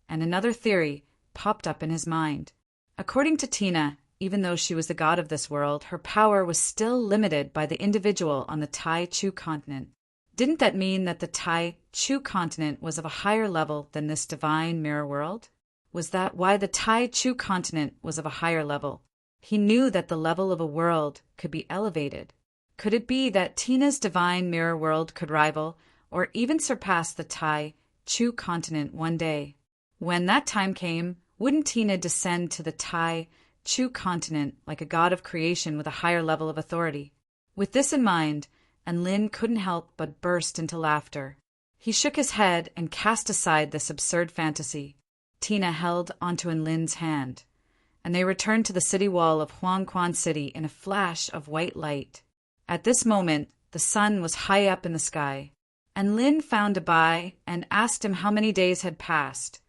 S1: and another theory popped up in his mind. According to Tina, even though she was the god of this world, her power was still limited by the individual on the Tai Chu continent. Didn't that mean that the Tai Chu continent was of a higher level than this divine mirror world? Was that why the Tai Chu continent was of a higher level? He knew that the level of a world could be elevated. Could it be that Tina's divine mirror world could rival or even surpass the Tai Chu continent one day? When that time came, wouldn't Tina descend to the Tai Chu continent like a god of creation with a higher level of authority? With this in mind, and Lin couldn't help but burst into laughter. He shook his head and cast aside this absurd fantasy. Tina held onto Lin's hand, and they returned to the city wall of Huangquan City in a flash of white light. At this moment, the sun was high up in the sky, and Lin found Abai and asked him how many days had passed,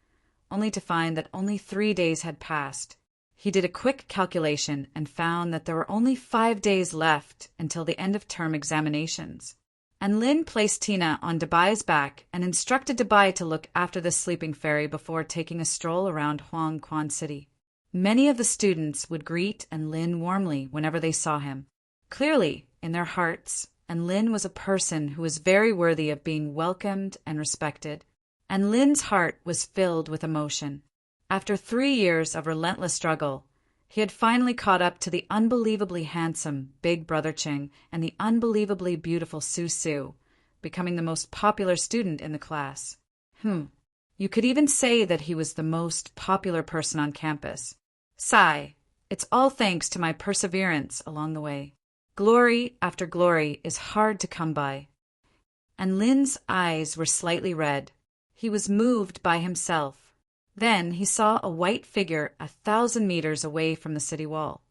S1: only to find that only 3 days had passed. He did a quick calculation and found that there were only 5 days left until the end of term examinations. And Lin placed Tina on Dabai's back and instructed Dabai to look after the sleeping fairy before taking a stroll around Huangquan City. Many of the students would greet Lin warmly whenever they saw him. Clearly, in their hearts, Lin was a person who was very worthy of being welcomed and respected. And Lin's heart was filled with emotion. After 3 years of relentless struggle, he had finally caught up to the unbelievably handsome Big Brother Ching and the unbelievably beautiful Su Su, becoming the most popular student in the class. You could even say that he was the most popular person on campus. Sigh, it's all thanks to my perseverance along the way. Glory after glory is hard to come by. And Lin's eyes were slightly red. He was moved by himself. Then he saw a white figure 1,000 meters away from the city wall.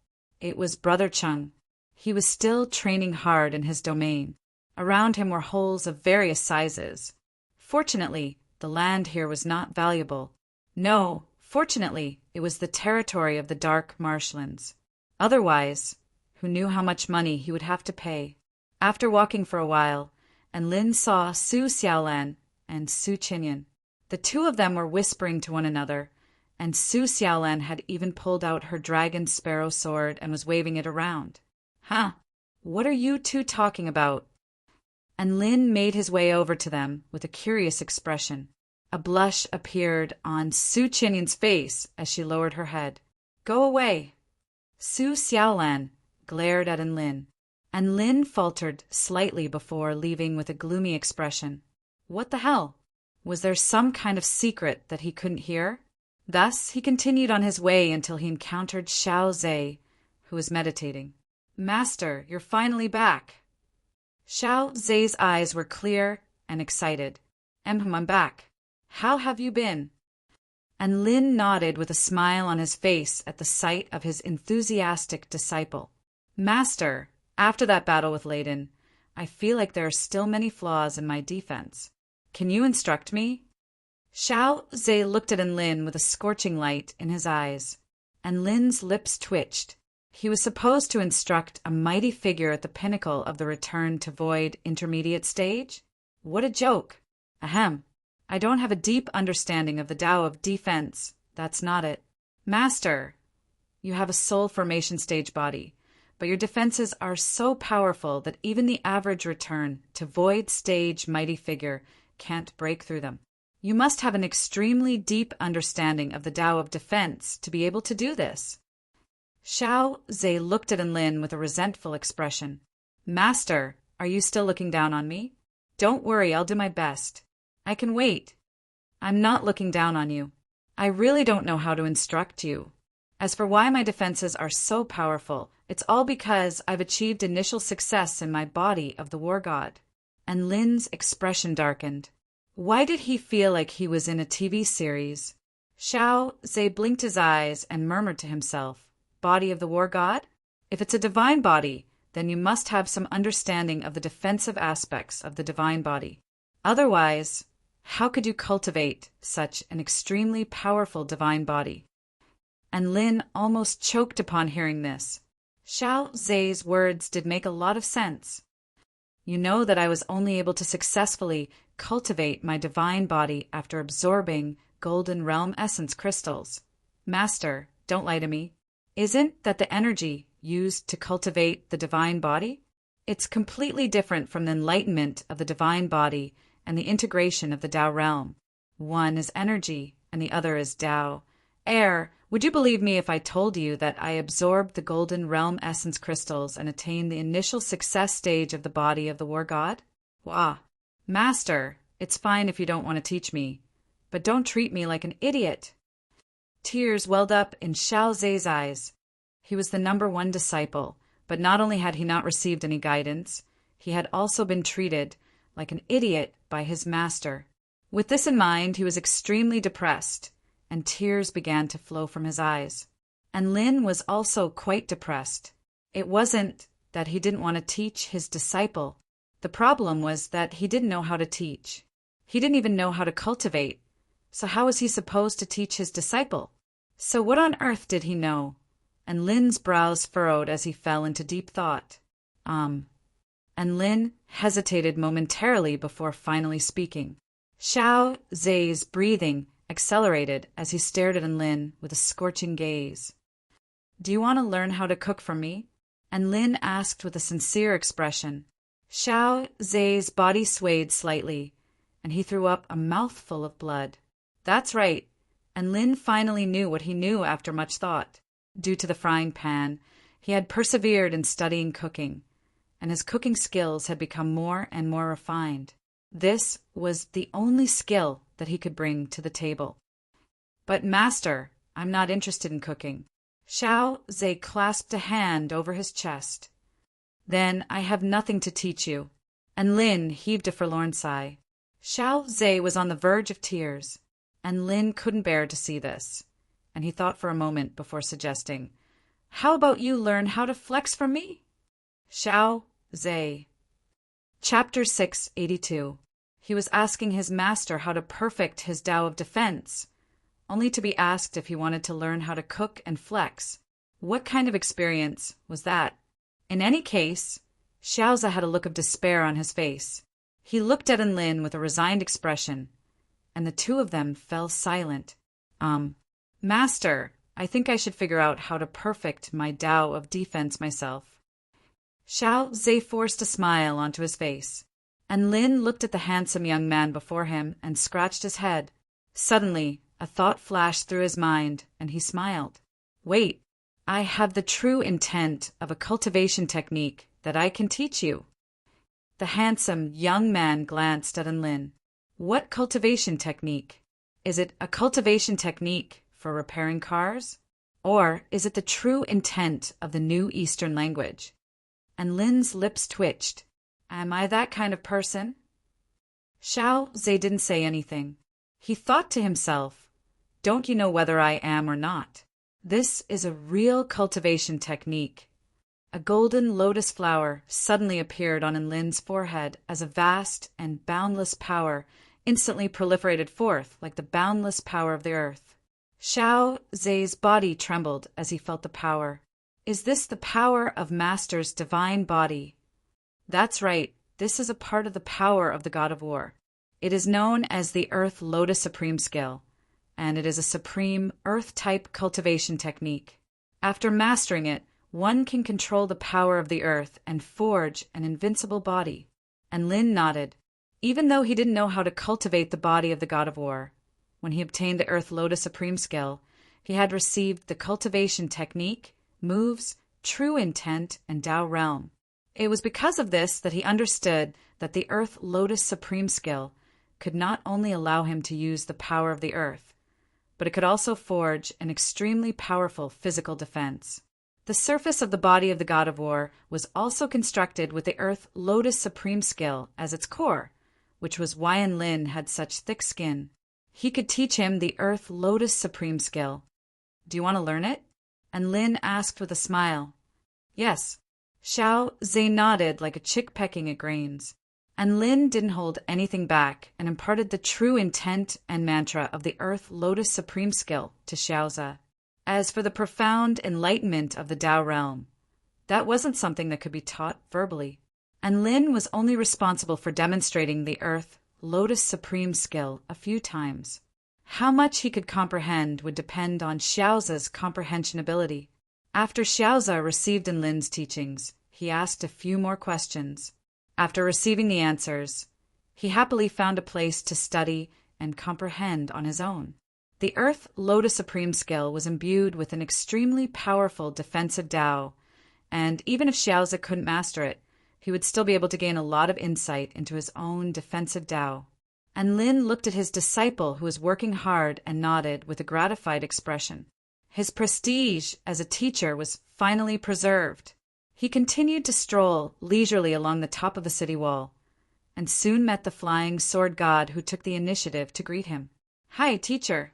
S1: It was Brother Chung. He was still training hard in his domain. Around him were holes of various sizes. Fortunately, the land here was not valuable. No, fortunately, it was the territory of the dark marshlands. Otherwise, who knew how much money he would have to pay? After walking for a while, Lin saw Su Xiaolan and Su Qinyan. The two of them were whispering to one another, and Su Xiaolan had even pulled out her dragon sparrow sword and was waving it around. What are you two talking about? And Lin made his way over to them with a curious expression. A blush appeared on Su Qianyin's face as she lowered her head. Go away. Su Xiaolan glared at Enlin, and Lin faltered slightly before leaving with a gloomy expression. What the hell? Was there some kind of secret that he couldn't hear? Thus, he continued on his way until he encountered Xiao Zhe, who was meditating. Master, you're finally back. Xiao Zhe's eyes were clear and excited. I'm back. How have you been? And Lin nodded with a smile on his face at the sight of his enthusiastic disciple. Master, after that battle with Leiden, I feel like there are still many flaws in my defense. Can you instruct me? Xiao Zhe looked at Enlin with a scorching light in his eyes, and Lin's lips twitched. He was supposed to instruct a mighty figure at the pinnacle of the return to void intermediate stage? What a joke! Ahem. I don't have a deep understanding of the Tao of defense. That's not it. Master, you have a soul formation stage body, but your defenses are so powerful that even the average return to void stage mighty figure can't break through them. You must have an extremely deep understanding of the Tao of defense to be able to do this. Xiao Zhe looked at Enlin with a resentful expression. Master, are you still looking down on me? Don't worry, I'll do my best. I can wait. I'm not looking down on you. I really don't know how to instruct you. As for why my defenses are so powerful, it's all because I've achieved initial success in my body of the war god. And Lin's expression darkened. Why did he feel like he was in a TV series? Xiao Zhe blinked his eyes and murmured to himself, Body of the war god? If it's a divine body, then you must have some understanding of the defensive aspects of the divine body. Otherwise, how could you cultivate such an extremely powerful divine body? And Lin almost choked upon hearing this. Xiao Zhe's words did make a lot of sense. You know that I was only able to successfully cultivate my divine body after absorbing Golden Realm Essence crystals. Master, don't lie to me. Isn't that the energy used to cultivate the divine body? It's completely different from the enlightenment of the divine body and the integration of the Tao realm. One is energy and the other is Tao. Would you believe me if I told you that I absorbed the Golden Realm Essence crystals and attained the initial success stage of the body of the war god? Wah. Master, it's fine if you don't want to teach me, but don't treat me like an idiot. Tears welled up in Xiao Zhe's eyes. He was the #1 disciple, but not only had he not received any guidance, he had also been treated like an idiot by his master. With this in mind, he was extremely depressed, and tears began to flow from his eyes. And Lin was also quite depressed. It wasn't that he didn't want to teach his disciple. The problem was that he didn't know how to teach. He didn't even know how to cultivate. So how was he supposed to teach his disciple? So what on earth did he know? And Lin's brows furrowed as he fell into deep thought. And Lin hesitated momentarily before finally speaking. Xiao Zhe's breathing accelerated as he stared at Enlin with a scorching gaze. Do you want to learn how to cook for me? And Lin asked with a sincere expression. Xiao Zhe's body swayed slightly, and he threw up a mouthful of blood. That's right, and Lin finally knew what he knew after much thought. Due to the frying pan, he had persevered in studying cooking, and his cooking skills had become more and more refined. This was the only skill that he could bring to the table. But Master, I'm not interested in cooking. Xiao Zhe clasped a hand over his chest. Then I have nothing to teach you. And Lin heaved a forlorn sigh. Xiao Zhe was on the verge of tears, and Lin couldn't bear to see this, and he thought for a moment before suggesting, How about you learn how to flex from me? Xiao Zhe. Chapter 682. He was asking his master how to perfect his Tao of defense, only to be asked if he wanted to learn how to cook and flex. What kind of experience was that? In any case, Xiaoza had a look of despair on his face. He looked at Enlin with a resigned expression, and the two of them fell silent. Master, I think I should figure out how to perfect my Tao of defense myself. Xiao Zhe forced a smile onto his face, and Lin looked at the handsome young man before him and scratched his head. Suddenly, a thought flashed through his mind, and he smiled. Wait, I have the true intent of a cultivation technique that I can teach you. The handsome young man glanced at Enlin. What cultivation technique? Is it a cultivation technique for repairing cars? Or is it the true intent of the new Eastern language? Enlin's lips twitched. Am I that kind of person? Xiao Zhe didn't say anything. He thought to himself, don't you know whether I am or not? This is a real cultivation technique. A golden lotus flower suddenly appeared on Enlin's forehead as a vast and boundless power instantly proliferated forth like the boundless power of the earth. Xiao Zhe's body trembled as he felt the power. Is this the power of Master's divine body? That's right, this is a part of the power of the God of War. It is known as the Earth Lotus Supreme Skill, and it is a supreme Earth-type cultivation technique. After mastering it, one can control the power of the earth and forge an invincible body. Enlin nodded. Even though he didn't know how to cultivate the body of the God of War, when he obtained the Earth Lotus Supreme Skill, he had received the cultivation technique, moves, true intent, and Tao realm. It was because of this that he understood that the Earth Lotus Supreme Skill could not only allow him to use the power of the earth, but it could also forge an extremely powerful physical defense. The surface of the body of the God of War was also constructed with the Earth Lotus Supreme Skill as its core, which was why Enlin had such thick skin. He could teach him the Earth Lotus Supreme Skill. Do you want to learn it? Enlin asked with a smile. Yes. Xiao Zhe nodded like a chick pecking at grains. Enlin didn't hold anything back and imparted the true intent and mantra of the Earth Lotus Supreme Skill to Xiao Zhe. As for the profound enlightenment of the Tao realm, that wasn't something that could be taught verbally. Enlin was only responsible for demonstrating the Earth Lotus Supreme Skill a few times. How much he could comprehend would depend on Xiao Zhe's comprehension ability. After Xiao Zhe received Enlin's teachings, he asked a few more questions. After receiving the answers, he happily found a place to study and comprehend on his own. The Earth Lotus Supreme Skill was imbued with an extremely powerful defensive Tao, and even if Xiao Zhe couldn't master it, he would still be able to gain a lot of insight into his own defensive Tao. Enlin looked at his disciple who was working hard and nodded with a gratified expression. His prestige as a teacher was finally preserved. He continued to stroll leisurely along the top of the city wall, and soon met the flying sword god who took the initiative to greet him. Hi, teacher.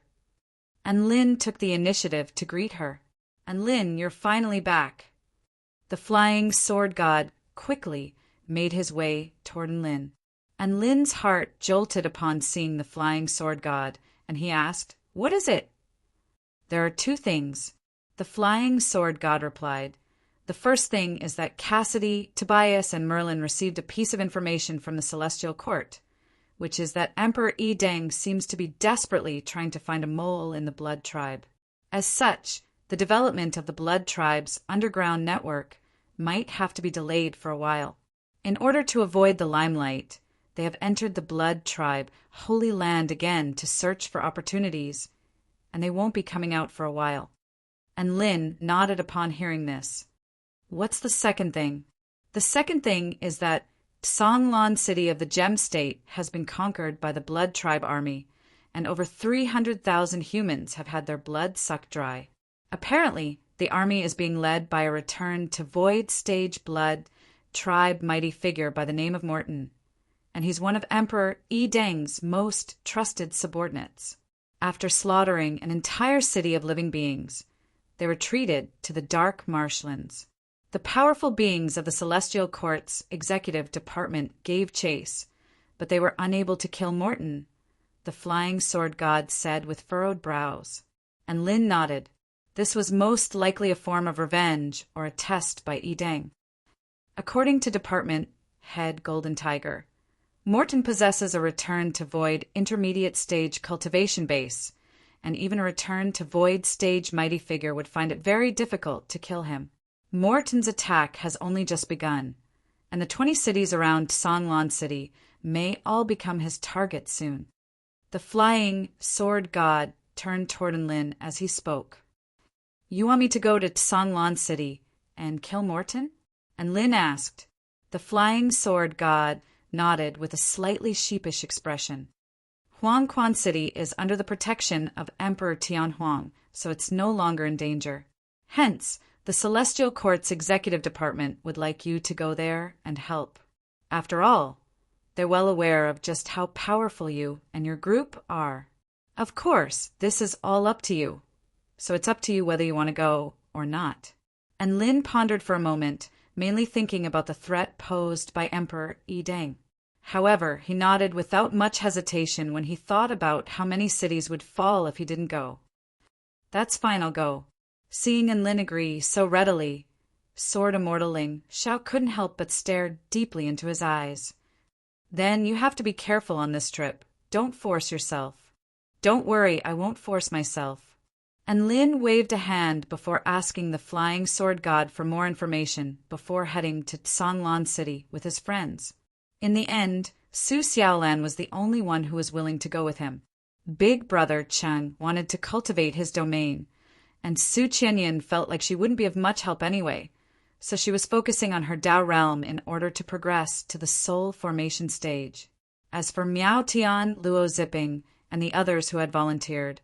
S1: Enlin took the initiative to greet her. Enlin, you're finally back. The flying sword god quickly made his way toward Enlin. Enlin's heart jolted upon seeing the flying sword god, and he asked, What is it? There are two things, the flying sword god replied. The first thing is that Cassidy, Tobias, and Merlin received a piece of information from the Celestial Court, which is that Emperor Yi Deng seems to be desperately trying to find a mole in the Blood Tribe. As such, the development of the Blood Tribe's underground network might have to be delayed for a while. In order to avoid the limelight, they have entered the Blood Tribe Holy Land again to search for opportunities, and they won't be coming out for a while. Enlin nodded upon hearing this. What's the second thing? The second thing is that Songlan City of the Gem State has been conquered by the Blood Tribe army, and over 300,000 humans have had their blood sucked dry. Apparently, the army is being led by a returned to Void Stage Blood Tribe mighty figure by the name of Morton, and he's one of Emperor Yi Deng's most trusted subordinates. After slaughtering an entire city of living beings, they retreated to the dark marshlands. The powerful beings of the Celestial Court's executive department gave chase, but they were unable to kill Morton, the flying sword god said with furrowed brows. And Lin nodded. This was most likely a form of revenge or a test by Yi Deng. According to department head Golden Tiger, Morton possesses a return to Void intermediate stage cultivation base, and even a return to Void stage mighty figure would find it very difficult to kill him. Morton's attack has only just begun, and the 20 cities around Songlan City may all become his target soon. The flying sword god turned toward Lin as he spoke. You want me to go to Songlan City and kill Morton? And Lin asked. The flying sword god nodded with a slightly sheepish expression. Huangquan City is under the protection of Emperor Tianhuang, so it's no longer in danger. Hence, the Celestial Court's executive department would like you to go there and help. After all, they're well aware of just how powerful you and your group are. Of course, this is all up to you, so it's up to you whether you want to go or not. And Lin pondered for a moment, mainly thinking about the threat posed by Emperor Yi Deng. However, he nodded without much hesitation when he thought about how many cities would fall if he didn't go. That's fine, I'll go. Seeing Lin agree so readily, Sword Immortaling Xiao couldn't help but stare deeply into his eyes. Then you have to be careful on this trip. Don't force yourself. Don't worry, I won't force myself. And Lin waved a hand before asking the flying sword god for more information before heading to Songlan City with his friends. In the end, Su Xiaolan was the only one who was willing to go with him. Big brother Cheng wanted to cultivate his domain, and Su Qianyin felt like she wouldn't be of much help anyway, so she was focusing on her Dao realm in order to progress to the soul formation stage. As for Miao Tian, Luo Ziping, and the others who had volunteered,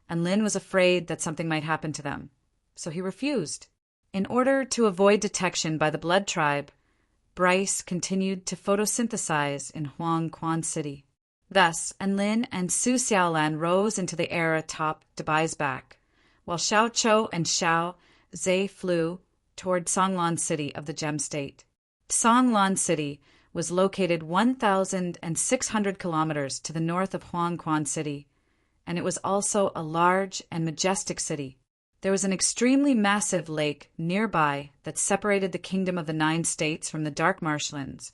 S1: and Lin was afraid that something might happen to them, so he refused. In order to avoid detection by the blood tribe, Bryce continued to photosynthesize in Huangquan City. Thus, Enlin and Su Xiaolan rose into the air atop Dabai's back, while Xiao Chou and Xiao Zhe flew toward Songlan City of the Gem State. Songlan City was located 1,600 kilometers to the north of Huangquan City, and it was also a large and majestic city. There was an extremely massive lake nearby that separated the Kingdom of the Nine States from the Dark Marshlands,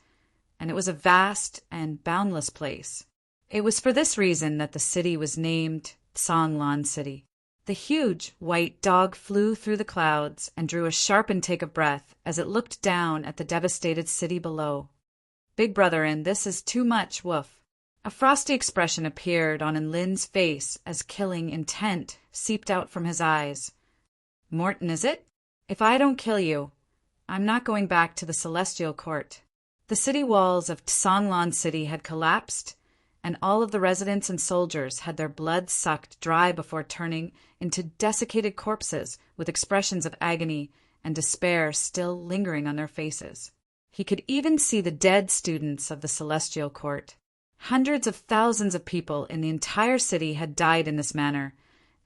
S1: and it was a vast and boundless place. It was for this reason that the city was named Songlan City. The huge white dog flew through the clouds and drew a sharp intake of breath as it looked down at the devastated city below. Big brother, and this is too much, woof. A frosty expression appeared on Enlin's face as killing intent seeped out from his eyes. Morton, is it? If I don't kill you, I'm not going back to the Celestial Court. The city walls of Songlan City had collapsed, and all of the residents and soldiers had their blood sucked dry before turning into desiccated corpses with expressions of agony and despair still lingering on their faces. He could even see the dead students of the Celestial Court. Hundreds of thousands of people in the entire city had died in this manner,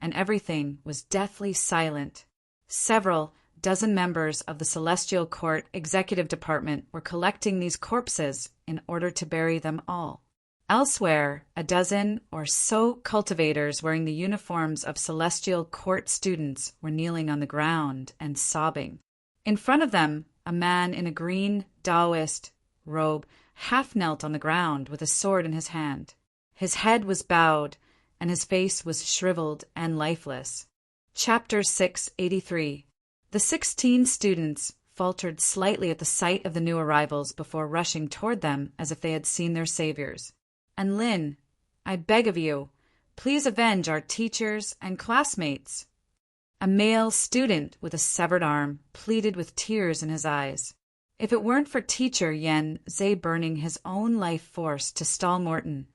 S1: and everything was deathly silent. Several dozen members of the Celestial Court Executive Department were collecting these corpses in order to bury them all. Elsewhere, a dozen or so cultivators wearing the uniforms of Celestial Court students were kneeling on the ground and sobbing. In front of them, a man in a green Taoist robe half knelt on the ground with a sword in his hand. His head was bowed, and his face was shriveled and lifeless. Chapter 683. The 16 students faltered slightly at the sight of the new arrivals before rushing toward them as if they had seen their saviors. And Lin, I beg of you, please avenge our teachers and classmates. A male student with a severed arm pleaded with tears in his eyes. If it weren't for teacher Yen Zhe burning his own life force to stall Morton,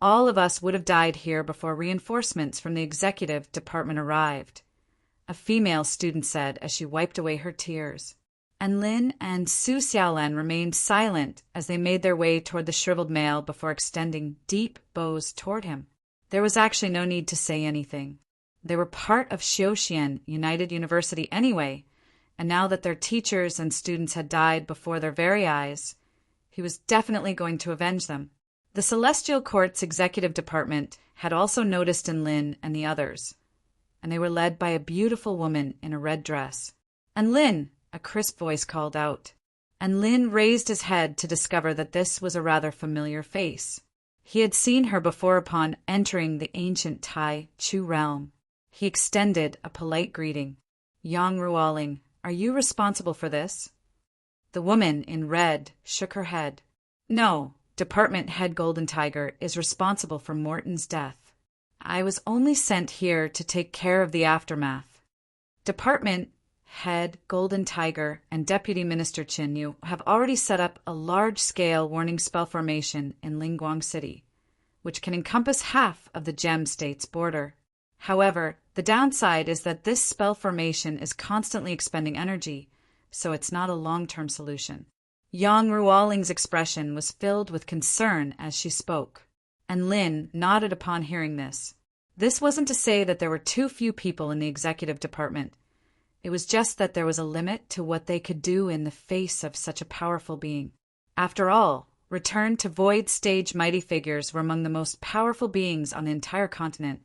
S1: all of us would have died here before reinforcements from the executive department arrived, a female student said as she wiped away her tears. And Lin and Su Xiaolan remained silent as they made their way toward the shriveled male before extending deep bows toward him. There was actually no need to say anything. They were part of Xiuxian United University anyway, and now that their teachers and students had died before their very eyes, he was definitely going to avenge them. The Celestial Court's executive department had also noticed in Lin and the others, and they were led by a beautiful woman in a red dress. And Lin, a crisp voice called out, and Lin raised his head to discover that this was a rather familiar face. He had seen her before upon entering the ancient Tai Chu realm. He extended a polite greeting. Yang Ruoling, are you responsible for this? The woman in red shook her head. No, Department Head Golden Tiger is responsible for Morton's death. I was only sent here to take care of the aftermath. Department Head Golden Tiger and Deputy Minister Chin Yu have already set up a large-scale warning spell formation in Linguang City, which can encompass half of the Gem State's border. However, the downside is that this spell formation is constantly expending energy, so it's not a long-term solution. Yang Ruoling's expression was filled with concern as she spoke, and Lin nodded upon hearing this. This wasn't to say that there were too few people in the executive department. It was just that there was a limit to what they could do in the face of such a powerful being. After all, returned to Void Stage mighty figures were among the most powerful beings on the entire continent,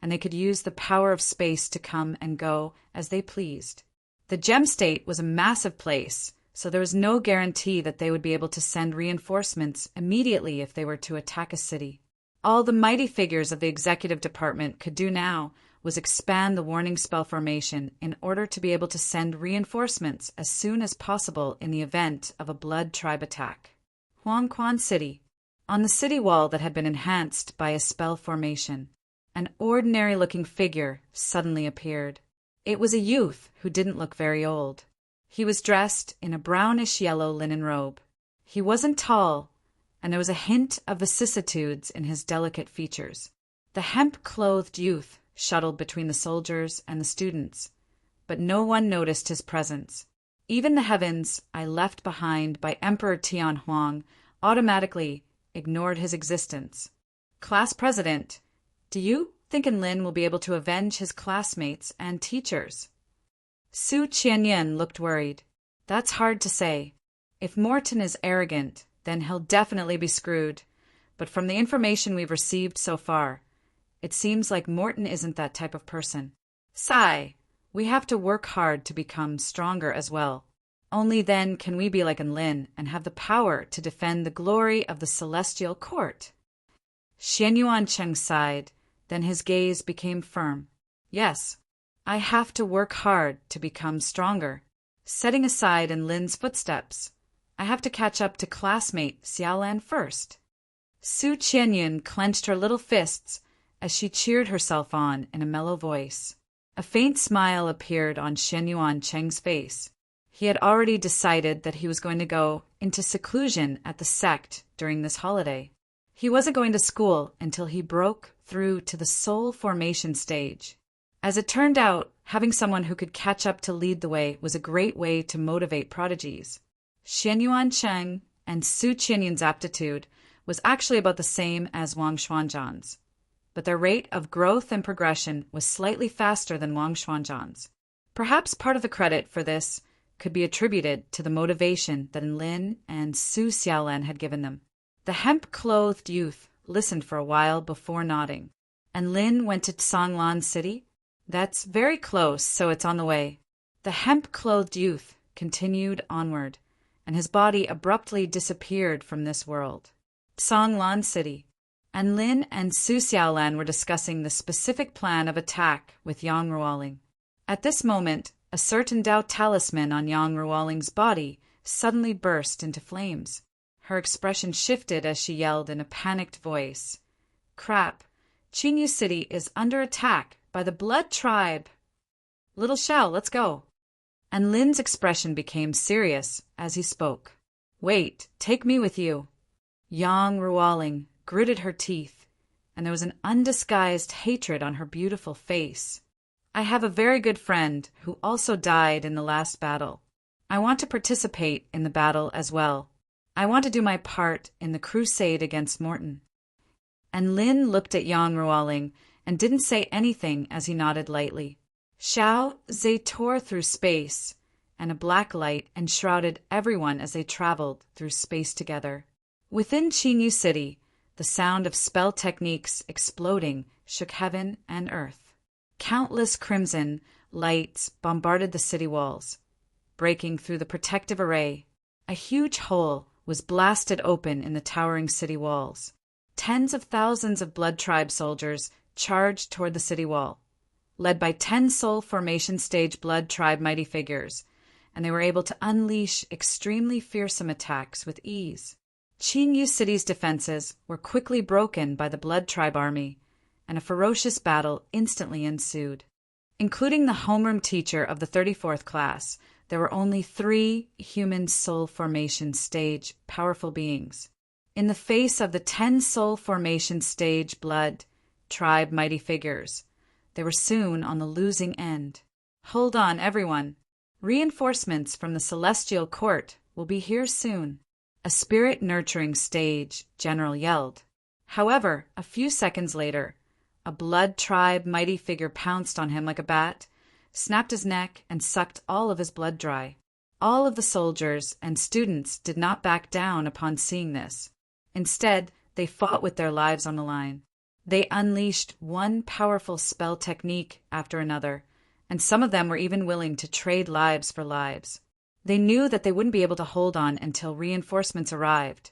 S1: and they could use the power of space to come and go as they pleased. The Gem State was a massive place, so there was no guarantee that they would be able to send reinforcements immediately if they were to attack a city. All the mighty figures of the executive department could do now was expand the warning spell formation in order to be able to send reinforcements as soon as possible in the event of a Blood Tribe attack. Huangquan City. On the city wall that had been enhanced by a spell formation, an ordinary-looking figure suddenly appeared. It was a youth who didn't look very old. He was dressed in a brownish-yellow linen robe. He wasn't tall, and there was a hint of vicissitudes in his delicate features. The hemp-clothed youth shuttled between the soldiers and the students, but no one noticed his presence. Even the heavens I left behind by Emperor Tian Huang automatically ignored his existence. Class President, do you think Lin will be able to avenge his classmates and teachers? Su Qianyan looked worried. That's hard to say. If Morton is arrogant, then he'll definitely be screwed. But from the information we've received so far, it seems like Morton isn't that type of person. Sigh, we have to work hard to become stronger as well. Only then can we be like Lin and have the power to defend the glory of the celestial court. Xian Yuancheng sighed, then his gaze became firm. Yes, I have to work hard to become stronger. Setting aside in Lin's footsteps, I have to catch up to classmate Xiaolan first. Su Qianyan clenched her little fists as she cheered herself on in a mellow voice. A faint smile appeared on Xian Yuancheng's face. He had already decided that he was going to go into seclusion at the sect during this holiday. He wasn't going to school until he broke through to the soul formation stage. As it turned out, having someone who could catch up to lead the way was a great way to motivate prodigies. Xian Yuancheng and Su Qianyan's aptitude was actually about the same as Wang Xuanzhan's, but their rate of growth and progression was slightly faster than Wang Xuanzhan's. Perhaps part of the credit for this could be attributed to the motivation that Lin and Su Xiaolan had given them. The hemp-clothed youth listened for a while before nodding. And Lin went to Songlan City? That's very close, so it's on the way. The hemp-clothed youth continued onward, and his body abruptly disappeared from this world. Songlan City. And Lin and Su Xiaolan were discussing the specific plan of attack with Yang Ruoling. At this moment, a certain Dao talisman on Yang Ruoling's body suddenly burst into flames. Her expression shifted as she yelled in a panicked voice. Crap! Qinyu City is under attack by the Blood Tribe! Little Xiao, let's go! And Lin's expression became serious as he spoke. Wait, take me with you. Yang Ruoling gritted her teeth, and there was an undisguised hatred on her beautiful face. I have a very good friend who also died in the last battle. I want to participate in the battle as well. I want to do my part in the crusade against Morton. And Lin looked at Yang Ruoling and didn't say anything as he nodded lightly. Xiao Zhe tore through space, and a black light enshrouded everyone as they traveled through space together. Within Qinyu City, the sound of spell techniques exploding shook heaven and earth. Countless crimson lights bombarded the city walls. Breaking through the protective array, a huge hole was blasted open in the towering city walls. Tens of thousands of Blood Tribe soldiers charged toward the city wall, led by 10 Soul Formation Stage Blood Tribe mighty figures, and they were able to unleash extremely fearsome attacks with ease. Qingyu City's defenses were quickly broken by the Blood Tribe army, and a ferocious battle instantly ensued. Including the homeroom teacher of the 34th class, there were only 3 human soul formation stage powerful beings. In the face of the 10 soul formation stage Blood Tribe mighty figures, they were soon on the losing end. Hold on, everyone. Reinforcements from the Celestial Court will be here soon. A spirit-nurturing stage general yelled. However, a few seconds later, a Blood Tribe mighty figure pounced on him like a bat, snapped his neck, and sucked all of his blood dry. All of the soldiers and students did not back down upon seeing this. Instead, they fought with their lives on the line. They unleashed one powerful spell technique after another, and some of them were even willing to trade lives for lives. They knew that they wouldn't be able to hold on until reinforcements arrived,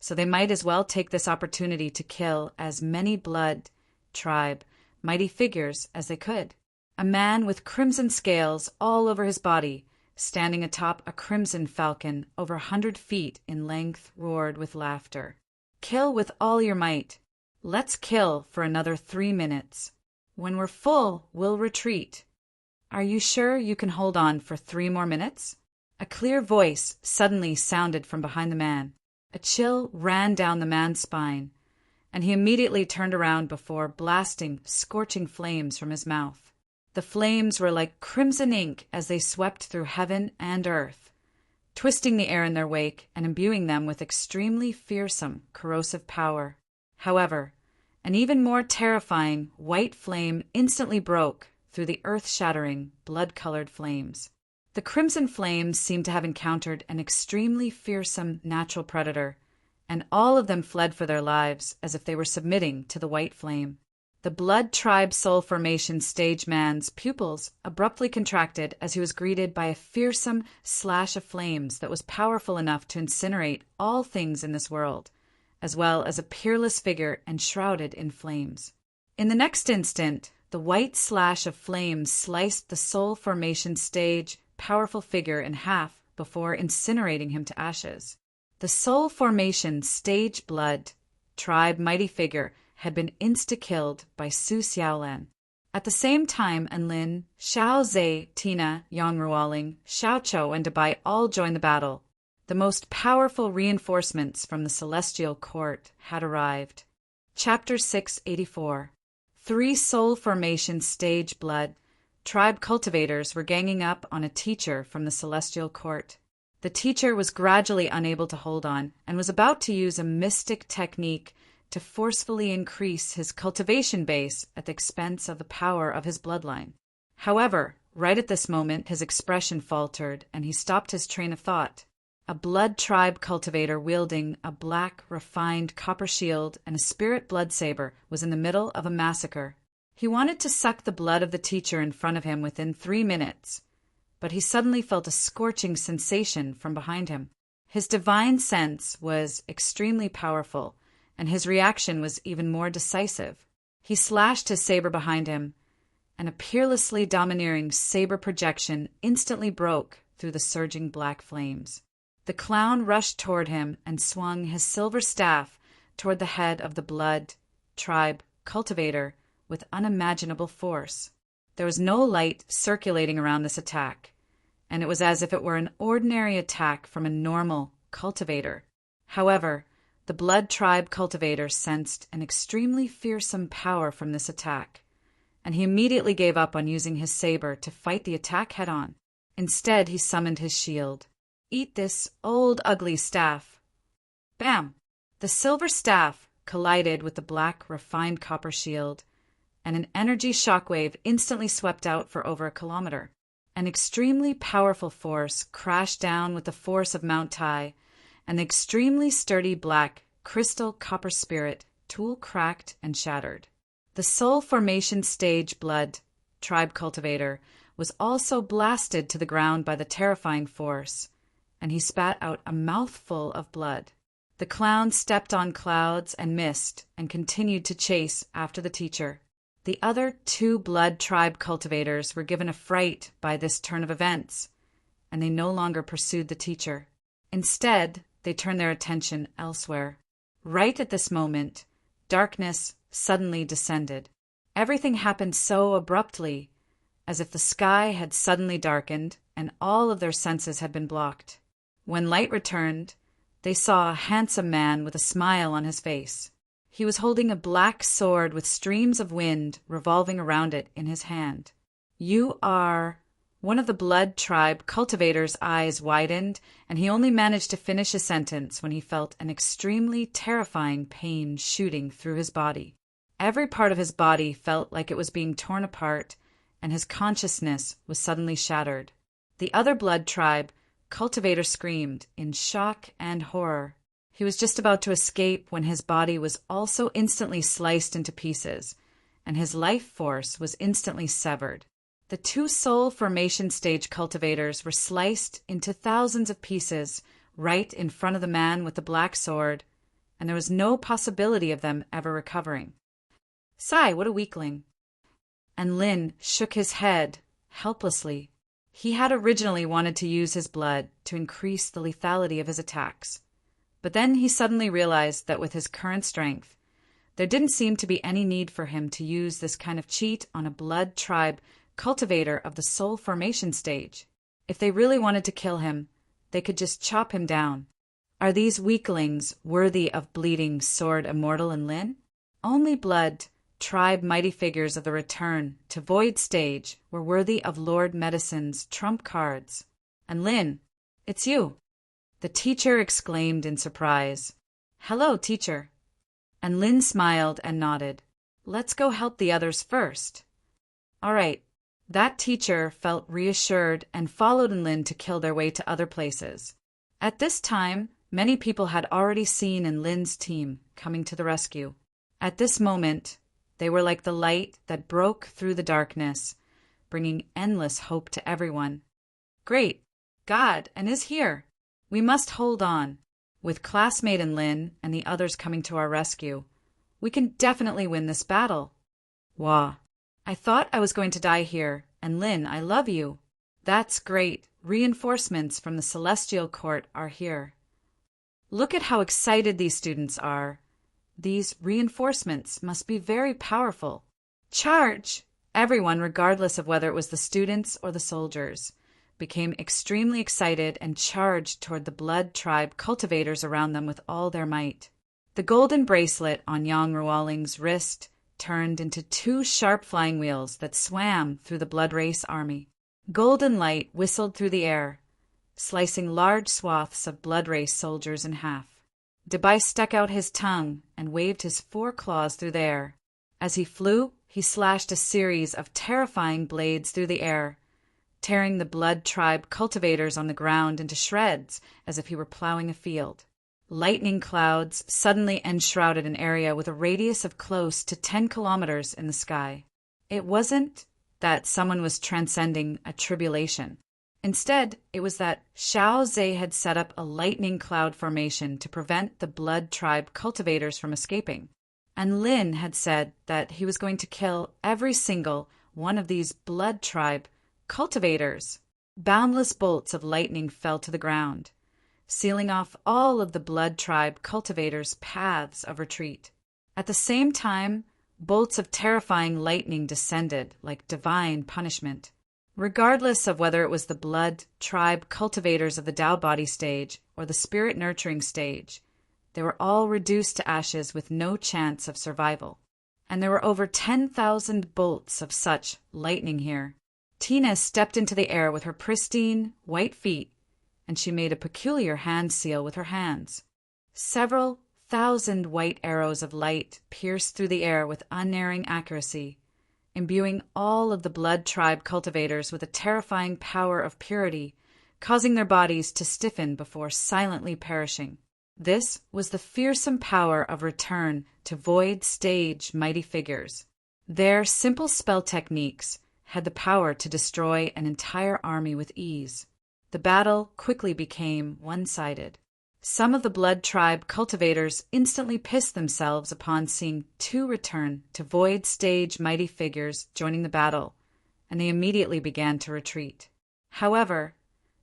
S1: so they might as well take this opportunity to kill as many Blood Tribe mighty figures as they could. A man with crimson scales all over his body, standing atop a crimson falcon over 100 feet in length, roared with laughter. Kill with all your might. Let's kill for another 3 minutes. When we're full, we'll retreat. Are you sure you can hold on for 3 more minutes? A clear voice suddenly sounded from behind the man. A chill ran down the man's spine, and he immediately turned around before blasting scorching flames from his mouth. The flames were like crimson ink as they swept through heaven and earth, twisting the air in their wake and imbuing them with extremely fearsome, corrosive power. However, an even more terrifying white flame instantly broke through the earth-shattering, blood-colored flames. The crimson flames seemed to have encountered an extremely fearsome natural predator, and all of them fled for their lives as if they were submitting to the white flame. The Blood Tribe Soul Formation stage man's pupils abruptly contracted as he was greeted by a fearsome slash of flames that was powerful enough to incinerate all things in this world, as well as a peerless figure enshrouded in flames. In the next instant, the white slash of flames sliced the Soul Formation stage powerful figure in half before incinerating him to ashes. The Soul Formation stage Blood Tribe mighty figure had been insta-killed by Su Xiaolan. At the same time, Anlin, Xiao Zhe, Tina, Yang Ruoling, Xiao Chou, and Dabai all joined the battle. The most powerful reinforcements from the Celestial Court had arrived. Chapter 684. 3 Soul Formation stage Blood Tribe cultivators were ganging up on a teacher from the Celestial Court. The teacher was gradually unable to hold on and was about to use a mystic technique to forcefully increase his cultivation base at the expense of the power of his bloodline. However, right at this moment, his expression faltered and he stopped his train of thought. A Blood Tribe cultivator wielding a black, refined copper shield and a spirit blood saber was in the middle of a massacre. He wanted to suck the blood of the teacher in front of him within 3 minutes, but he suddenly felt a scorching sensation from behind him. His divine sense was extremely powerful, and his reaction was even more decisive. He slashed his saber behind him, and a peerlessly domineering saber projection instantly broke through the surging black flames. The clown rushed toward him and swung his silver staff toward the head of the Blood Tribe cultivator with unimaginable force. There was no light circulating around this attack, and it was as if it were an ordinary attack from a normal cultivator. However, the Blood Tribe cultivator sensed an extremely fearsome power from this attack, and he immediately gave up on using his saber to fight the attack head-on. Instead, he summoned his shield. Eat this old ugly staff. Bam! The silver staff collided with the black refined copper shield, and an energy shockwave instantly swept out for over a kilometer. An extremely powerful force crashed down with the force of Mount Tai, and the extremely sturdy black crystal copper spirit tool cracked and shattered. The Soul Formation stage Blood Tribe cultivator was also blasted to the ground by the terrifying force, and he spat out a mouthful of blood. The clown stepped on clouds and mist and continued to chase after the teacher. The other 2 Blood Tribe cultivators were given a fright by this turn of events, and they no longer pursued the teacher. Instead, they turned their attention elsewhere. Right at this moment, darkness suddenly descended. Everything happened so abruptly, as if the sky had suddenly darkened and all of their senses had been blocked. When light returned, they saw a handsome man with a smile on his face. He was holding a black sword with streams of wind revolving around it in his hand. "You are—" One of the blood tribe cultivator's eyes widened, and he only managed to finish a sentence when he felt an extremely terrifying pain shooting through his body. Every part of his body felt like it was being torn apart, and his consciousness was suddenly shattered. The other blood tribe Cultivator screamed in shock and horror. He was just about to escape when his body was also instantly sliced into pieces, and his life force was instantly severed. The two soul formation stage cultivators were sliced into thousands of pieces right in front of the man with the black sword, and there was no possibility of them ever recovering. "Sigh, what a weakling." And Lin shook his head helplessly. He had originally wanted to use his blood to increase the lethality of his attacks, but then he suddenly realized that with his current strength, there didn't seem to be any need for him to use this kind of cheat on a blood tribe cultivator of the soul formation stage. If they really wanted to kill him, they could just chop him down. Are these weaklings worthy of bleeding Sword Immortal and Lin? Only blood tribe mighty figures of the return to Void stage were worthy of Lord Medicine's trump cards. "And Lin, it's you!" the teacher exclaimed in surprise. "Hello, teacher." And Lin smiled and nodded. "Let's go help the others first." All right. That teacher felt reassured and followed Lin to kill their way to other places. At this time, many people had already seen Lin's team coming to the rescue. At this moment, they were like the light that broke through the darkness, bringing endless hope to everyone. "Great! God and is here! We must hold on. With classmate Lin and the others coming to our rescue, we can definitely win this battle." "Wah! I thought I was going to die here, and Lin, I love you." "That's great. Reinforcements from the Celestial Court are here." "Look at how excited these students are. These reinforcements must be very powerful." "Charge!" Everyone, regardless of whether it was the students or the soldiers, became extremely excited and charged toward the blood tribe cultivators around them with all their might. The golden bracelet on Yang Ruoling's wrist turned into two sharp flying wheels that swam through the blood race army. Golden light whistled through the air, slicing large swaths of blood race soldiers in half. Debai stuck out his tongue and waved his 4 claws through the air. As he flew, he slashed a series of terrifying blades through the air, tearing the blood tribe cultivators on the ground into shreds as if he were plowing a field. Lightning clouds suddenly enshrouded an area with a radius of close to 10 kilometers in the sky. It wasn't that someone was transcending a tribulation. Instead, it was that Xiao Zhe had set up a lightning cloud formation to prevent the blood tribe cultivators from escaping. And Lin had said that he was going to kill every single one of these blood tribe cultivators. Boundless bolts of lightning fell to the ground, sealing off all of the blood tribe cultivators' paths of retreat. At the same time, bolts of terrifying lightning descended like divine punishment. Regardless of whether it was the blood tribe cultivators of the Tao body stage or the spirit nurturing stage, they were all reduced to ashes with no chance of survival. And there were over 10,000 bolts of such lightning here. Tina stepped into the air with her pristine, white feet, and she made a peculiar hand seal with her hands. Several thousand white arrows of light pierced through the air with unerring accuracy, imbuing all of the blood tribe cultivators with a terrifying power of purity, causing their bodies to stiffen before silently perishing. This was the fearsome power of return to void stage mighty figures. Their simple spell techniques had the power to destroy an entire army with ease. The battle quickly became one-sided. Some of the blood tribe cultivators instantly pissed themselves upon seeing 2 return to void stage mighty figures joining the battle, and they immediately began to retreat. However,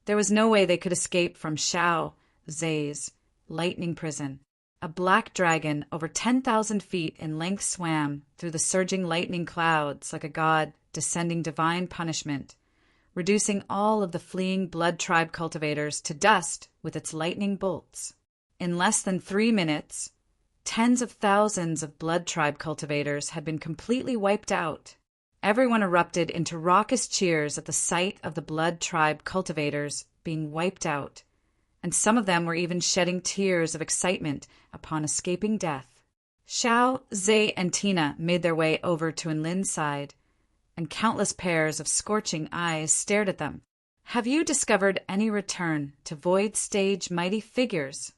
S1: there was no way they could escape from Xiao Zhe's lightning prison. A black dragon over 10,000 feet in length swam through the surging lightning clouds like a god descending divine punishment, reducing all of the fleeing blood tribe cultivators to dust with its lightning bolts. In less than 3 minutes, tens of thousands of blood tribe cultivators had been completely wiped out. Everyone erupted into raucous cheers at the sight of the blood tribe cultivators being wiped out, and some of them were even shedding tears of excitement upon escaping death. Xiao, Zhe, and Tina made their way over to Enlin's side, and countless pairs of scorching eyes stared at them. "Have you discovered any return to Void Stage mighty figures?"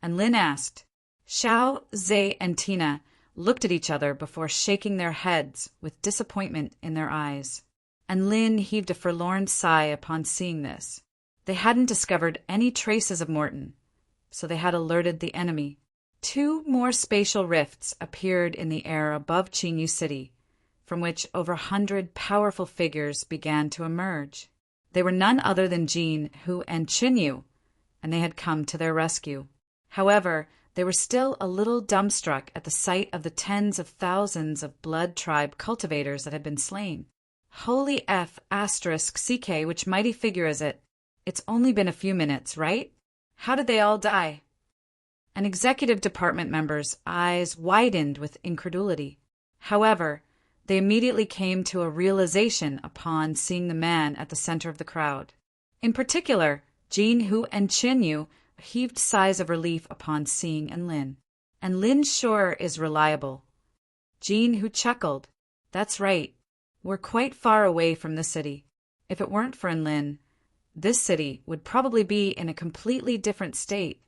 S1: Enlin asked. Xiao, Zhe, and Tina looked at each other before shaking their heads with disappointment in their eyes. Enlin heaved a forlorn sigh upon seeing this. They hadn't discovered any traces of Morton, so they had alerted the enemy. 2 more spatial rifts appeared in the air above Qingyu City, from which over 100 powerful figures began to emerge. They were none other than Jin, Hu, and Qinyu, and they had come to their rescue. However, they were still a little dumbstruck at the sight of the tens of thousands of blood tribe cultivators that had been slain. "Holy F asterisk CK, which mighty figure is it? It's only been a few minutes, right? How did they all die?" An executive department member's eyes widened with incredulity. However, they immediately came to a realization upon seeing the man at the center of the crowd. In particular, Jin, Hu, and Qinyu heaved sighs of relief upon seeing Enlin. "Enlin sure is reliable." Jin, Hu, chuckled. "That's right. We're quite far away from the city. If it weren't for Enlin, this city would probably be in a completely different state."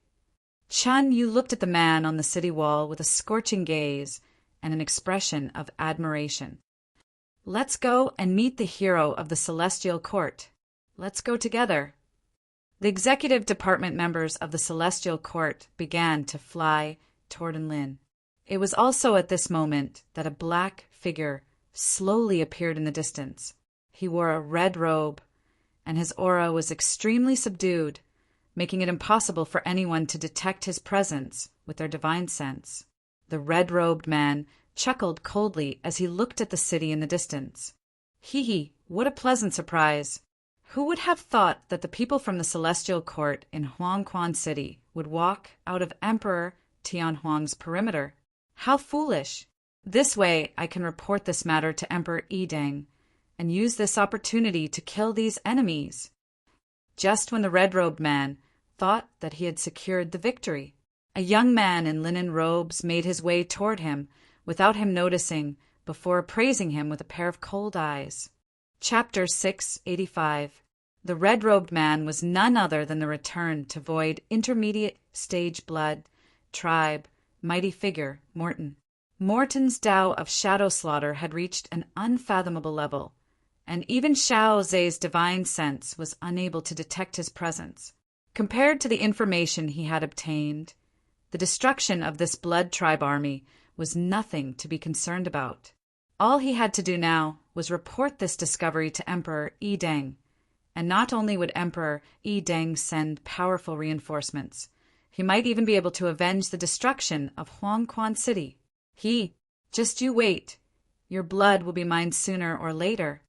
S1: Chun Yu looked at the man on the city wall with a scorching gaze and an expression of admiration. "Let's go and meet the hero of the Celestial Court. Let's go together." The executive department members of the Celestial Court began to fly toward Enlin. It was also at this moment that a black figure slowly appeared in the distance. He wore a red robe, and his aura was extremely subdued, making it impossible for anyone to detect his presence with their divine sense. The red-robed man chuckled coldly as he looked at the city in the distance. "Hee, what a pleasant surprise! Who would have thought that the people from the Celestial Court in Huangquan City would walk out of Emperor Tianhuang's perimeter? How foolish! This way I can report this matter to Emperor Yideng and use this opportunity to kill these enemies." Just when the red-robed man thought that he had secured the victory, a young man in linen robes made his way toward him without him noticing before appraising him with a pair of cold eyes. Chapter 685. The red-robed man was none other than the return to Void Intermediate Stage Blood Tribe mighty figure, Morton. Morton's Tao of Shadow Slaughter had reached an unfathomable level, and even Xiao Zhe's divine sense was unable to detect his presence. Compared to the information he had obtained, the destruction of this blood tribe army was nothing to be concerned about. All he had to do now was report this discovery to Emperor Yideng, and not only would Emperor Yideng send powerful reinforcements, he might even be able to avenge the destruction of Huangquan City. Just you wait. Your blood will be mine sooner or later."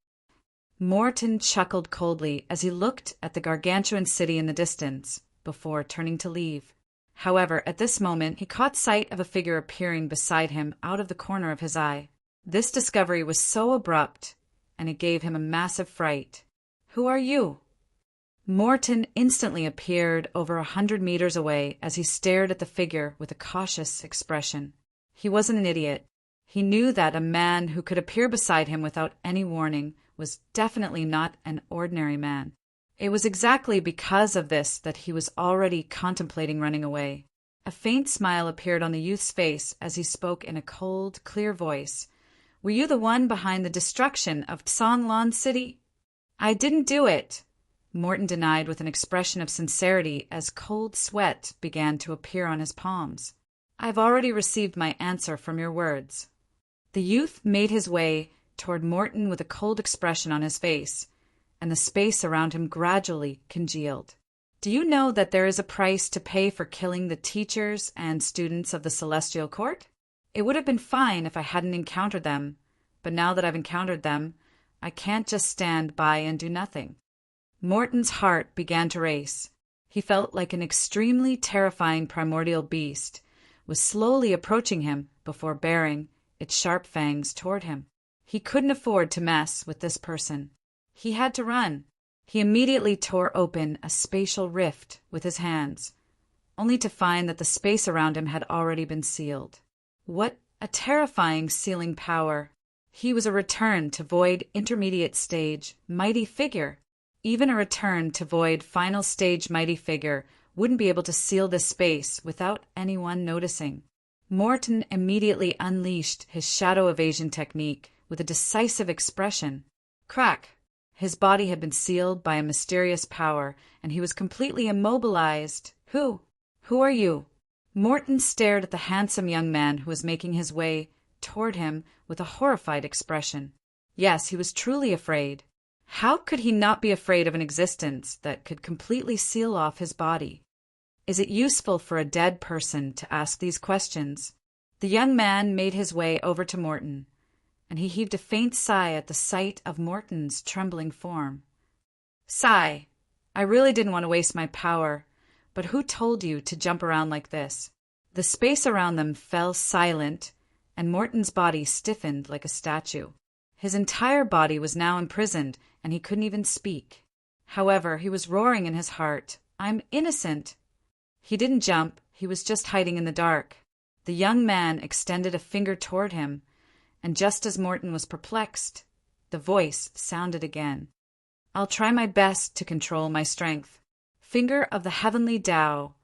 S1: Morton chuckled coldly as he looked at the gargantuan city in the distance before turning to leave. However, at this moment, he caught sight of a figure appearing beside him out of the corner of his eye. This discovery was so abrupt, and it gave him a massive fright. "Who are you?" Morton instantly appeared over 100 meters away as he stared at the figure with a cautious expression. He wasn't an idiot. He knew that a man who could appear beside him without any warning was definitely not an ordinary man. It was exactly because of this that he was already contemplating running away. A faint smile appeared on the youth's face as he spoke in a cold, clear voice. "Were you the one behind the destruction of Tsanglan City?" "I didn't do it," Morton denied with an expression of sincerity as cold sweat began to appear on his palms. "I've already received my answer from your words." The youth made his way toward Morton with a cold expression on his face, and the space around him gradually congealed. Do you know that there is a price to pay for killing the teachers and students of the Celestial Court? It would have been fine if I hadn't encountered them, but now that I've encountered them, I can't just stand by and do nothing." Morton's heart began to race. He felt like an extremely terrifying primordial beast was slowly approaching him before baring its sharp fangs toward him. He couldn't afford to mess with this person. He had to run. He immediately tore open a spatial rift with his hands, only to find that the space around him had already been sealed. What a terrifying sealing power! He was a return to void intermediate stage mighty figure. Even a return to void final stage mighty figure wouldn't be able to seal this space without anyone noticing. Morton immediately unleashed his shadow evasion technique with a decisive expression. Crack! His body had been sealed by a mysterious power, and he was completely immobilized. Who are you?" Morton stared at the handsome young man who was making his way toward him with a horrified expression. Yes, he was truly afraid. How could he not be afraid of an existence that could completely seal off his body? Is it useful for a dead person to ask these questions? The young man made his way over to Morton, and he heaved a faint sigh at the sight of Morton's trembling form. "Sigh, I really didn't want to waste my power, but who told you to jump around like this?" The space around them fell silent, and Morton's body stiffened like a statue. His entire body was now imprisoned, and he couldn't even speak. However, he was roaring in his heart, "I'm innocent!" He didn't jump, he was just hiding in the dark. The young man extended a finger toward him, and just as Morton was perplexed, the voice sounded again. "I'll try my best to control my strength. Finger of the heavenly Tao,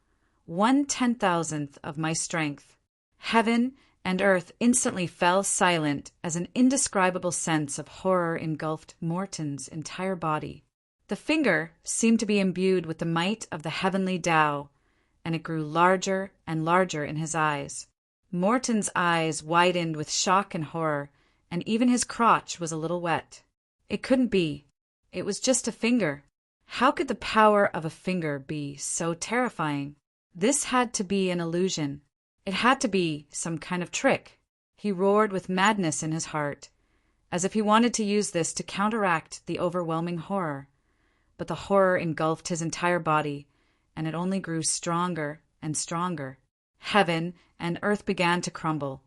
S1: 1/10,000th of my strength." Heaven and earth instantly fell silent as an indescribable sense of horror engulfed Morton's entire body. The finger seemed to be imbued with the might of the heavenly Tao, and it grew larger and larger in his eyes. Morton's eyes widened with shock and horror, and even his crotch was a little wet. It couldn't be. It was just a finger. How could the power of a finger be so terrifying? This had to be an illusion. It had to be some kind of trick. He roared with madness in his heart, as if he wanted to use this to counteract the overwhelming horror. But the horror engulfed his entire body, and it only grew stronger and stronger. Heaven and earth began to crumble,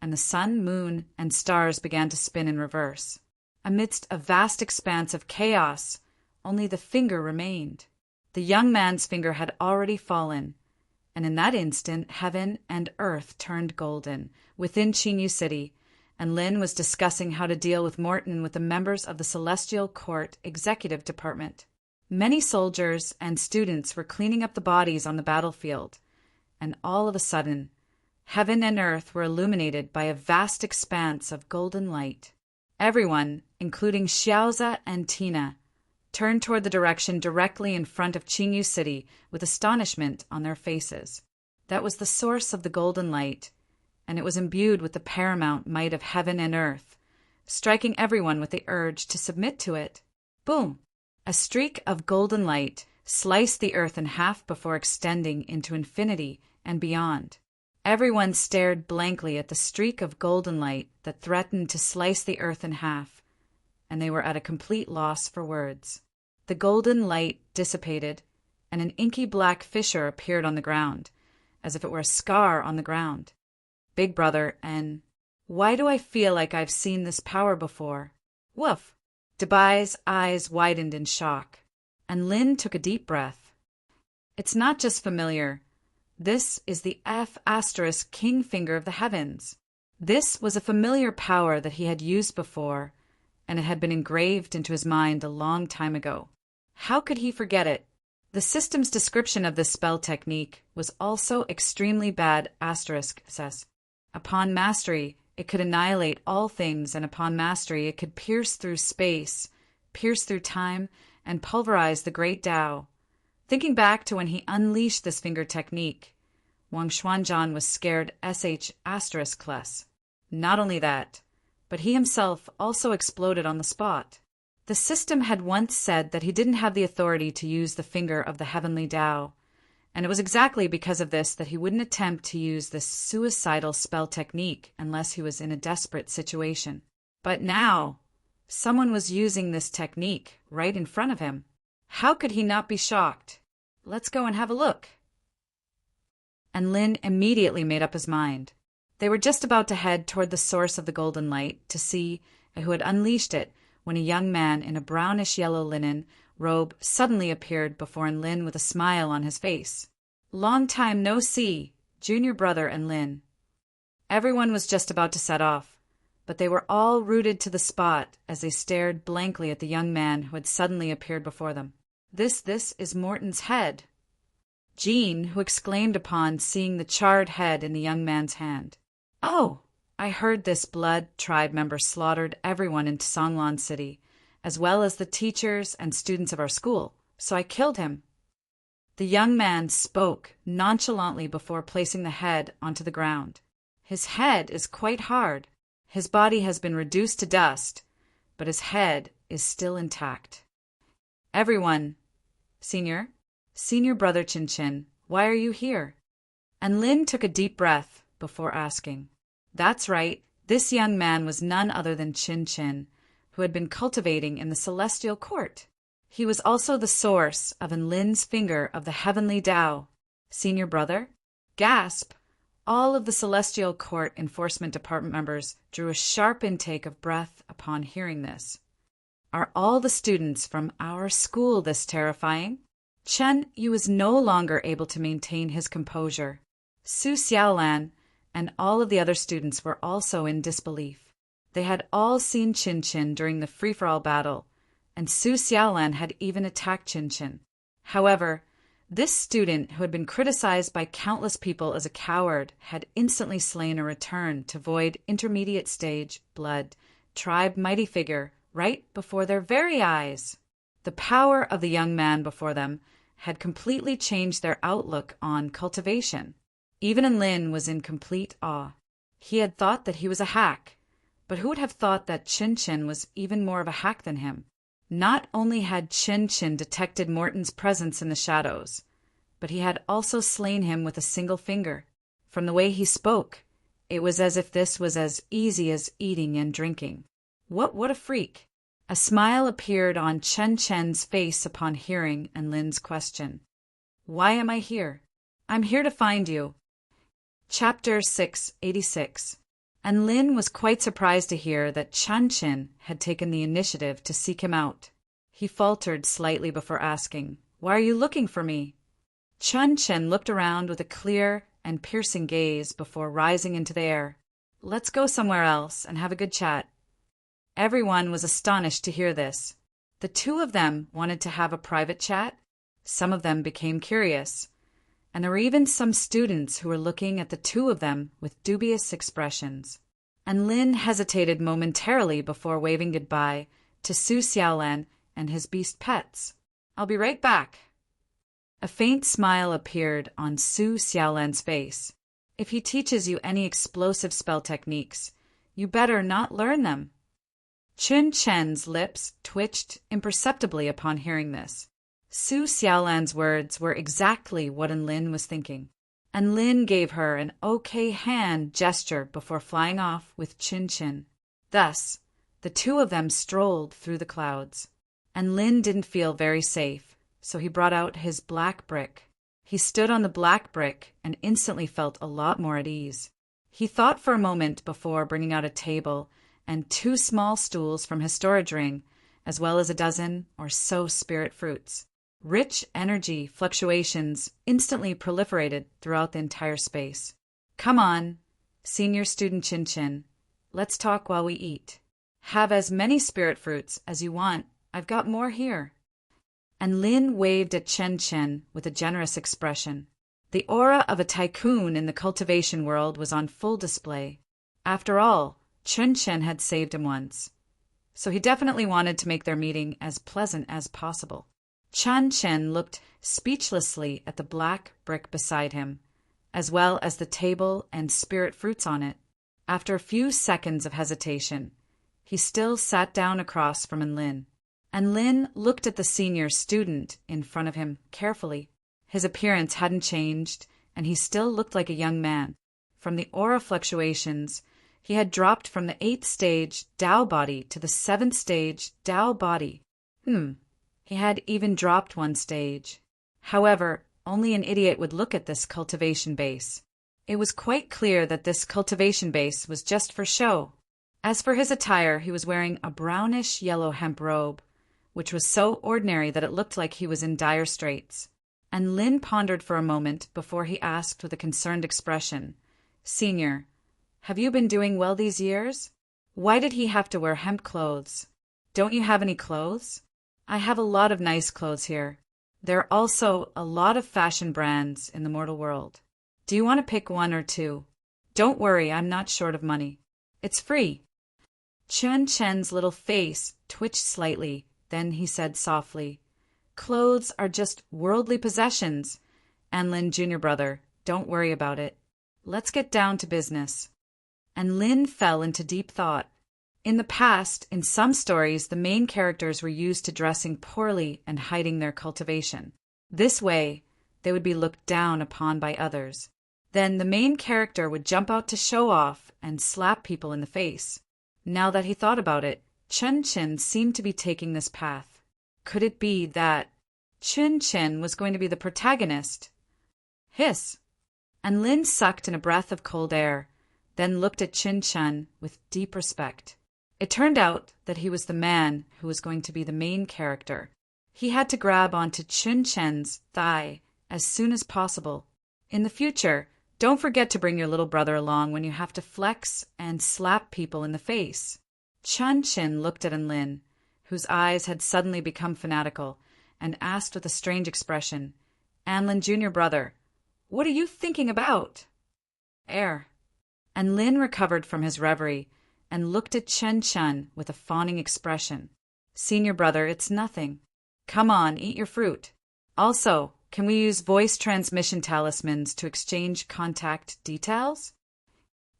S1: and the sun, moon, and stars began to spin in reverse. Amidst a vast expanse of chaos, only the finger remained. The young man's finger had already fallen, and in that instant heaven and earth turned golden within Chinyu City, and Lin was discussing how to deal with Morton with the members of the Celestial Court Executive Department. Many soldiers and students were cleaning up the bodies on the battlefield, and all of a sudden, heaven and earth were illuminated by a vast expanse of golden light. Everyone, including Xiaoza and Tina, turned toward the direction directly in front of Chinyu City with astonishment on their faces. That was the source of the golden light, and it was imbued with the paramount might of heaven and earth, striking everyone with the urge to submit to it. Boom! A streak of golden light sliced the earth in half before extending into infinity and beyond. Everyone stared blankly at the streak of golden light that threatened to slice the earth in half, and they were at a complete loss for words. The golden light dissipated, and an inky black fissure appeared on the ground, as if it were a scar on the ground. Big Brother, and why do I feel like I've seen this power before? Woof! Debai's eyes widened in shock, and Lin took a deep breath. It's not just familiar. This is the F** King Finger of the Heavens. This was a familiar power that he had used before, and it had been engraved into his mind a long time ago. How could he forget it? The system's description of this spell technique was also extremely bad. Says, upon mastery, it could annihilate all things, and upon mastery, it could pierce through space, pierce through time, and pulverize the great Tao. Thinking back to when he unleashed this finger technique, Wang Xuanzhan was scared **. Not only that, but he himself also exploded on the spot. The system had once said that he didn't have the authority to use the finger of the heavenly Tao, and it was exactly because of this that he wouldn't attempt to use this suicidal spell technique unless he was in a desperate situation. But now, someone was using this technique right in front of him. How could he not be shocked? Let's go and have a look. And Lin immediately made up his mind. They were just about to head toward the source of the golden light to see who had unleashed it when a young man in a brownish-yellow linen robe suddenly appeared before Lin with a smile on his face. Long time no see, junior brother and Lin. Everyone was just about to set off, but they were all rooted to the spot as they stared blankly at the young man who had suddenly appeared before them. This is Morton's head. Jean, who exclaimed upon seeing the charred head in the young man's hand. Oh, I heard this Blood tribe member slaughtered everyone in Songlan City, as well as the teachers and students of our school, so I killed him. The young man spoke nonchalantly before placing the head onto the ground. His head is quite hard. His body has been reduced to dust, but his head is still intact. Everyone, Senior brother Chin Chin, why are you here? And Lin took a deep breath before asking. That's right, this young man was none other than Chin Chin, who had been cultivating in the celestial court. He was also the source of Lin's finger of the heavenly Tao. Senior brother? Gasp! All of the celestial court enforcement department members drew a sharp intake of breath upon hearing this. Are all the students from our school this terrifying? Chen Yu was no longer able to maintain his composure. Su Xiaolan and all of the other students were also in disbelief. They had all seen Chin Chin during the free-for-all battle, and Su Xiaolan had even attacked Chin Chin. However, this student, who had been criticized by countless people as a coward, had instantly slain a return to Void Intermediate Stage Blood Tribe mighty figure right before their very eyes. The power of the young man before them had completely changed their outlook on cultivation. Even Lin was in complete awe. He had thought that he was a hack, but who would have thought that Chin Chin was even more of a hack than him? Not only had Chin Chin detected Morton's presence in the shadows, but he had also slain him with a single finger. From the way he spoke, it was as if this was as easy as eating and drinking. What a freak! A smile appeared on Chen Chen's face upon hearing Lin's question. Why am I here? I'm here to find you. Chapter 686. And Lin was quite surprised to hear that Chen Chen had taken the initiative to seek him out. He faltered slightly before asking, Why are you looking for me? Chen Chen looked around with a clear and piercing gaze before rising into the air. Let's go somewhere else and have a good chat. Everyone was astonished to hear this. The two of them wanted to have a private chat. Some of them became curious, and there were even some students who were looking at the two of them with dubious expressions. And Lin hesitated momentarily before waving goodbye to Su Xiaolan and his beast pets. I'll be right back. A faint smile appeared on Su Xiaolan's face. If he teaches you any explosive spell techniques, you better not learn them. Chin Chen's lips twitched imperceptibly upon hearing this. Su Xiaolan's words were exactly what Lin was thinking, and Lin gave her an okay hand gesture before flying off with Chin Chin. Thus, the two of them strolled through the clouds, and Lin didn't feel very safe, so he brought out his black brick. He stood on the black brick and instantly felt a lot more at ease. He thought for a moment before bringing out a table and 2 small stools from his storage ring, as well as a dozen or so spirit fruits. Rich energy fluctuations instantly proliferated throughout the entire space. Come on, senior student Chin Chin. Let's talk while we eat. Have as many spirit fruits as you want. I've got more here. And Lin waved at Chen Chen with a generous expression. The aura of a tycoon in the cultivation world was on full display. After all, Chen Chen had saved him once, so he definitely wanted to make their meeting as pleasant as possible. Chen Chen looked speechlessly at the black brick beside him, as well as the table and spirit fruits on it. After a few seconds of hesitation, he still sat down across from Lin. And Lin looked at the senior student in front of him carefully. His appearance hadn't changed, and he still looked like a young man. From the aura fluctuations, he had dropped from the 8th stage Tao body to the 7th stage Tao body. He had even dropped one stage. However, only an idiot would look at this cultivation base. It was quite clear that this cultivation base was just for show. As for his attire, he was wearing a brownish-yellow hemp robe, which was so ordinary that it looked like he was in dire straits. And Lin pondered for a moment before he asked with a concerned expression, "Senior, have you been doing well these years? Why did he have to wear hemp clothes? Don't you have any clothes? I have a lot of nice clothes here. There are also a lot of fashion brands in the mortal world. Do you want to pick one or two? Don't worry, I'm not short of money. It's free." Chun Chen's little face twitched slightly. Then he said softly, "Clothes are just worldly possessions. And Lin, junior brother, don't worry about it. Let's get down to business." And Lin fell into deep thought. In the past, in some stories, the main characters were used to dressing poorly and hiding their cultivation. This way, they would be looked down upon by others. Then the main character would jump out to show off and slap people in the face. Now that he thought about it, Chun Chen seemed to be taking this path. Could it be that Chun Chen was going to be the protagonist? Hiss! And Lin sucked in a breath of cold air, then looked at Chun Chen with deep respect. It turned out that he was the man who was going to be the main character. He had to grab onto Chun Chen's thigh as soon as possible. In the future, don't forget to bring your little brother along when you have to flex and slap people in the face. Chun Chen looked at Lin, whose eyes had suddenly become fanatical, and asked with a strange expression, "Anlin, junior brother, what are you thinking about?" Air. And Lin recovered from his reverie and looked at Chun Chen with a fawning expression. "Senior brother, it's nothing. Come on, eat your fruit. Also, can we use voice transmission talismans to exchange contact details?"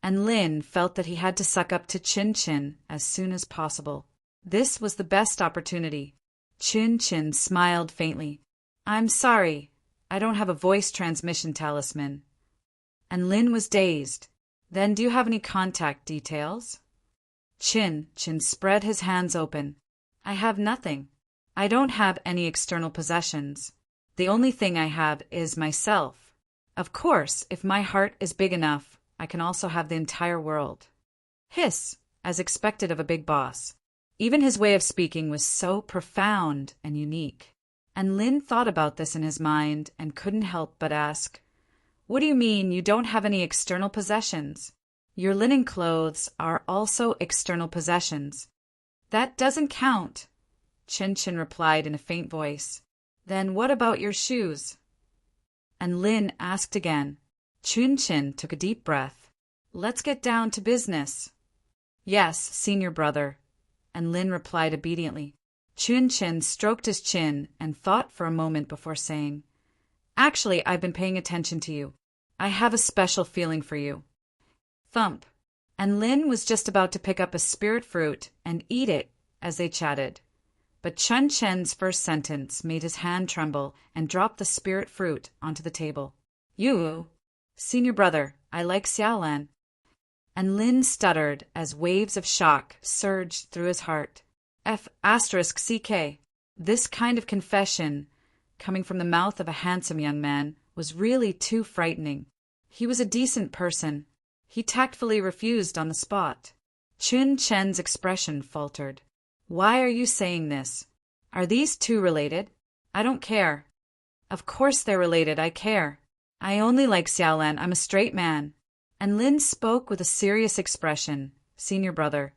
S1: And Lin felt that he had to suck up to Chin Chin as soon as possible. This was the best opportunity. Chin Chin smiled faintly. "I'm sorry, I don't have a voice transmission talisman." And Lin was dazed. "Then do you have any contact details?" Chin Chin spread his hands open. "I have nothing. I don't have any external possessions. The only thing I have is myself. Of course, if my heart is big enough, I can also have the entire world." Hiss, as expected of a big boss. Even his way of speaking was so profound and unique. And Lin thought about this in his mind and couldn't help but ask, "What do you mean you don't have any external possessions? Your linen clothes are also external possessions." "That doesn't count," Chin Chin replied in a faint voice. "Then what about your shoes?" And Lin asked again. Chin Chin took a deep breath. "Let's get down to business." "Yes, senior brother," and Lin replied obediently. Chin Chin stroked his chin and thought for a moment before saying, "Actually, I've been paying attention to you. I have a special feeling for you." Thump. And Lin was just about to pick up a spirit fruit and eat it as they chatted. But Chun Chen's first sentence made his hand tremble and dropped the spirit fruit onto the table. "You, senior brother, I like Xiaolan." And Lin stuttered as waves of shock surged through his heart. F***CK. This kind of confession, coming from the mouth of a handsome young man, was really too frightening. He was a decent person. He tactfully refused on the spot. Chun Chen's expression faltered. "Why are you saying this? Are these two related?" "I don't care." "Of course they're related, I care. I only like Xiaolan, I'm a straight man." And Lin spoke with a serious expression. "Senior brother,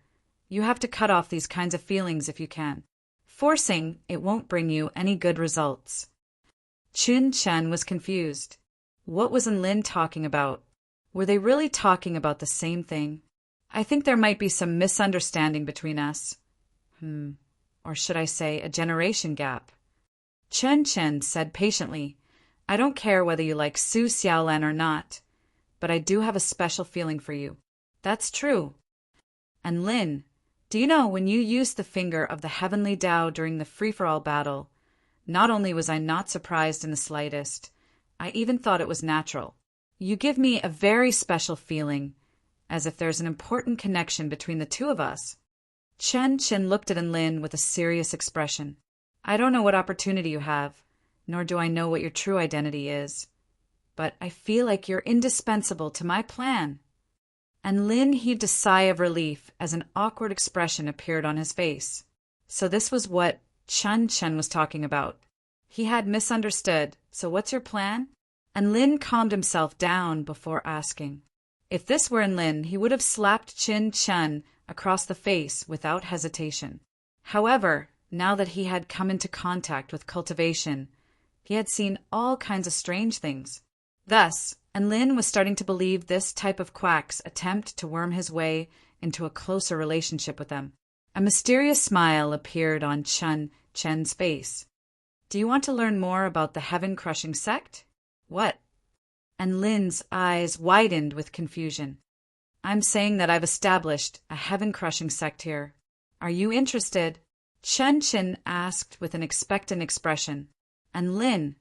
S1: you have to cut off these kinds of feelings if you can. Forcing it won't bring you any good results." Chun Chen was confused. What was Lin talking about? Were they really talking about the same thing? "I think there might be some misunderstanding between us. Or should I say a generation gap." Chun Chen said patiently, "I don't care whether you like Su Xiaolan or not, but I do have a special feeling for you." "That's true." And Lin, Do you know, when you used the finger of the heavenly Tao during the free-for-all battle, not only was I not surprised in the slightest, I even thought it was natural. You give me a very special feeling, as if there's an important connection between the two of us. Chen looked at Enlin with a serious expression. I don't know what opportunity you have, nor do I know what your true identity is, but I feel like you're indispensable to my plan. And Lin heaved a sigh of relief as an awkward expression appeared on his face. So this was what Chen was talking about. He had misunderstood. So what's your plan? And Lin calmed himself down before asking. If this were Enlin, he would have slapped Chen across the face without hesitation. However, now that he had come into contact with cultivation, he had seen all kinds of strange things. Thus, Enlin was starting to believe this type of quack's attempt to worm his way into a closer relationship with them. A mysterious smile appeared on Chen's face. Do you want to learn more about the heaven-crushing sect? What? And Lin's eyes widened with confusion. I'm saying that I've established a heaven-crushing sect here. Are you interested? Chen asked with an expectant expression, and Lin,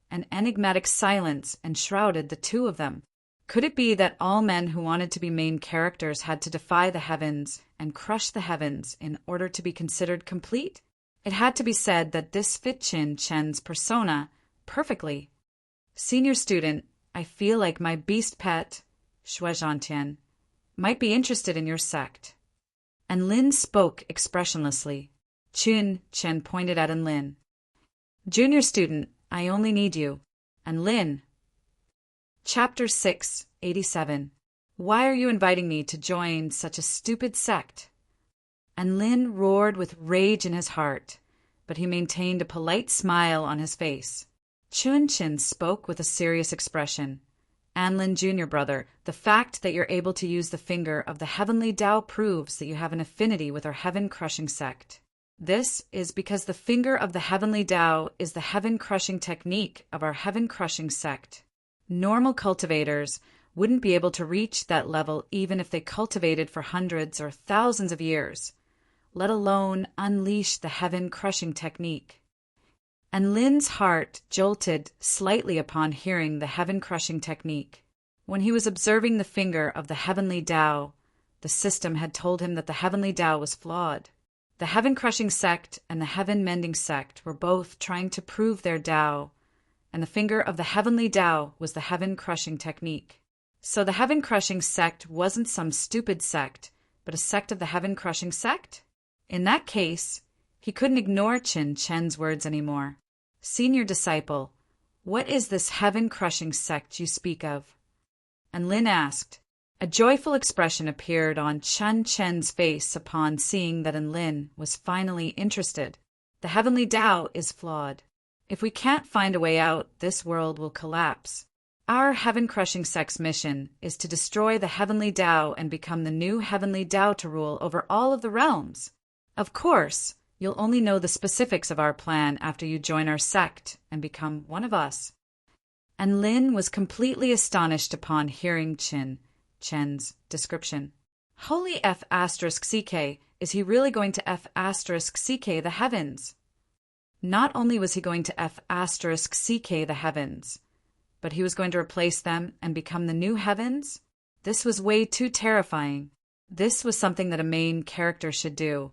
S1: an enigmatic silence enshrouded the two of them. Could it be that all men who wanted to be main characters had to defy the heavens and crush the heavens in order to be considered complete? It had to be said that this fit Chen's persona perfectly. Senior student, I feel like my beast pet, Shuizhantian, might be interested in your sect. And Lin spoke expressionlessly. Chen pointed at Enlin. Junior student, I only need you. And Lin. Chapter 6, 87. Why are you inviting me to join such a stupid sect? And Lin roared with rage in his heart, but he maintained a polite smile on his face. Chen spoke with a serious expression. Anlin Jr. brother, the fact that you're able to use the finger of the heavenly Tao proves that you have an affinity with our heaven-crushing sect. This is because the finger of the heavenly Tao is the heaven-crushing technique of our heaven-crushing sect. Normal cultivators wouldn't be able to reach that level even if they cultivated for hundreds or thousands of years, let alone unleash the heaven-crushing technique. And Lin's heart jolted slightly upon hearing the heaven-crushing technique. When he was observing the finger of the heavenly Tao, the system had told him that the heavenly Tao was flawed. The heaven-crushing sect and the heaven-mending sect were both trying to prove their Tao, and the finger of the heavenly Tao was the heaven-crushing technique. So the heaven-crushing sect wasn't some stupid sect, but a sect of the heaven-crushing sect? In that case, he couldn't ignore Chen's words anymore. Senior disciple, what is this heaven-crushing sect you speak of? And Lin asked. A joyful expression appeared on Chen's face upon seeing that Enlin was finally interested. The heavenly Tao is flawed. If we can't find a way out, this world will collapse. Our heaven-crushing sect's mission is to destroy the heavenly Tao and become the new heavenly Tao to rule over all of the realms. Of course, you'll only know the specifics of our plan after you join our sect and become one of us. And Lin was completely astonished upon hearing Chen's description. Holy F***CK, is he really going to F***CK the heavens? Not only was he going to F***CK the heavens, but he was going to replace them and become the new heavens? This was way too terrifying. This was something that a main character should do,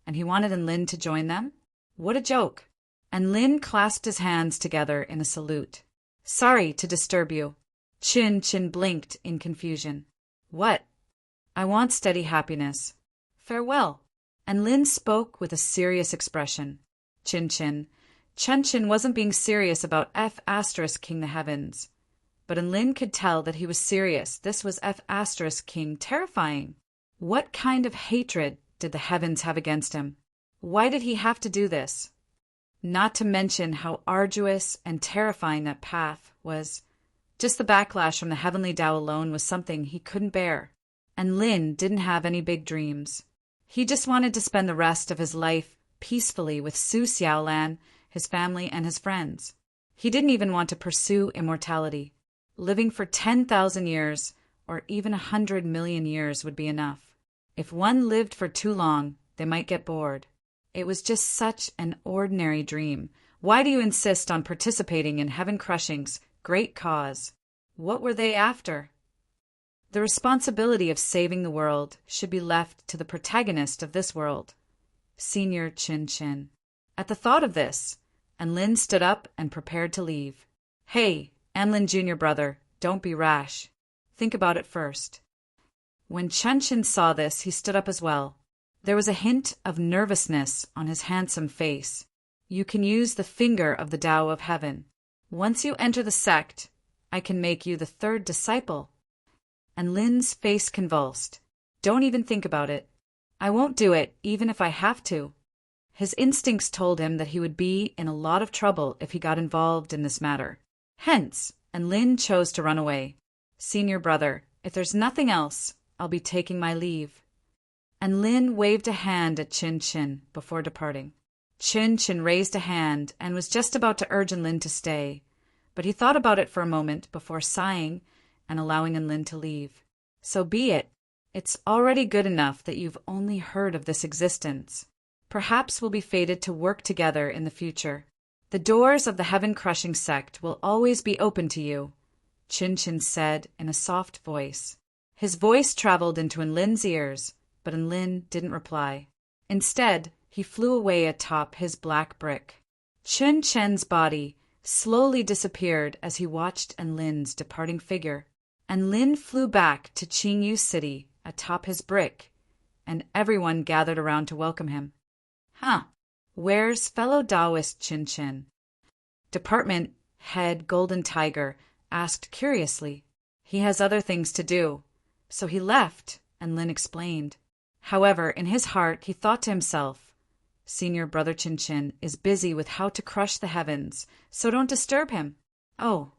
S1: and he wanted Enlin to join them? What a joke. And Lin clasped his hands together in a salute. Sorry to disturb you. Chen blinked in confusion. What? I want steady happiness. Farewell. And Lin spoke with a serious expression. Chen wasn't being serious about F***king the heavens. But Enlin could tell that he was serious. This was F***king terrifying. What kind of hatred did the heavens have against him? Why did he have to do this? Not to mention how arduous and terrifying that path was. Just the backlash from the heavenly Tao alone was something he couldn't bear. And Lin didn't have any big dreams. He just wanted to spend the rest of his life peacefully with Su Xiaolan, his family, and his friends. He didn't even want to pursue immortality. Living for 10,000 years, or even 100 million years would be enough. If one lived for too long, they might get bored. It was just such an ordinary dream. Why do you insist on participating in Heaven Crushing's great cause? What were they after? The responsibility of saving the world should be left to the protagonist of this world, Senior Chin Chin. At the thought of this, Anlin stood up and prepared to leave. Hey, Anlin Jr. brother, don't be rash. Think about it first. When Chin Chin saw this, he stood up as well. There was a hint of nervousness on his handsome face. You can use the finger of the Tao of Heaven. Once you enter the sect, I can make you the third disciple. And Lin's face convulsed. Don't even think about it. I won't do it, even if I have to. His instincts told him that he would be in a lot of trouble if he got involved in this matter. Hence, Anlin chose to run away. Senior brother, if there's nothing else, I'll be taking my leave. Anlin waved a hand at Chin Chin before departing. Chin Chin raised a hand and was just about to urge Anlin to stay, but he thought about it for a moment before sighing and allowing Anlin to leave. So be it. It's already good enough that you've only heard of this existence. Perhaps we'll be fated to work together in the future. The doors of the heaven-crushing sect will always be open to you, Chin Chin said in a soft voice. His voice traveled into Anlin's ears, but Anlin didn't reply. Instead, he flew away atop his black brick. Chin Chin's body slowly disappeared as he watched Anlin's departing figure. Anlin flew back to Qingyu City atop his brick, and everyone gathered around to welcome him. Where's fellow Taoist Chin Chin? Department head Golden Tiger asked curiously. He has other things to do, so he left, Anlin explained. However, in his heart he thought to himself, Senior brother Chin Chin is busy with how to crush the heavens, so don't disturb him. Oh,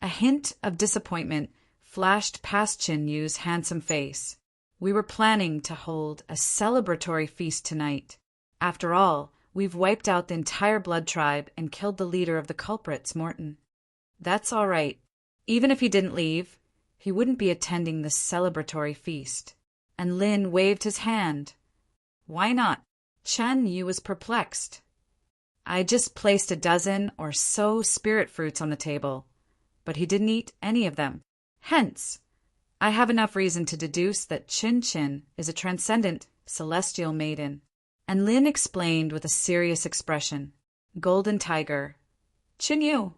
S1: a hint of disappointment flashed past Chin Yu's handsome face. We were planning to hold a celebratory feast tonight. After all, we've wiped out the entire blood tribe and killed the leader of the culprits, Morton. That's all right. Even if he didn't leave, he wouldn't be attending the celebratory feast. And Lin waved his hand. Why not? Chen Yu was perplexed. I just placed a dozen or so spirit fruits on the table, but he didn't eat any of them. Hence, I have enough reason to deduce that Chin Chin is a transcendent celestial maiden. And Lin explained with a serious expression. Golden Tiger. Chin Yu.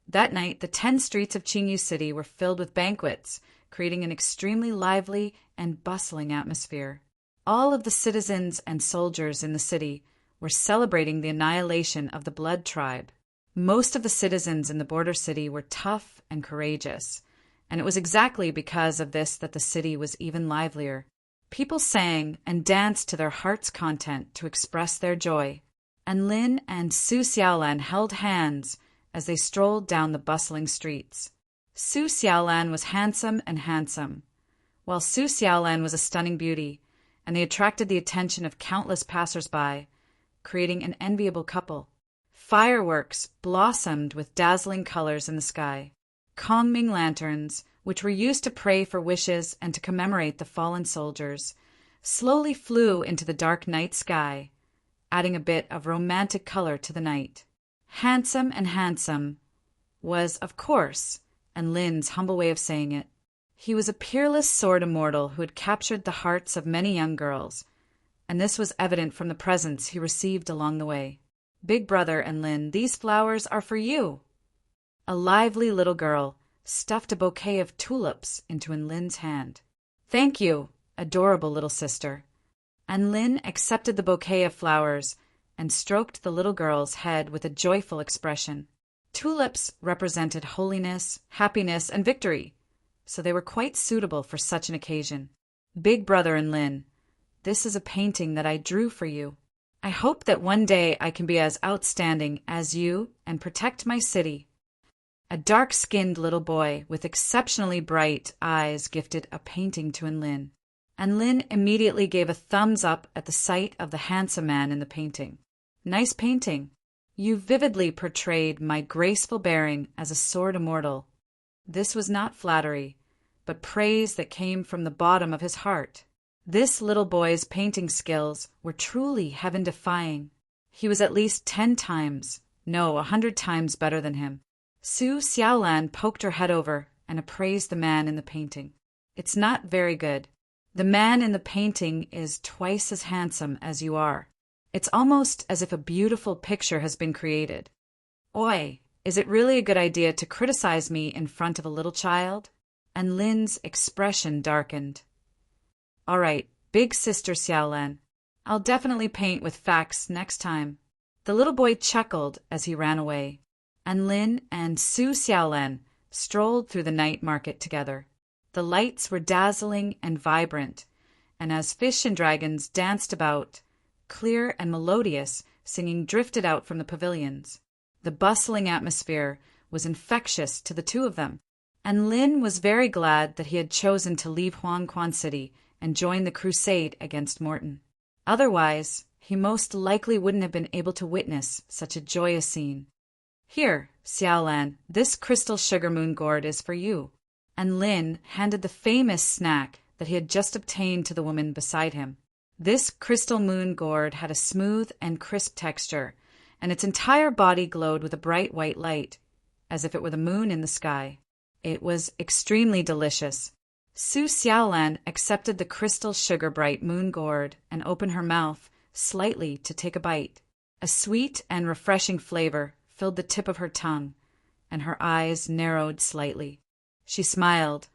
S1: That night, the 10 streets of Qingyu City were filled with banquets, creating an extremely lively and bustling atmosphere. All of the citizens and soldiers in the city were celebrating the annihilation of the Blood Tribe. Most of the citizens in the border city were tough and courageous, and it was exactly because of this that the city was even livelier. People sang and danced to their heart's content to express their joy, and Lin and Su Xiaolan held hands as they strolled down the bustling streets. Su Xiaolan was handsome, while Su Xiaolan was a stunning beauty, and they attracted the attention of countless passers-by, creating an enviable couple. Fireworks blossomed with dazzling colors in the sky. Kongming lanterns, which were used to pray for wishes and to commemorate the fallen soldiers, slowly flew into the dark night sky, adding a bit of romantic color to the night. Handsome was, of course, and Lin's humble way of saying it. He was a peerless sword immortal who had captured the hearts of many young girls, and this was evident from the presents he received along the way. Big brother and Lin, these flowers are for you. A lively little girl stuffed a bouquet of tulips into Lin's hand. Thank you, adorable little sister. And Lin accepted the bouquet of flowers and stroked the little girl's head with a joyful expression. Tulips represented holiness, happiness, and victory, so they were quite suitable for such an occasion. Big brother and Lin, this is a painting that I drew for you. I hope that one day I can be as outstanding as you and protect my city. A dark-skinned little boy with exceptionally bright eyes gifted a painting to Anlin. Anlin immediately gave a thumbs up at the sight of the handsome man in the painting. Nice painting. You vividly portrayed my graceful bearing as a sword immortal. This was not flattery, but praise that came from the bottom of his heart. This little boy's painting skills were truly heaven-defying. He was at least 10 times, no, 100 times better than him. Su Xiaolan poked her head over and appraised the man in the painting. It's not very good. The man in the painting is twice as handsome as you are. It's almost as if a beautiful picture has been created. Oi, is it really a good idea to criticize me in front of a little child? And Lin's expression darkened. All right, big sister Xiaolan. I'll definitely paint with facts next time. The little boy chuckled as he ran away, and Lin and Su Xiaolan strolled through the night market together. The lights were dazzling and vibrant, and as fish and dragons danced about, clear and melodious, singing drifted out from the pavilions. The bustling atmosphere was infectious to the two of them, and Lin was very glad that he had chosen to leave Huangquan City and join the crusade against Morton. Otherwise, he most likely wouldn't have been able to witness such a joyous scene. Here, Xiaolan, this crystal sugar moon gourd is for you. And Lin handed the famous snack that he had just obtained to the woman beside him. This crystal moon gourd had a smooth and crisp texture, and its entire body glowed with a bright white light, as if it were the moon in the sky. It was extremely delicious. Su Xiaolan accepted the crystal sugar bright moon gourd and opened her mouth slightly to take a bite. A sweet and refreshing flavor filled the tip of her tongue, and her eyes narrowed slightly. She smiled,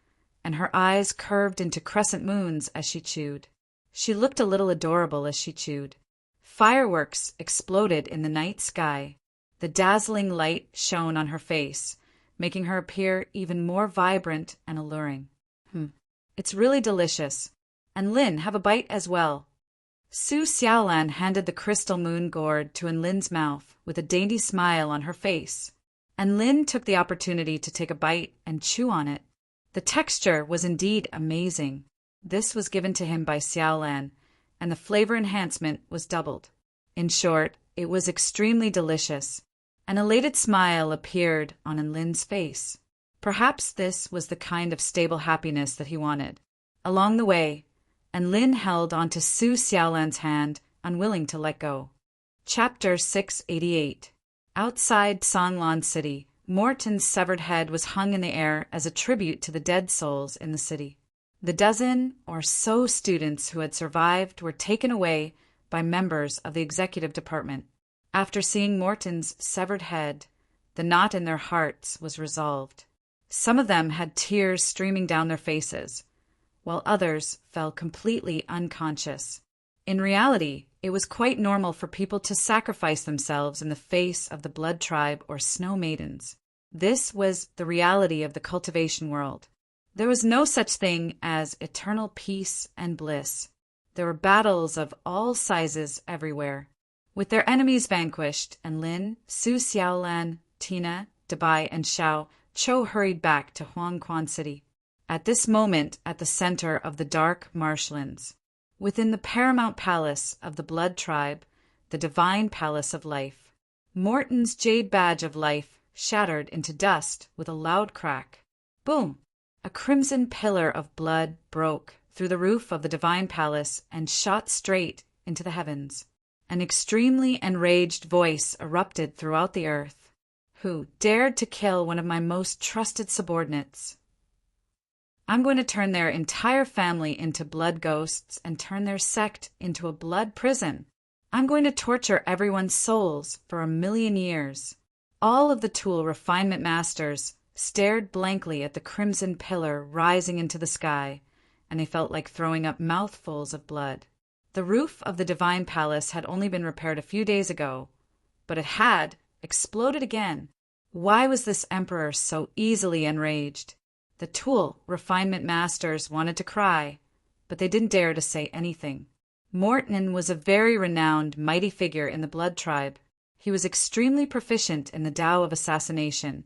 S1: and her eyes curved into crescent moons as she chewed. She looked a little adorable as she chewed. Fireworks exploded in the night sky. The dazzling light shone on her face, making her appear even more vibrant and alluring. It's really delicious. And Lin, have a bite as well. Su Xiaolan handed the crystal moon gourd to Lin's mouth with a dainty smile on her face, and Lin took the opportunity to take a bite and chew on it. The texture was indeed amazing. This was given to him by Xiaolan, and the flavor enhancement was doubled. In short, it was extremely delicious. An elated smile appeared on Lin's face. Perhaps this was the kind of stable happiness that he wanted. Along the way, Lin held onto Su Xiaolan's hand, unwilling to let go. Chapter 688. Outside Songlan City, Morton's severed head was hung in the air as a tribute to the dead souls in the city. The dozen or so students who had survived were taken away by members of the executive department. After seeing Morton's severed head, the knot in their hearts was resolved. Some of them had tears streaming down their faces, while others fell completely unconscious. In reality, it was quite normal for people to sacrifice themselves in the face of the blood tribe or snow maidens. This was the reality of the cultivation world. There was no such thing as eternal peace and bliss. There were battles of all sizes everywhere. With their enemies vanquished, Lin, Su Xiaolan, Tina, Dabai, and Xiao, Cho hurried back to Huangquan City. At this moment, at the center of the dark marshlands, within the paramount palace of the blood tribe, the divine palace of life, Morton's jade badge of life shattered into dust with a loud crack. Boom! A crimson pillar of blood broke through the roof of the divine palace and shot straight into the heavens. An extremely enraged voice erupted throughout the earth. Who dared to kill one of my most trusted subordinates? I'm going to turn their entire family into blood ghosts and turn their sect into a blood prison. I'm going to torture everyone's souls for 1,000,000 years. All of the tool refinement masters stared blankly at the crimson pillar rising into the sky, and they felt like throwing up mouthfuls of blood. The roof of the divine palace had only been repaired a few days ago, but it had exploded again. Why was this emperor so easily enraged? The tool refinement masters wanted to cry, but they didn't dare to say anything. Morton was a very renowned, mighty figure in the blood tribe. He was extremely proficient in the Tao of assassination,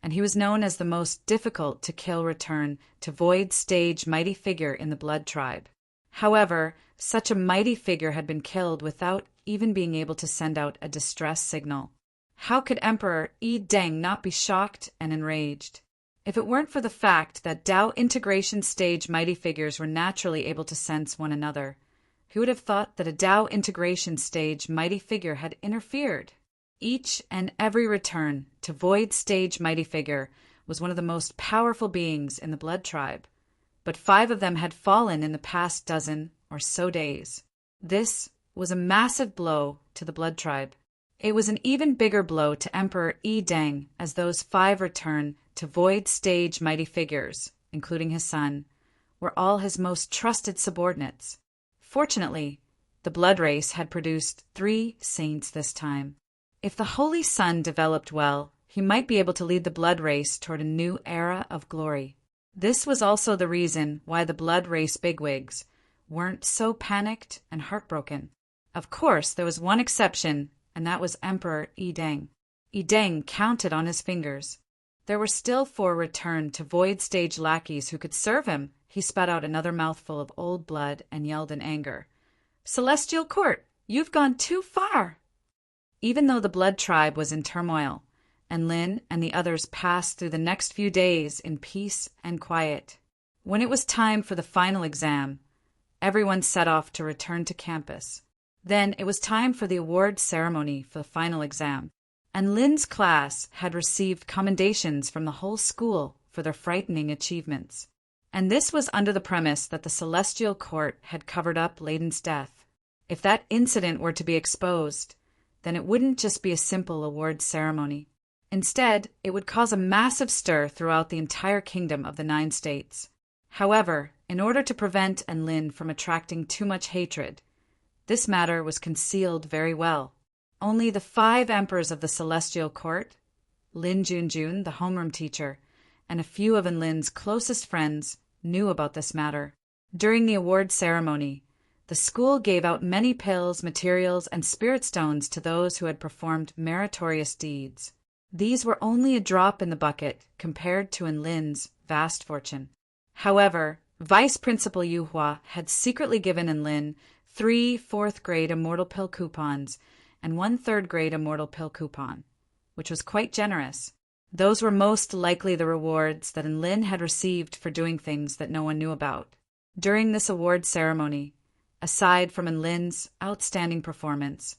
S1: and he was known as the most difficult to kill return to void stage mighty figure in the blood tribe. However, such a mighty figure had been killed without even being able to send out a distress signal. How could Emperor Yi Deng not be shocked and enraged? If it weren't for the fact that Tao integration stage mighty figures were naturally able to sense one another, who would have thought that a Tao integration stage mighty figure had interfered? Each and every return to void stage mighty figure was one of the most powerful beings in the blood tribe, but 5 of them had fallen in the past dozen or so days. This was a massive blow to the blood tribe. It was an even bigger blow to Emperor Yi Deng, as those 5 return to void stage mighty figures, including his son, were all his most trusted subordinates. Fortunately, the blood race had produced 3 saints this time. If the Holy Son developed well, he might be able to lead the blood race toward a new era of glory. This was also the reason why the blood race bigwigs weren't so panicked and heartbroken. Of course, there was one exception, and that was Emperor Yi Deng. Yi Deng counted on his fingers. There were still 4 returned to void stage lackeys who could serve him. He spat out another mouthful of old blood and yelled in anger, "Celestial Court, you've gone too far!" Even though the blood tribe was in turmoil, and Lin and the others passed through the next few days in peace and quiet, when it was time for the final exam, everyone set off to return to campus. Then it was time for the award ceremony for the final exam, and Lin's class had received commendations from the whole school for their frightening achievements. And this was under the premise that the Celestial Court had covered up Layden's death. If that incident were to be exposed, then it wouldn't just be a simple award ceremony. Instead, it would cause a massive stir throughout the entire kingdom of the 9 states. However, in order to prevent Lin from attracting too much hatred, this matter was concealed very well. Only the 5 emperors of the Celestial Court, Lin Junjun, the homeroom teacher, and a few of Lin's closest friends knew about this matter. During the award ceremony, the school gave out many pills, materials, and spirit stones to those who had performed meritorious deeds. These were only a drop in the bucket compared to Lin's vast fortune. However, Vice Principal Yu Hua had secretly given Lin 3 4th-grade immortal pill coupons and 1 3rd-grade immortal pill coupon, which was quite generous. Those were most likely the rewards that Lin had received for doing things that no one knew about. During this award ceremony, aside from Lin's outstanding performance,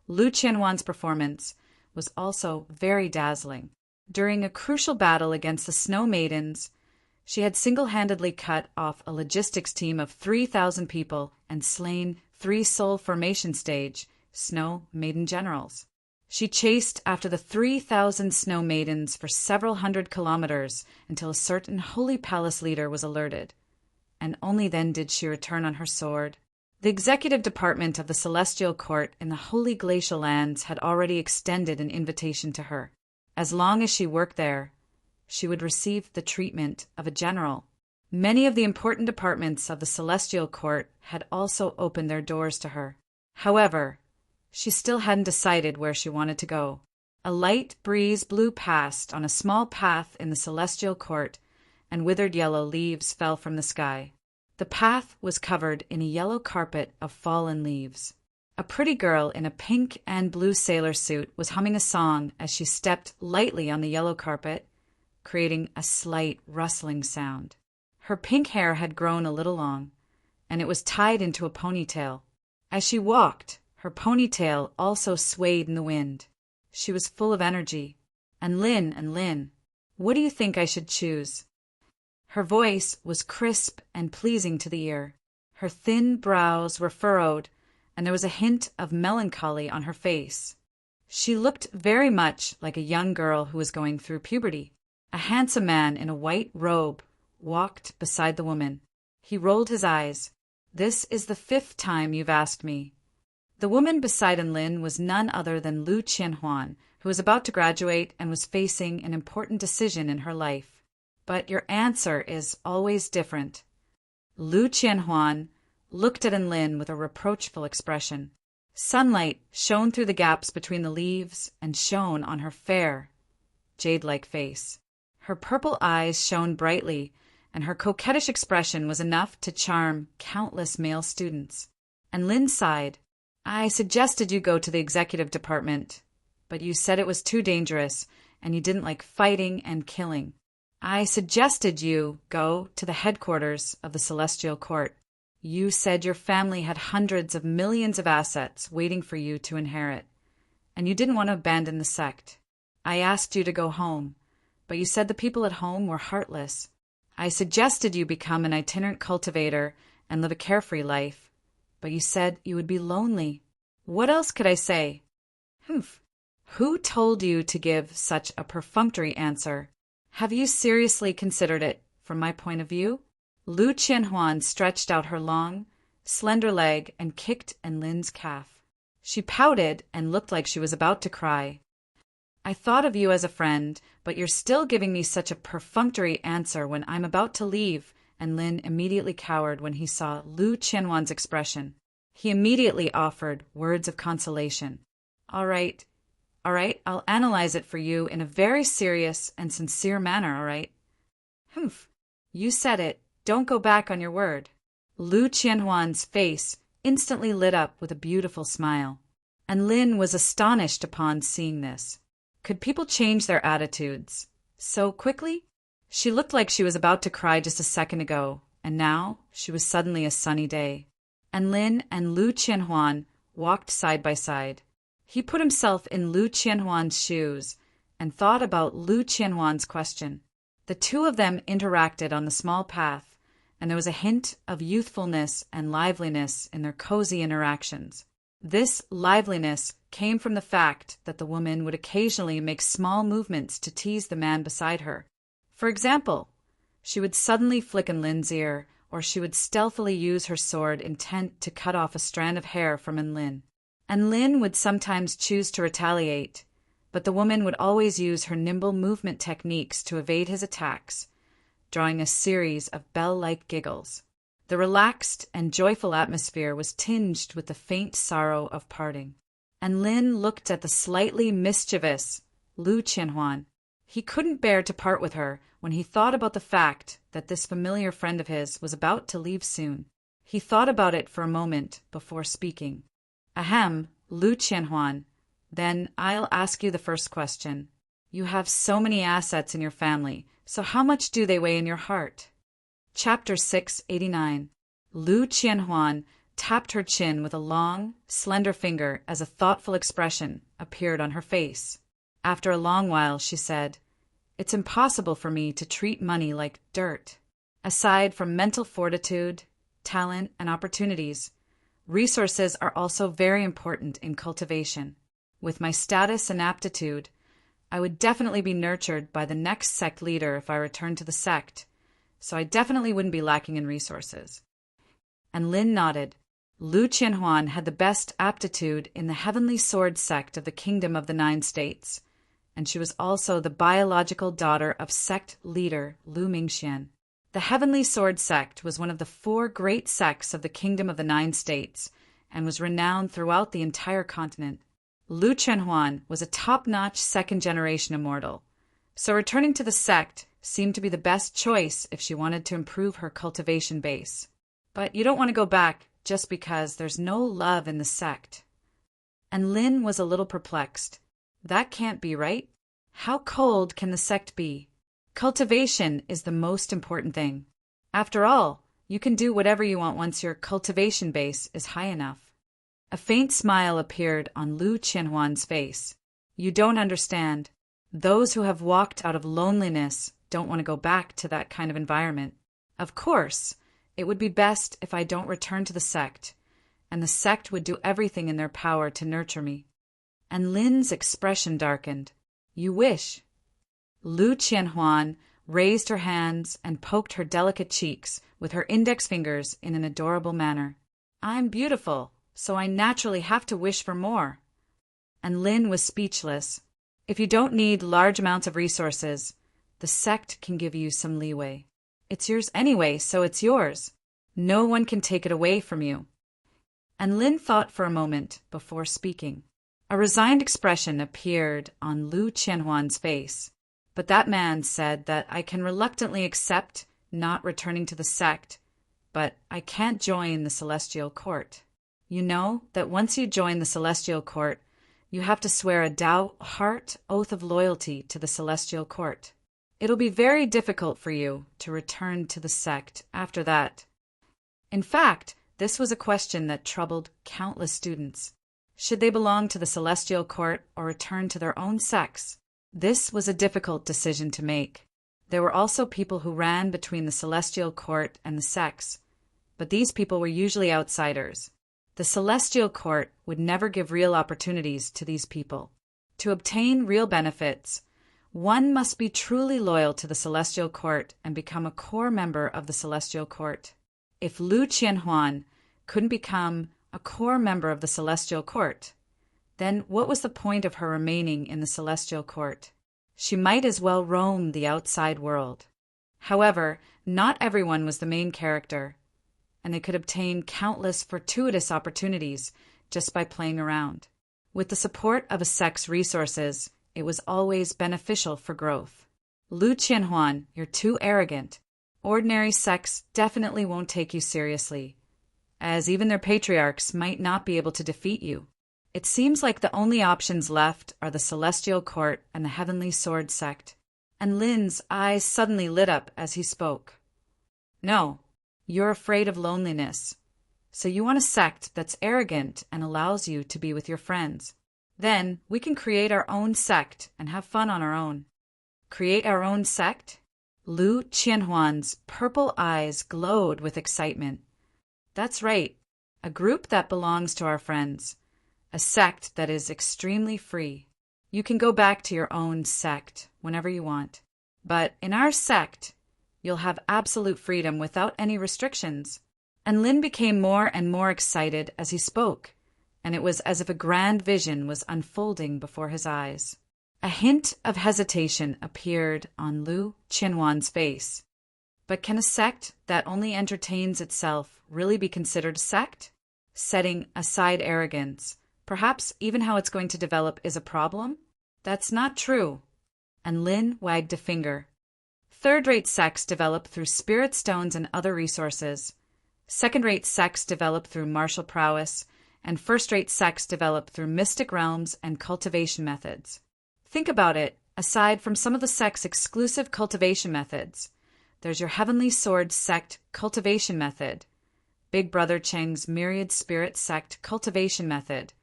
S1: Lu Qianhuan's performance was also very dazzling. During a crucial battle against the Snow Maidens, she had single-handedly cut off a logistics team of 3,000 people and slain 3 Soul Formation Stage Snow Maiden generals. She chased after the 3,000 Snow Maidens for several hundred kilometers until a certain Holy Palace leader was alerted, and only then did she return on her sword. The executive department of the Celestial Court in the Holy Glacial Lands had already extended an invitation to her. As long as she worked there, she would receive the treatment of a general. Many of the important departments of the Celestial Court had also opened their doors to her. However, she still hadn't decided where she wanted to go. A light breeze blew past on a small path in the Celestial Court, and withered yellow leaves fell from the sky. The path was covered in a yellow carpet of fallen leaves. A pretty girl in a pink and blue sailor suit was humming a song as she stepped lightly on the yellow carpet, creating a slight rustling sound. Her pink hair had grown a little long, and it was tied into a ponytail. As she walked, her ponytail also swayed in the wind. She was full of energy. And Lin, what do you think I should choose? Her voice was crisp and pleasing to the ear. Her thin brows were furrowed, and there was a hint of melancholy on her face. She looked very much like a young girl who was going through puberty. A handsome man in a white robe walked beside the woman. He rolled his eyes. "This is the 5th time you've asked me." The woman beside Lin was none other than Lu Qianhuan, who was about to graduate and was facing an important decision in her life. "But your answer is always different." Lu Qianhuan looked at Lin with a reproachful expression. Sunlight shone through the gaps between the leaves and shone on her fair, jade-like face. Her purple eyes shone brightly, and her coquettish expression was enough to charm countless male students. And Lin sighed. "I suggested you go to the executive department, but you said it was too dangerous, and you didn't like fighting and killing. I suggested you go to the headquarters of the Celestial Court. You said your family had hundreds of millions of assets waiting for you to inherit, and you didn't want to abandon the sect. I asked you to go home, but you said the people at home were heartless. I suggested you become an itinerant cultivator and live a carefree life, but you said you would be lonely. What else could I say? Humph. Who told you to give such a perfunctory answer? Have you seriously considered it from my point of view? Lu Qianhuan stretched out her long, slender leg and kicked Lin's calf. She pouted and looked like she was about to cry. I thought of you as a friend, but you're still giving me such a perfunctory answer when I'm about to leave, and Lin immediately cowered when he saw Lu Qianhuan's expression. He immediately offered words of consolation. All right, I'll analyze it for you in a very serious and sincere manner, all right? Humph, you said it. Don't go back on your word. Lu Qianhuan's face instantly lit up with a beautiful smile, and Lin was astonished upon seeing this. Could people change their attitudes so quickly? She looked like she was about to cry just a second ago, and now she was suddenly a sunny day. And Lin and Lu Qianhuan walked side by side. He put himself in Lu Qianhuan's shoes and thought about Lu Qianhuan's question. The two of them interacted on the small path, and there was a hint of youthfulness and liveliness in their cozy interactions. This liveliness came from the fact that the woman would occasionally make small movements to tease the man beside her. For example, she would suddenly flick in Lin's ear, or she would stealthily use her sword intent to cut off a strand of hair from Lin. And Lin would sometimes choose to retaliate, but the woman would always use her nimble movement techniques to evade his attacks, drawing a series of bell-like giggles. The relaxed and joyful atmosphere was tinged with the faint sorrow of parting. And Lin looked at the slightly mischievous Lu Qianhuan. He couldn't bear to part with her when he thought about the fact that this familiar friend of his was about to leave soon. He thought about it for a moment before speaking. Ahem, Lu Qianhuan. Then I'll ask you the first question. You have so many assets in your family, so how much do they weigh in your heart? Chapter 689. Lu Qianhuan tapped her chin with a long, slender finger as a thoughtful expression appeared on her face. After a long while, she said, It's impossible for me to treat money like dirt. Aside from mental fortitude, talent, and opportunities, resources are also very important in cultivation. With my status and aptitude, I would definitely be nurtured by the next sect leader if I returned to the sect, so I definitely wouldn't be lacking in resources. And Lin nodded. Lu Qianhuan had the best aptitude in the Heavenly Sword sect of the Kingdom of the Nine States, and she was also the biological daughter of sect leader Lu Mingxian. The Heavenly Sword sect was one of the 4 great sects of the Kingdom of the Nine States and was renowned throughout the entire continent. Lu Qianhuan was a top-notch second-generation immortal, so returning to the sect seemed to be the best choice if she wanted to improve her cultivation base. But you don't want to go back just because there's no love in the sect. And Lin was a little perplexed. That can't be right. How cold can the sect be? Cultivation is the most important thing. After all, you can do whatever you want once your cultivation base is high enough. A faint smile appeared on Lu Qianhuan's face. You don't understand. Those who have walked out of loneliness don't want to go back to that kind of environment. Of course, it would be best if I don't return to the sect, and the sect would do everything in their power to nurture me. And Lin's expression darkened. You wish. Lu Qianhuan raised her hands and poked her delicate cheeks with her index fingers in an adorable manner. I'm beautiful, so I naturally have to wish for more. And Lin was speechless. If you don't need large amounts of resources, the sect can give you some leeway. It's yours anyway, so it's yours. No one can take it away from you. And Lin thought for a moment before speaking. A resigned expression appeared on Lu Qianhuan's face, but that man said that I can reluctantly accept not returning to the sect, but I can't join the Celestial Court. You know that once you join the Celestial Court, you have to swear a Dao heart oath of loyalty to the Celestial Court. It'll be very difficult for you to return to the sect after that. In fact, this was a question that troubled countless students. Should they belong to the celestial court or return to their own sects? This was a difficult decision to make. There were also people who ran between the celestial court and the sects, but these people were usually outsiders. The celestial court would never give real opportunities to these people. To obtain real benefits, one must be truly loyal to the celestial court and become a core member of the celestial court. If Lu Qianhuan couldn't become a core member of the celestial court, then what was the point of her remaining in the celestial court? She might as well roam the outside world. However, not everyone was the main character, and they could obtain countless fortuitous opportunities just by playing around. With the support of a sect's resources, it was always beneficial for growth. Lu Qianhuan, you're too arrogant. Ordinary sects definitely won't take you seriously, as even their patriarchs might not be able to defeat you. It seems like the only options left are the Celestial Court and the Heavenly Sword sect. And Lin's eyes suddenly lit up as he spoke. No, you're afraid of loneliness. So you want a sect that's arrogant and allows you to be with your friends. Then we can create our own sect and have fun on our own. Create our own sect? Lu Qianhuan's purple eyes glowed with excitement. That's right, a group that belongs to our friends. A sect that is extremely free. You can go back to your own sect whenever you want. But in our sect, you'll have absolute freedom without any restrictions. And Lin became more and more excited as he spoke, and it was as if a grand vision was unfolding before his eyes. A hint of hesitation appeared on Lu Qianhuan's face. But can a sect that only entertains itself really be considered a sect? Setting aside arrogance, perhaps even how it's going to develop is a problem? That's not true. And Lin wagged a finger. Third-rate sects develop through spirit stones and other resources. Second-rate sects develop through martial prowess, and first-rate sects develop through mystic realms and cultivation methods. Think about it, aside from some of the sect's exclusive cultivation methods, there's your Heavenly Sword sect cultivation method, Big Brother Cheng's Myriad Spirit sect cultivation method,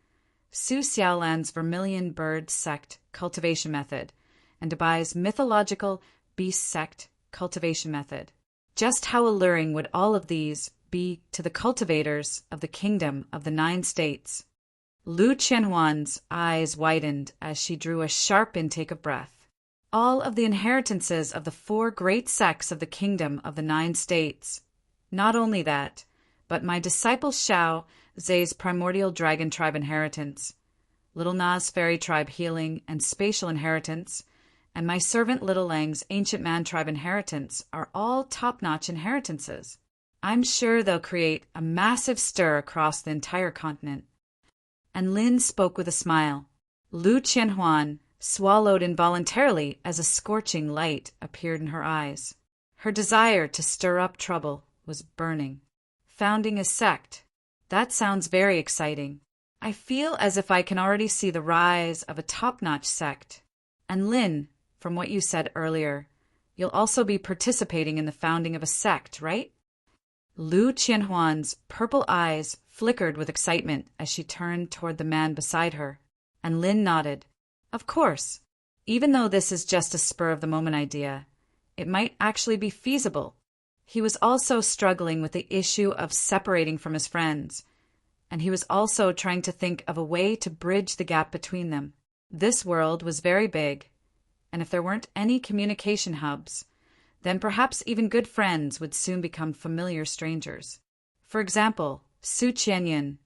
S1: Su Xiaolan's Vermilion Bird sect cultivation method, and Dubai's mythological beast sect cultivation method. Just how alluring would all of these be to the cultivators of the kingdom of the 9 states? Lu Qianhuan's eyes widened as she drew a sharp intake of breath. All of the inheritances of the 4 great sects of the kingdom of the 9 states. Not only that, but my disciple Xiao Zhe's primordial dragon tribe inheritance, Little Na's fairy tribe healing and spatial inheritance, and my servant Little Lang's ancient man tribe inheritance are all top-notch inheritances. I'm sure they'll create a massive stir across the entire continent. And Lin spoke with a smile. Lu Qianhuan swallowed involuntarily as a scorching light appeared in her eyes. Her desire to stir up trouble was burning. Founding a sect. That sounds very exciting. I feel as if I can already see the rise of a top-notch sect. And Lin, from what you said earlier, you'll also be participating in the founding of a sect, right? Lu Qianhuan's purple eyes flickered with excitement as she turned toward the man beside her, and Lin nodded. Of course. Even though this is just a spur-of-the-moment idea, it might actually be feasible. He was also struggling with the issue of separating from his friends, and he was also trying to think of a way to bridge the gap between them. This world was very big, and if there weren't any communication hubs, then perhaps even good friends would soon become familiar strangers. For example, Su Qianyin,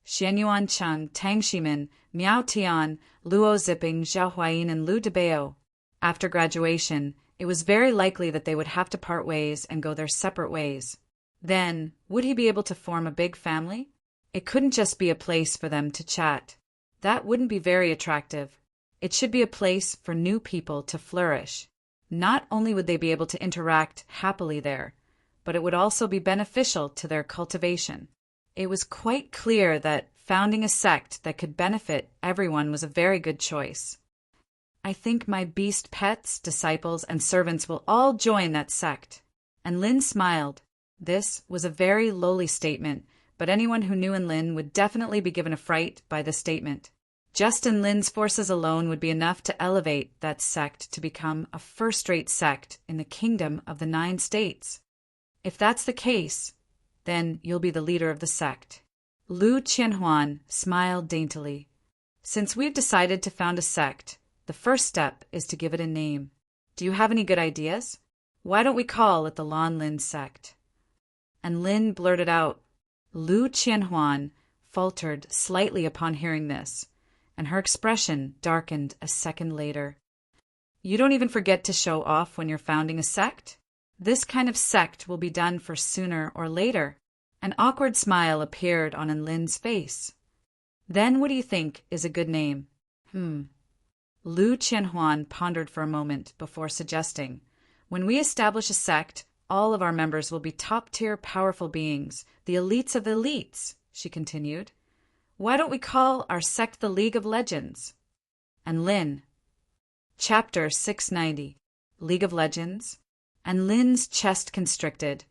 S1: Xianyuan Cheng, Tang Shimin, Miao Tian, Luo Ziping, Zhao Huayin, and Lu Debao. After graduation, it was very likely that they would have to part ways and go their separate ways. Then, would he be able to form a big family? It couldn't just be a place for them to chat. That wouldn't be very attractive. It should be a place for new people to flourish. Not only would they be able to interact happily there, but it would also be beneficial to their cultivation. It was quite clear that founding a sect that could benefit everyone was a very good choice. I think my beast pets, disciples, and servants will all join that sect. And Lin smiled. This was a very lowly statement, but anyone who knew Lin would definitely be given a fright by this statement. Just Lin's forces alone would be enough to elevate that sect to become a first-rate sect in the kingdom of the 9 states. If that's the case, then you'll be the leader of the sect. Lu Qianhuan smiled daintily. Since we've decided to found a sect, the first step is to give it a name. Do you have any good ideas? Why don't we call it the Lan Lin sect? And Lin blurted out. Lu Qianhuan faltered slightly upon hearing this, and her expression darkened a second later. You don't even forget to show off when you're founding a sect? This kind of sect will be done for sooner or later. An awkward smile appeared on Lin's face. Then what do you think is a good name? Lu Qianhuan pondered for a moment before suggesting, when we establish a sect, all of our members will be top-tier powerful beings, the elites of the elites, she continued. Why don't we call our sect the League of Legends? And Lin. Chapter 690, League of Legends. And Lin's chest constricted,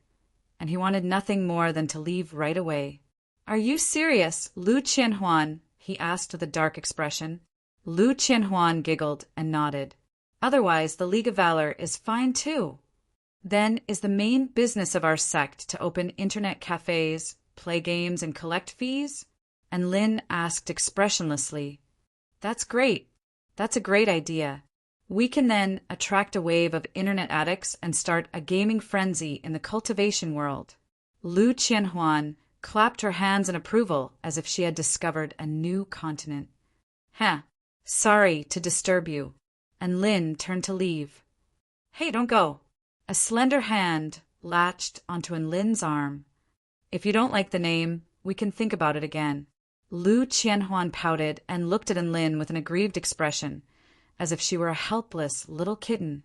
S1: and he wanted nothing more than to leave right away. Are you serious, Lu Qianhuan? He asked with a dark expression. Lu Qianhuan giggled and nodded. Otherwise, the League of Valor is fine too. Then is the main business of our sect to open internet cafes, play games, and collect fees? And Lin asked expressionlessly. That's great. That's a great idea. We can then attract a wave of internet addicts and start a gaming frenzy in the cultivation world. Lu Qianhuan clapped her hands in approval as if she had discovered a new continent. Sorry to disturb you. And Lin turned to leave. Hey, don't go. A slender hand latched onto Lin's arm. If you don't like the name, we can think about it again. Lu Qianhuan pouted and looked at Lin with an aggrieved expression, as if she were a helpless little kitten.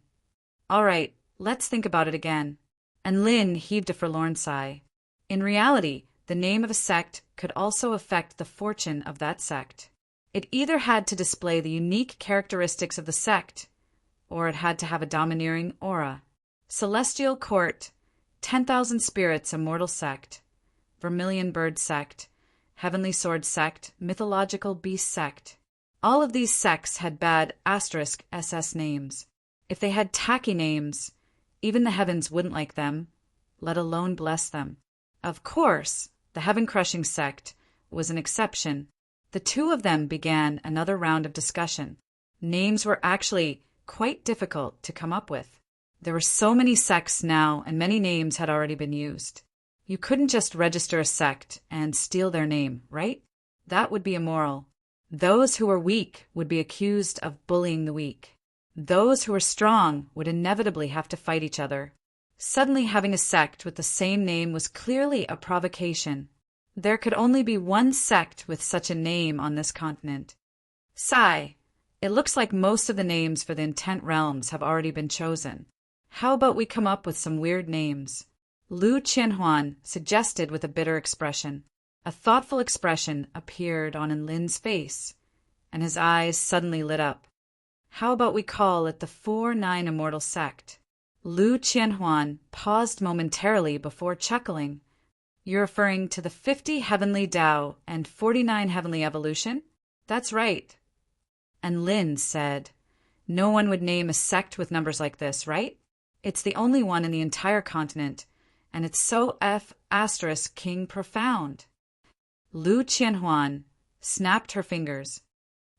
S1: All right, let's think about it again. And Lin heaved a forlorn sigh. In reality, the name of a sect could also affect the fortune of that sect. It either had to display the unique characteristics of the sect, or it had to have a domineering aura. Celestial Court, 10,000 Spirits Immortal Sect, Vermilion Bird Sect, Heavenly Sword Sect, Mythological Beast Sect. All of these sects had bad *SS names. If they had tacky names, even the heavens wouldn't like them, let alone bless them. Of course, the heaven-crushing sect was an exception. The two of them began another round of discussion. Names were actually quite difficult to come up with. There were so many sects now, and many names had already been used. You couldn't just register a sect and steal their name, right? That would be immoral. Those who were weak would be accused of bullying the weak. Those who were strong would inevitably have to fight each other. Suddenly having a sect with the same name was clearly a provocation. There could only be one sect with such a name on this continent. Sigh. It looks like most of the names for the Intent Realms have already been chosen. How about we come up with some weird names? Lu Qianhuan suggested with a bitter expression. A thoughtful expression appeared on Lin's face, and his eyes suddenly lit up. How about we call it the 4-9 Immortal Sect? Lu Qianhuan paused momentarily before chuckling. You're referring to the 50 Heavenly Tao and 49 Heavenly Evolution? That's right. And Lin said, no one would name a sect with numbers like this, right? It's the only one in the entire continent, and it's so King profound. Lu Qianhuan snapped her fingers.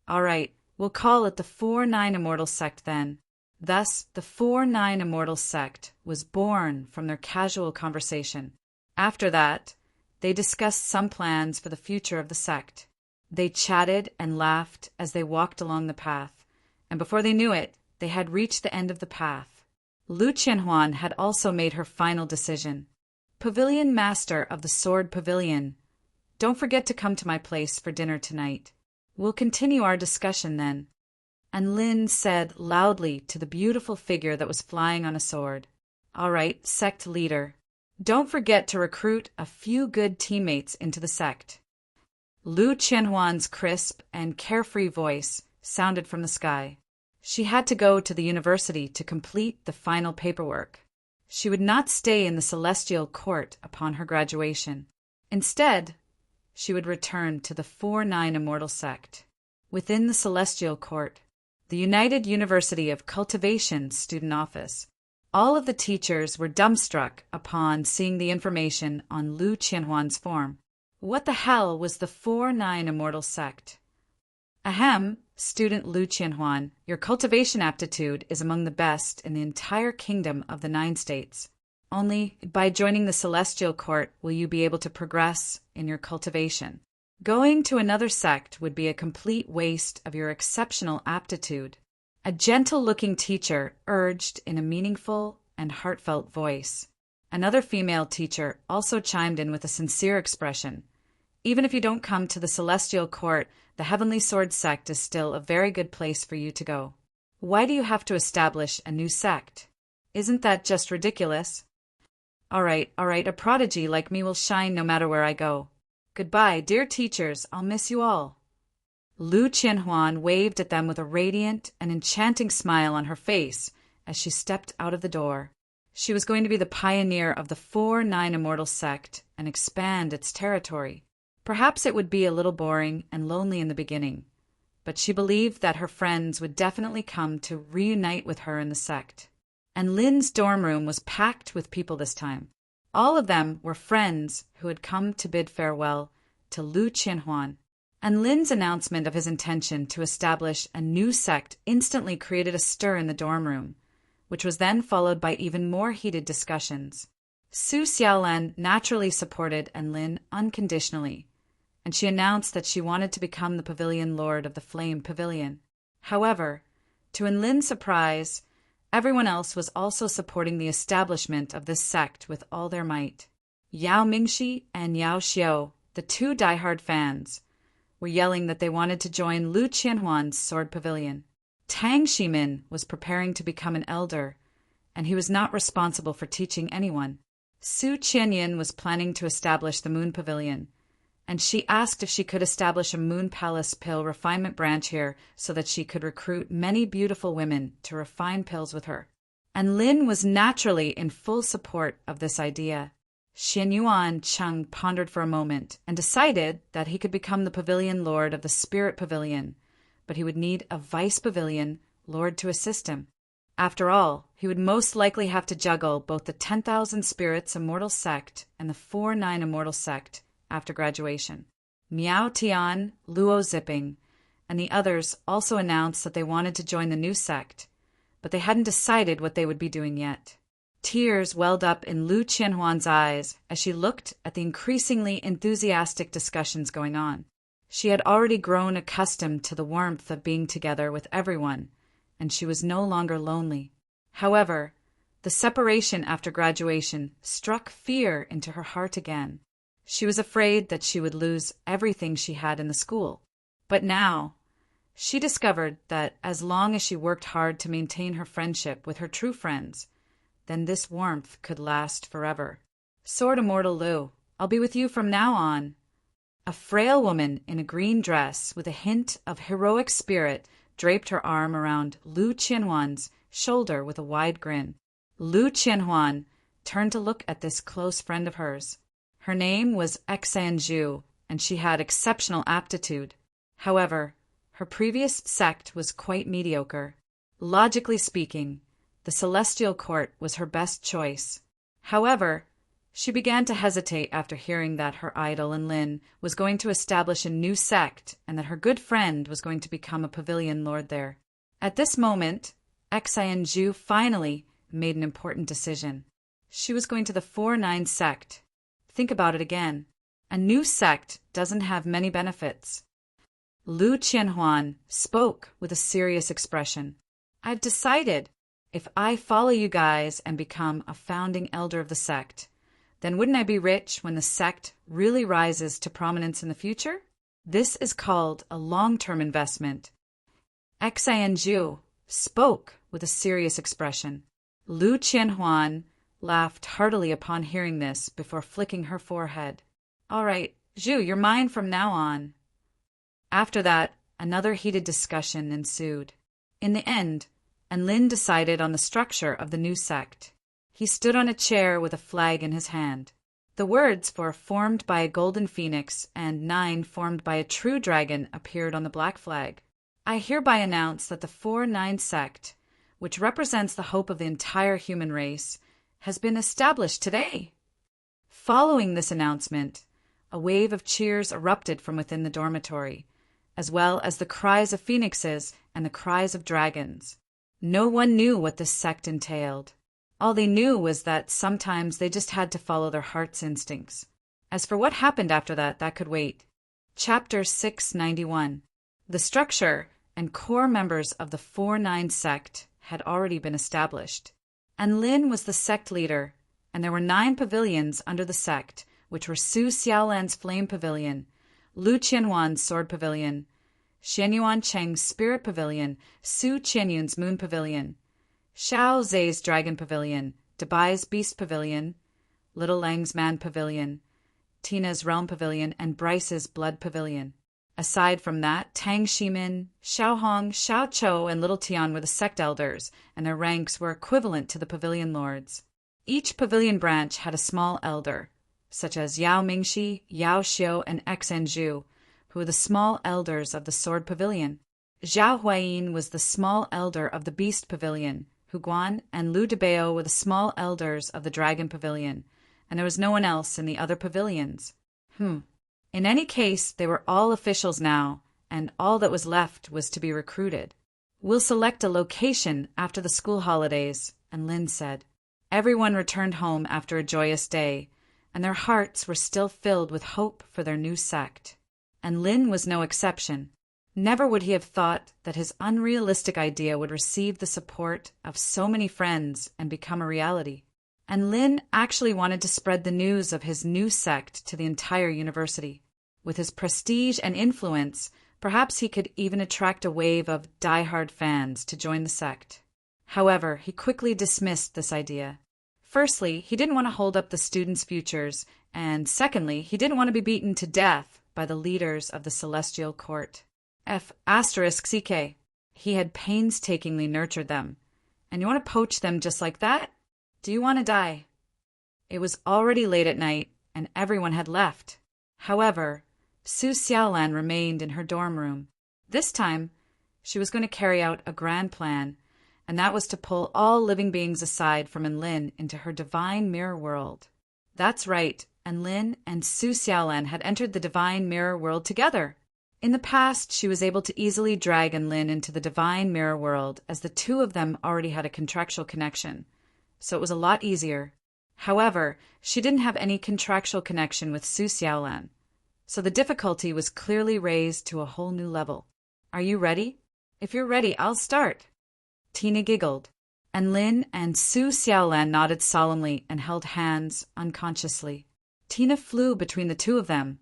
S1: All right, we'll call it the 4-9 Immortal Sect then. Thus, the 4-9 Immortal Sect was born from their casual conversation. After that, they discussed some plans for the future of the sect. They chatted and laughed as they walked along the path, and before they knew it, they had reached the end of the path. Lu Qianhuan had also made her final decision. Pavilion Master of the Sword Pavilion, don't forget to come to my place for dinner tonight. We'll continue our discussion then. And Lin said loudly to the beautiful figure that was flying on a sword, all right, sect leader, don't forget to recruit a few good teammates into the sect. Lu Qianhuan's crisp and carefree voice sounded from the sky. She had to go to the university to complete the final paperwork. She would not stay in the celestial court upon her graduation. Instead, she would return to the 4-9 Immortal Sect. Within the celestial court, the United University of Cultivation student office, all of the teachers were dumbstruck upon seeing the information on Lu Qianhuan's form. What the hell was the 4-9 Immortal Sect? Ahem, student Lu Qianhuan, your cultivation aptitude is among the best in the entire kingdom of the 9 states. Only by joining the celestial court will you be able to progress in your cultivation. Going to another sect would be a complete waste of your exceptional aptitude. A gentle-looking teacher urged in a meaningful and heartfelt voice. Another female teacher also chimed in with a sincere expression. Even if you don't come to the celestial court, the Heavenly Sword sect is still a very good place for you to go. Why do you have to establish a new sect? Isn't that just ridiculous? All right, a prodigy like me will shine no matter where I go. Goodbye, dear teachers, I'll miss you all. Lu Qianhuan waved at them with a radiant and enchanting smile on her face as she stepped out of the door. She was going to be the pioneer of the 4-9 Immortal Sect and expand its territory. Perhaps it would be a little boring and lonely in the beginning, but she believed that her friends would definitely come to reunite with her in the sect. And Lin's dorm room was packed with people this time. All of them were friends who had come to bid farewell to Lu Qianhuan. And Lin's announcement of his intention to establish a new sect instantly created a stir in the dorm room, which was then followed by even more heated discussions. Su Xiaolan naturally supported Lin unconditionally, and she announced that she wanted to become the pavilion lord of the Flame Pavilion. However, to Lin's surprise, everyone else was also supporting the establishment of this sect with all their might. Yao Mingxi and Yao Xiao, the 2 diehard fans, were yelling that they wanted to join Lu Qianhuan's sword pavilion. Tang Shimin was preparing to become an elder, and he was not responsible for teaching anyone. Su Qianyin was planning to establish the Moon Pavilion, and she asked if she could establish a Moon Palace pill refinement branch here so that she could recruit many beautiful women to refine pills with her. And Lin was naturally in full support of this idea. Xianyuan Cheng pondered for a moment and decided that he could become the pavilion lord of the Spirit Pavilion, but he would need a vice pavilion lord to assist him. After all, he would most likely have to juggle both the 10,000 Spirits Immortal Sect and the 4-9 Immortal Sect after graduation. Miao Tian, Luo Zipping, and the others also announced that they wanted to join the new sect, but they hadn't decided what they would be doing yet. Tears welled up in Lu Qianhuan's eyes as she looked at the increasingly enthusiastic discussions going on. She had already grown accustomed to the warmth of being together with everyone, and she was no longer lonely. However, the separation after graduation struck fear into her heart again. She was afraid that she would lose everything she had in the school. But now, she discovered that as long as she worked hard to maintain her friendship with her true friends, then this warmth could last forever. Sword Immortal Lu, I'll be with you from now on. A frail woman in a green dress with a hint of heroic spirit draped her arm around Lu Qianhuan's shoulder with a wide grin. Lu Qianhuan turned to look at this close friend of hers. Her name was Xanju, and she had exceptional aptitude. However, her previous sect was quite mediocre. Logically speaking, the Celestial Court was her best choice. However, she began to hesitate after hearing that her idol Lin was going to establish a new sect and that her good friend was going to become a pavilion lord there. At this moment, Xanju finally made an important decision. She was going to the 4-9 sect. Think about it again. A new sect doesn't have many benefits. Lu Qianhuan spoke with a serious expression. I've decided. If I follow you guys and become a founding elder of the sect, then wouldn't I be rich when the sect really rises to prominence in the future? This is called a long-term investment. Xanju spoke with a serious expression. Lu Qianhuan laughed heartily upon hearing this before flicking her forehead. All right, Zhu, you're mine from now on. After that, another heated discussion ensued. In the end, Enlil decided on the structure of the new sect. He stood on a chair with a flag in his hand. The words for "formed by a golden phoenix" and "9 formed by a true dragon" appeared on the black flag. I hereby announce that the 4-9 sect, which represents the hope of the entire human race, has been established today. Following this announcement, a wave of cheers erupted from within the dormitory, as well as the cries of phoenixes and the cries of dragons. No one knew what this sect entailed. All they knew was that sometimes they just had to follow their heart's instincts. As for what happened after that, that could wait. Chapter 691. The structure and core members of the 4-9 sect had already been established. Enlil was the sect leader, and there were 9 pavilions under the sect, which were Su Xiaolan's Flame Pavilion, Lu Qianhuan's Sword Pavilion, Xianyuan Cheng's Spirit Pavilion, Su Qianyun's Moon Pavilion, Xiao Zhe's Dragon Pavilion, Dabai's Beast Pavilion, Little Lang's Man Pavilion, Tina's Realm Pavilion, and Bryce's Blood Pavilion. Aside from that, Tang Shimin, Xiao Hong, Xiao Chou, and Little Tian were the sect elders, and their ranks were equivalent to the pavilion lords. Each pavilion branch had a small elder, such as Yao Mingxi, Yao Xiu, and Xen Zhu, who were the small elders of the Sword Pavilion. Zhao Huayin was the small elder of the Beast Pavilion. Hu Guan and Lu Debao were the small elders of the Dragon Pavilion, and there was no one else in the other pavilions. In any case, they were all officials now, and all that was left was to be recruited. We'll select a location after the school holidays, Enlil said. Everyone returned home after a joyous day, and their hearts were still filled with hope for their new sect. Enlil was no exception. Never would he have thought that his unrealistic idea would receive the support of so many friends and become a reality. Enlil actually wanted to spread the news of his new sect to the entire university. With his prestige and influence, perhaps he could even attract a wave of die-hard fans to join the sect. However, he quickly dismissed this idea. Firstly, he didn't want to hold up the students' futures, and secondly, he didn't want to be beaten to death by the leaders of the Celestial Court. *CK. He had painstakingly nurtured them. And you want to poach them just like that? Do you want to die? It was already late at night, and everyone had left. However, Su Xiaolan remained in her dorm room. This time, she was going to carry out a grand plan, and that was to pull all living beings aside from Enlil into her divine mirror world. That's right, Enlil and Su Xiaolan had entered the divine mirror world together. In the past, she was able to easily drag Enlil into the divine mirror world, as the two of them already had a contractual connection, so it was a lot easier. However, she didn't have any contractual connection with Su Xiaolan, so the difficulty was clearly raised to a whole new level. Are you ready? If you're ready, I'll start. Tina giggled. Enlil and Su Xiaolan nodded solemnly and held hands unconsciously. Tina flew between the two of them,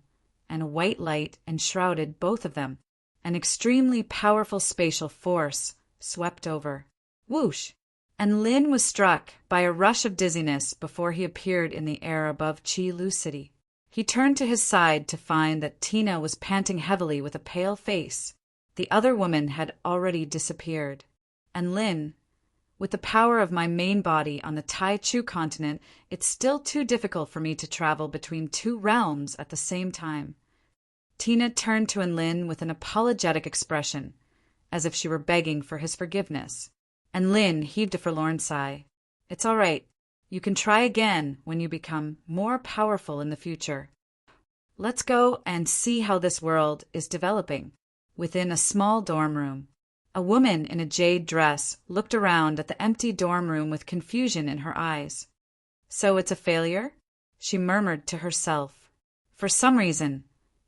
S1: and a white light enshrouded both of them. An extremely powerful spatial force swept over. Whoosh! Enlil was struck by a rush of dizziness before he appeared in the air above Qi Lu City. He turned to his side to find that Tina was panting heavily with a pale face. The other woman had already disappeared. Enlil, with the power of my main body on the Tai Chu continent, it's still too difficult for me to travel between two realms at the same time. Tina turned to Enlil with an apologetic expression, as if she were begging for his forgiveness. Enlil heaved a forlorn sigh. It's all right. You can try again when you become more powerful in the future. Let's go and see how this world is developing. Within a small dorm room, a woman in a jade dress looked around at the empty dorm room with confusion in her eyes. So it's a failure? She murmured to herself. For some reason,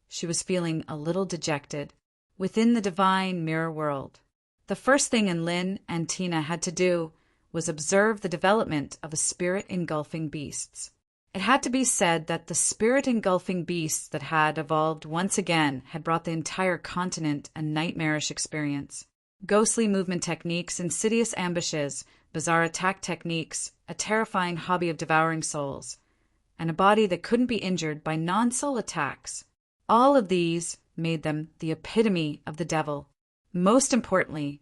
S1: she was feeling a little dejected. Within the divine mirror world, the first thing Enlil and Tina had to do was observe the development of the spirit-engulfing beasts. It had to be said that the spirit-engulfing beasts that had evolved once again had brought the entire continent a nightmarish experience. Ghostly movement techniques, insidious ambushes, bizarre attack techniques, a terrifying hobby of devouring souls, and a body that couldn't be injured by non-soul attacks. All of these made them the epitome of the devil. Most importantly,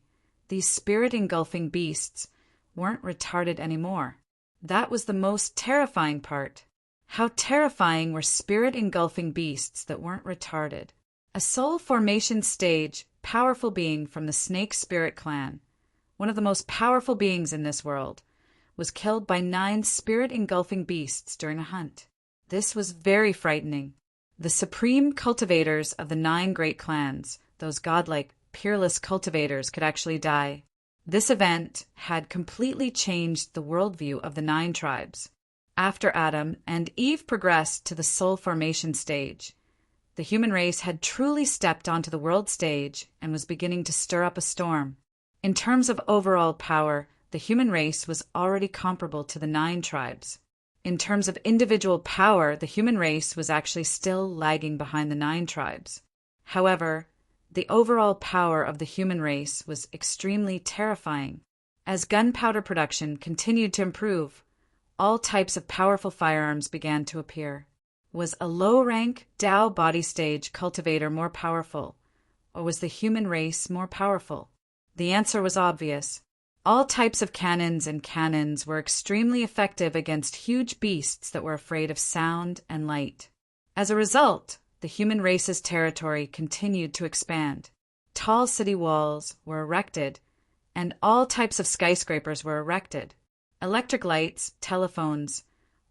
S1: these spirit-engulfing beasts weren't retarded anymore. That was the most terrifying part. How terrifying were spirit-engulfing beasts that weren't retarded. A soul formation stage, powerful being from the Snake Spirit clan, one of the most powerful beings in this world, was killed by 9 spirit-engulfing beasts during a hunt. This was very frightening. The supreme cultivators of the 9 great clans, those godlike, peerless cultivators, could actually die. This event had completely changed the worldview of the 9 tribes. After Adam and Eve progressed to the soul formation stage, the human race had truly stepped onto the world stage and was beginning to stir up a storm. In terms of overall power, the human race was already comparable to the 9 tribes. In terms of individual power, the human race was actually still lagging behind the 9 tribes. However, the overall power of the human race was extremely terrifying. As gunpowder production continued to improve, all types of powerful firearms began to appear. Was a low-rank Tao body stage cultivator more powerful, or was the human race more powerful? The answer was obvious. All types of cannons were extremely effective against huge beasts that were afraid of sound and light. As a result, the human race's territory continued to expand. Tall city walls were erected, and all types of skyscrapers were erected. Electric lights, telephones,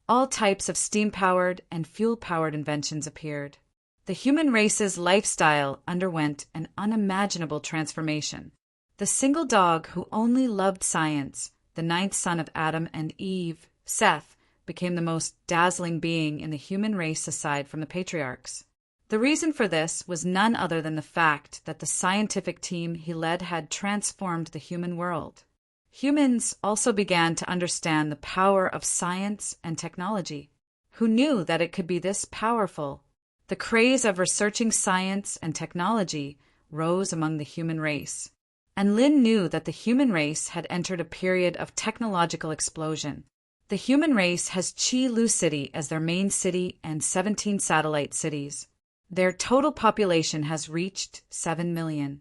S1: all types of steam-powered and fuel-powered inventions appeared. The human race's lifestyle underwent an unimaginable transformation. The single dog who only loved science, the 9th son of Adam and Eve, Seth, became the most dazzling being in the human race aside from the patriarchs. The reason for this was none other than the fact that the scientific team he led had transformed the human world. Humans also began to understand the power of science and technology. Who knew that it could be this powerful? The craze of researching science and technology rose among the human race. And Lin knew that the human race had entered a period of technological explosion. The human race has Chi Lu City as their main city and 17 satellite cities. Their total population has reached 7 million.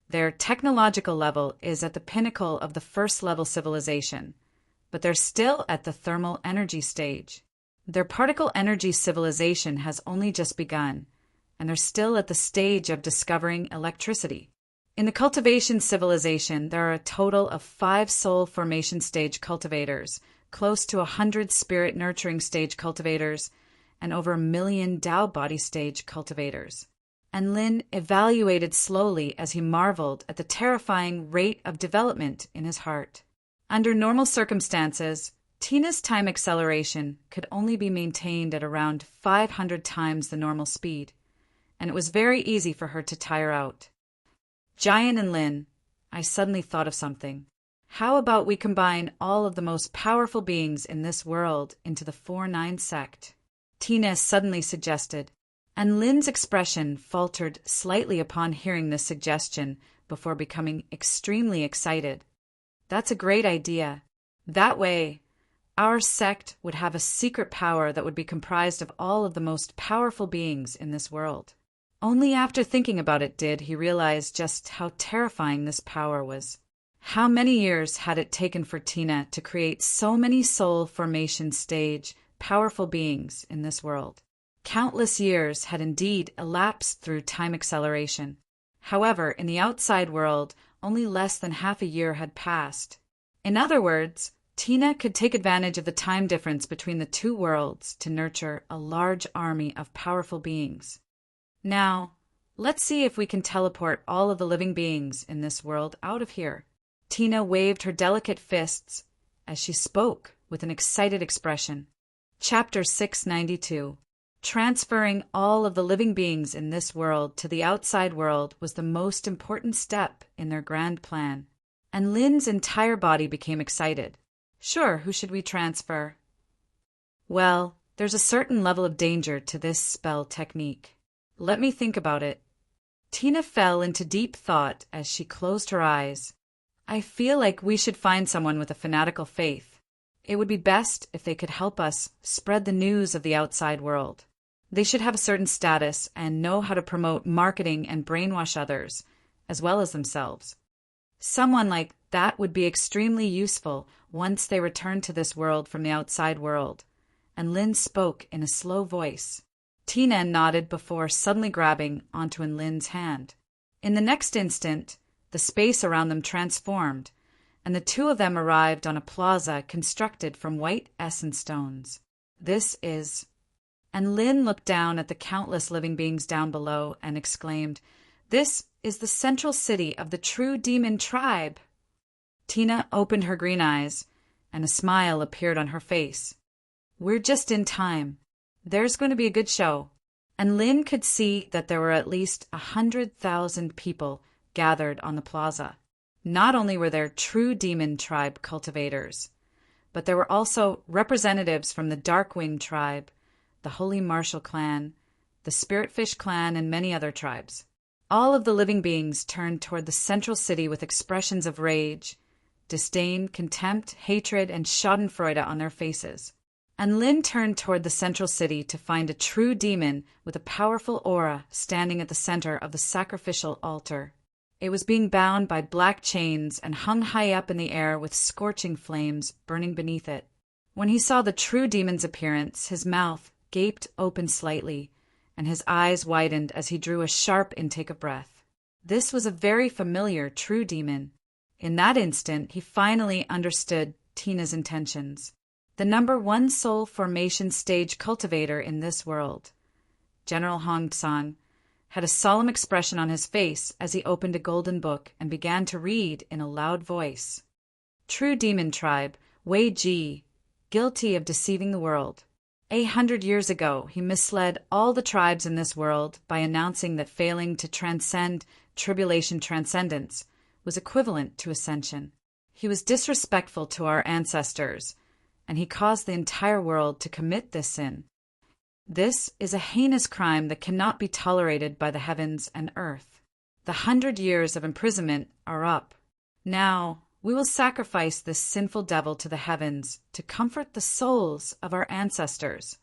S1: Their technological level is at the pinnacle of the first-level civilization, but they're still at the thermal energy stage. Their particle energy civilization has only just begun, and they're still at the stage of discovering electricity. In the cultivation civilization, there are a total of 5 soul formation stage cultivators, close to 100 spirit nurturing stage cultivators, and over 1 million Tao body stage cultivators. And Lin evaluated slowly as he marveled at the terrifying rate of development in his heart. Under normal circumstances, Tina's time acceleration could only be maintained at around 500 times the normal speed, and it was very easy for her to tire out. Giant and Lin, I suddenly thought of something. How about we combine all of the most powerful beings in this world into the 4-9 sect? Tina suddenly suggested, and Lin's expression faltered slightly upon hearing this suggestion before becoming extremely excited. That's a great idea. That way, our sect would have a secret power that would be comprised of all of the most powerful beings in this world. Only after thinking about it did he realize just how terrifying this power was. How many years had it taken for Tina to create so many soul formation stage powerful beings in this world? Countless years had indeed elapsed through time acceleration. However, in the outside world, only less than half a year had passed. In other words, Tina could take advantage of the time difference between the two worlds to nurture a large army of powerful beings. Now, let's see if we can teleport all of the living beings in this world out of here. Tina waved her delicate fists as she spoke with an excited expression. Chapter 692. Transferring all of the living beings in this world to the outside world was the most important step in their grand plan, and Lin's entire body became excited. Sure, who should we transfer? Well, there's a certain level of danger to this spell technique. Let me think about it. Tina fell into deep thought as she closed her eyes. I feel like we should find someone with a fanatical faith. It would be best if they could help us spread the news of the outside world. They should have a certain status and know how to promote marketing and brainwash others, as well as themselves. Someone like that would be extremely useful once they returned to this world from the outside world. And Lin spoke in a slow voice. Tina nodded before suddenly grabbing onto Lin's hand. In the next instant, the space around them transformed, and the two of them arrived on a plaza constructed from white essence stones. This is... And Lin looked down at the countless living beings down below and exclaimed, "This is the central city of the true demon tribe." Tina opened her green eyes, and a smile appeared on her face. "We're just in time. There's going to be a good show." And Lin could see that there were at least 100,000 people gathered on the plaza. Not only were there true demon tribe cultivators, but there were also representatives from the Darkwing tribe, the Holy Martial clan, the Spiritfish clan, and many other tribes. All of the living beings turned toward the central city with expressions of rage, disdain, contempt, hatred, and schadenfreude on their faces. And Lin turned toward the central city to find a true demon with a powerful aura standing at the center of the sacrificial altar. It was being bound by black chains and hung high up in the air with scorching flames burning beneath it. When he saw the true demon's appearance, his mouth gaped open slightly, and his eyes widened as he drew a sharp intake of breath. This was a very familiar true demon. In that instant, he finally understood Tina's intentions. The number 1 soul formation stage cultivator in this world, General Hong Tsang, had a solemn expression on his face as he opened a golden book and began to read in a loud voice. True Demon Tribe, Wei Ji, guilty of deceiving the world. 100 years ago, he misled all the tribes in this world by announcing that failing to transcend tribulation transcendence was equivalent to ascension. He was disrespectful to our ancestors, and he caused the entire world to commit this sin. This is a heinous crime that cannot be tolerated by the heavens and earth. The 100 years of imprisonment are up. Now, we will sacrifice this sinful devil to the heavens to comfort the souls of our ancestors.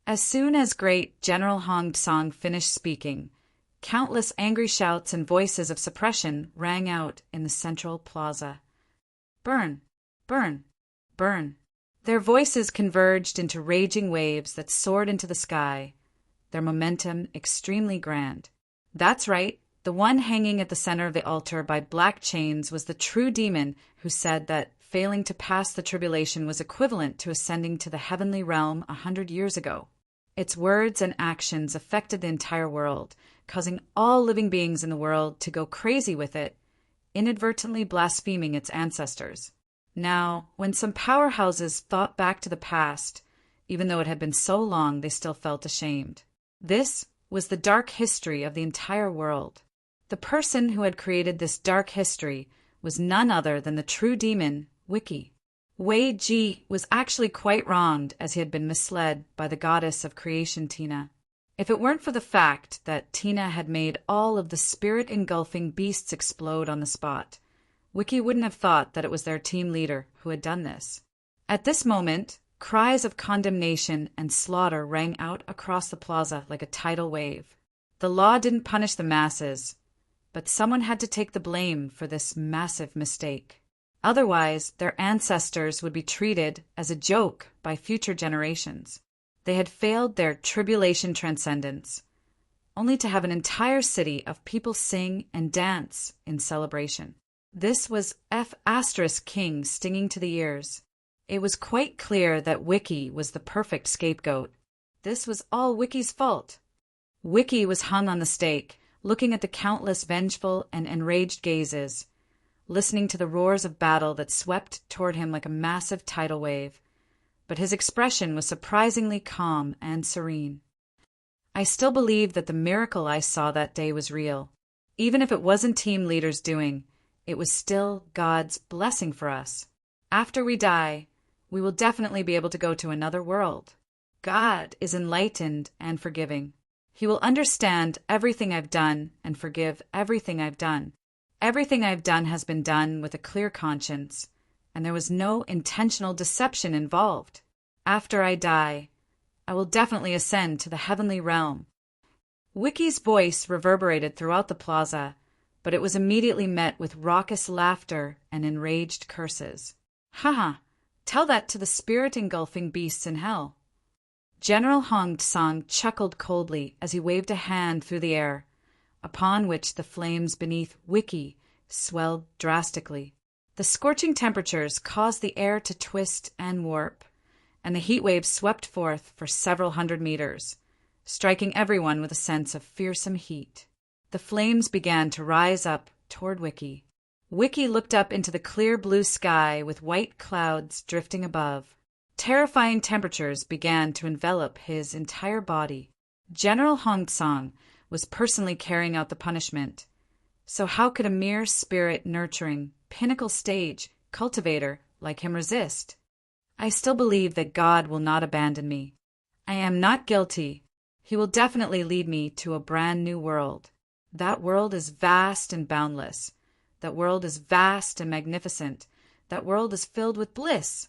S1: As soon as great General Hong Tsang finished speaking, countless angry shouts and voices of suppression rang out in the central plaza. Burn! Burn! Burn! Their voices converged into raging waves that soared into the sky, their momentum extremely grand. That's right, the one hanging at the center of the altar by black chains was the true demon who said that failing to pass the tribulation was equivalent to ascending to the heavenly realm 100 years ago. Its words and actions affected the entire world, causing all living beings in the world to go crazy with it, inadvertently blaspheming its ancestors. Now, when some powerhouses thought back to the past, even though it had been so long, they still felt ashamed. This was the dark history of the entire world. The person who had created this dark history was none other than the true demon, Wiki. Wei Ji was actually quite wronged, as he had been misled by the goddess of creation, Tina. If it weren't for the fact that Tina had made all of the spirit-engulfing beasts explode on the spot, Wiki wouldn't have thought that it was their team leader who had done this. At this moment, cries of condemnation and slaughter rang out across the plaza like a tidal wave. The law didn't punish the masses, but someone had to take the blame for this massive mistake. Otherwise, their ancestors would be treated as a joke by future generations. They had failed their tribulation transcendence, only to have an entire city of people sing and dance in celebration. This was F*King stinging to the ears. It was quite clear that Wiki was the perfect scapegoat. This was all Wiki's fault. Wiki was hung on the stake, looking at the countless vengeful and enraged gazes, listening to the roars of battle that swept toward him like a massive tidal wave. But his expression was surprisingly calm and serene. I still believe that the miracle I saw that day was real. Even if it wasn't team leaders' doing, it was still God's blessing for us. After we die, we will definitely be able to go to another world. God is enlightened and forgiving. He will understand everything I've done and forgive everything I've done. Everything I've done has been done with a clear conscience, and there was no intentional deception involved. After I die, I will definitely ascend to the heavenly realm. Wiki's voice reverberated throughout the plaza, but it was immediately met with raucous laughter and enraged curses. "Haha! Tell that to the spirit-engulfing beasts in hell." General Hong Tsang chuckled coldly as he waved a hand through the air, upon which the flames beneath Wiki swelled drastically. The scorching temperatures caused the air to twist and warp, and the heat waves swept forth for several hundred meters, striking everyone with a sense of fearsome heat. The flames began to rise up toward Wiki. Wiki looked up into the clear blue sky with white clouds drifting above. Terrifying temperatures began to envelop his entire body. General Hong Tsang was personally carrying out the punishment, so how could a mere spirit-nurturing, pinnacle stage cultivator like him resist? "I still believe that God will not abandon me. I am not guilty. He will definitely lead me to a brand new world. That world is vast and boundless. That world is vast and magnificent. That world is filled with bliss."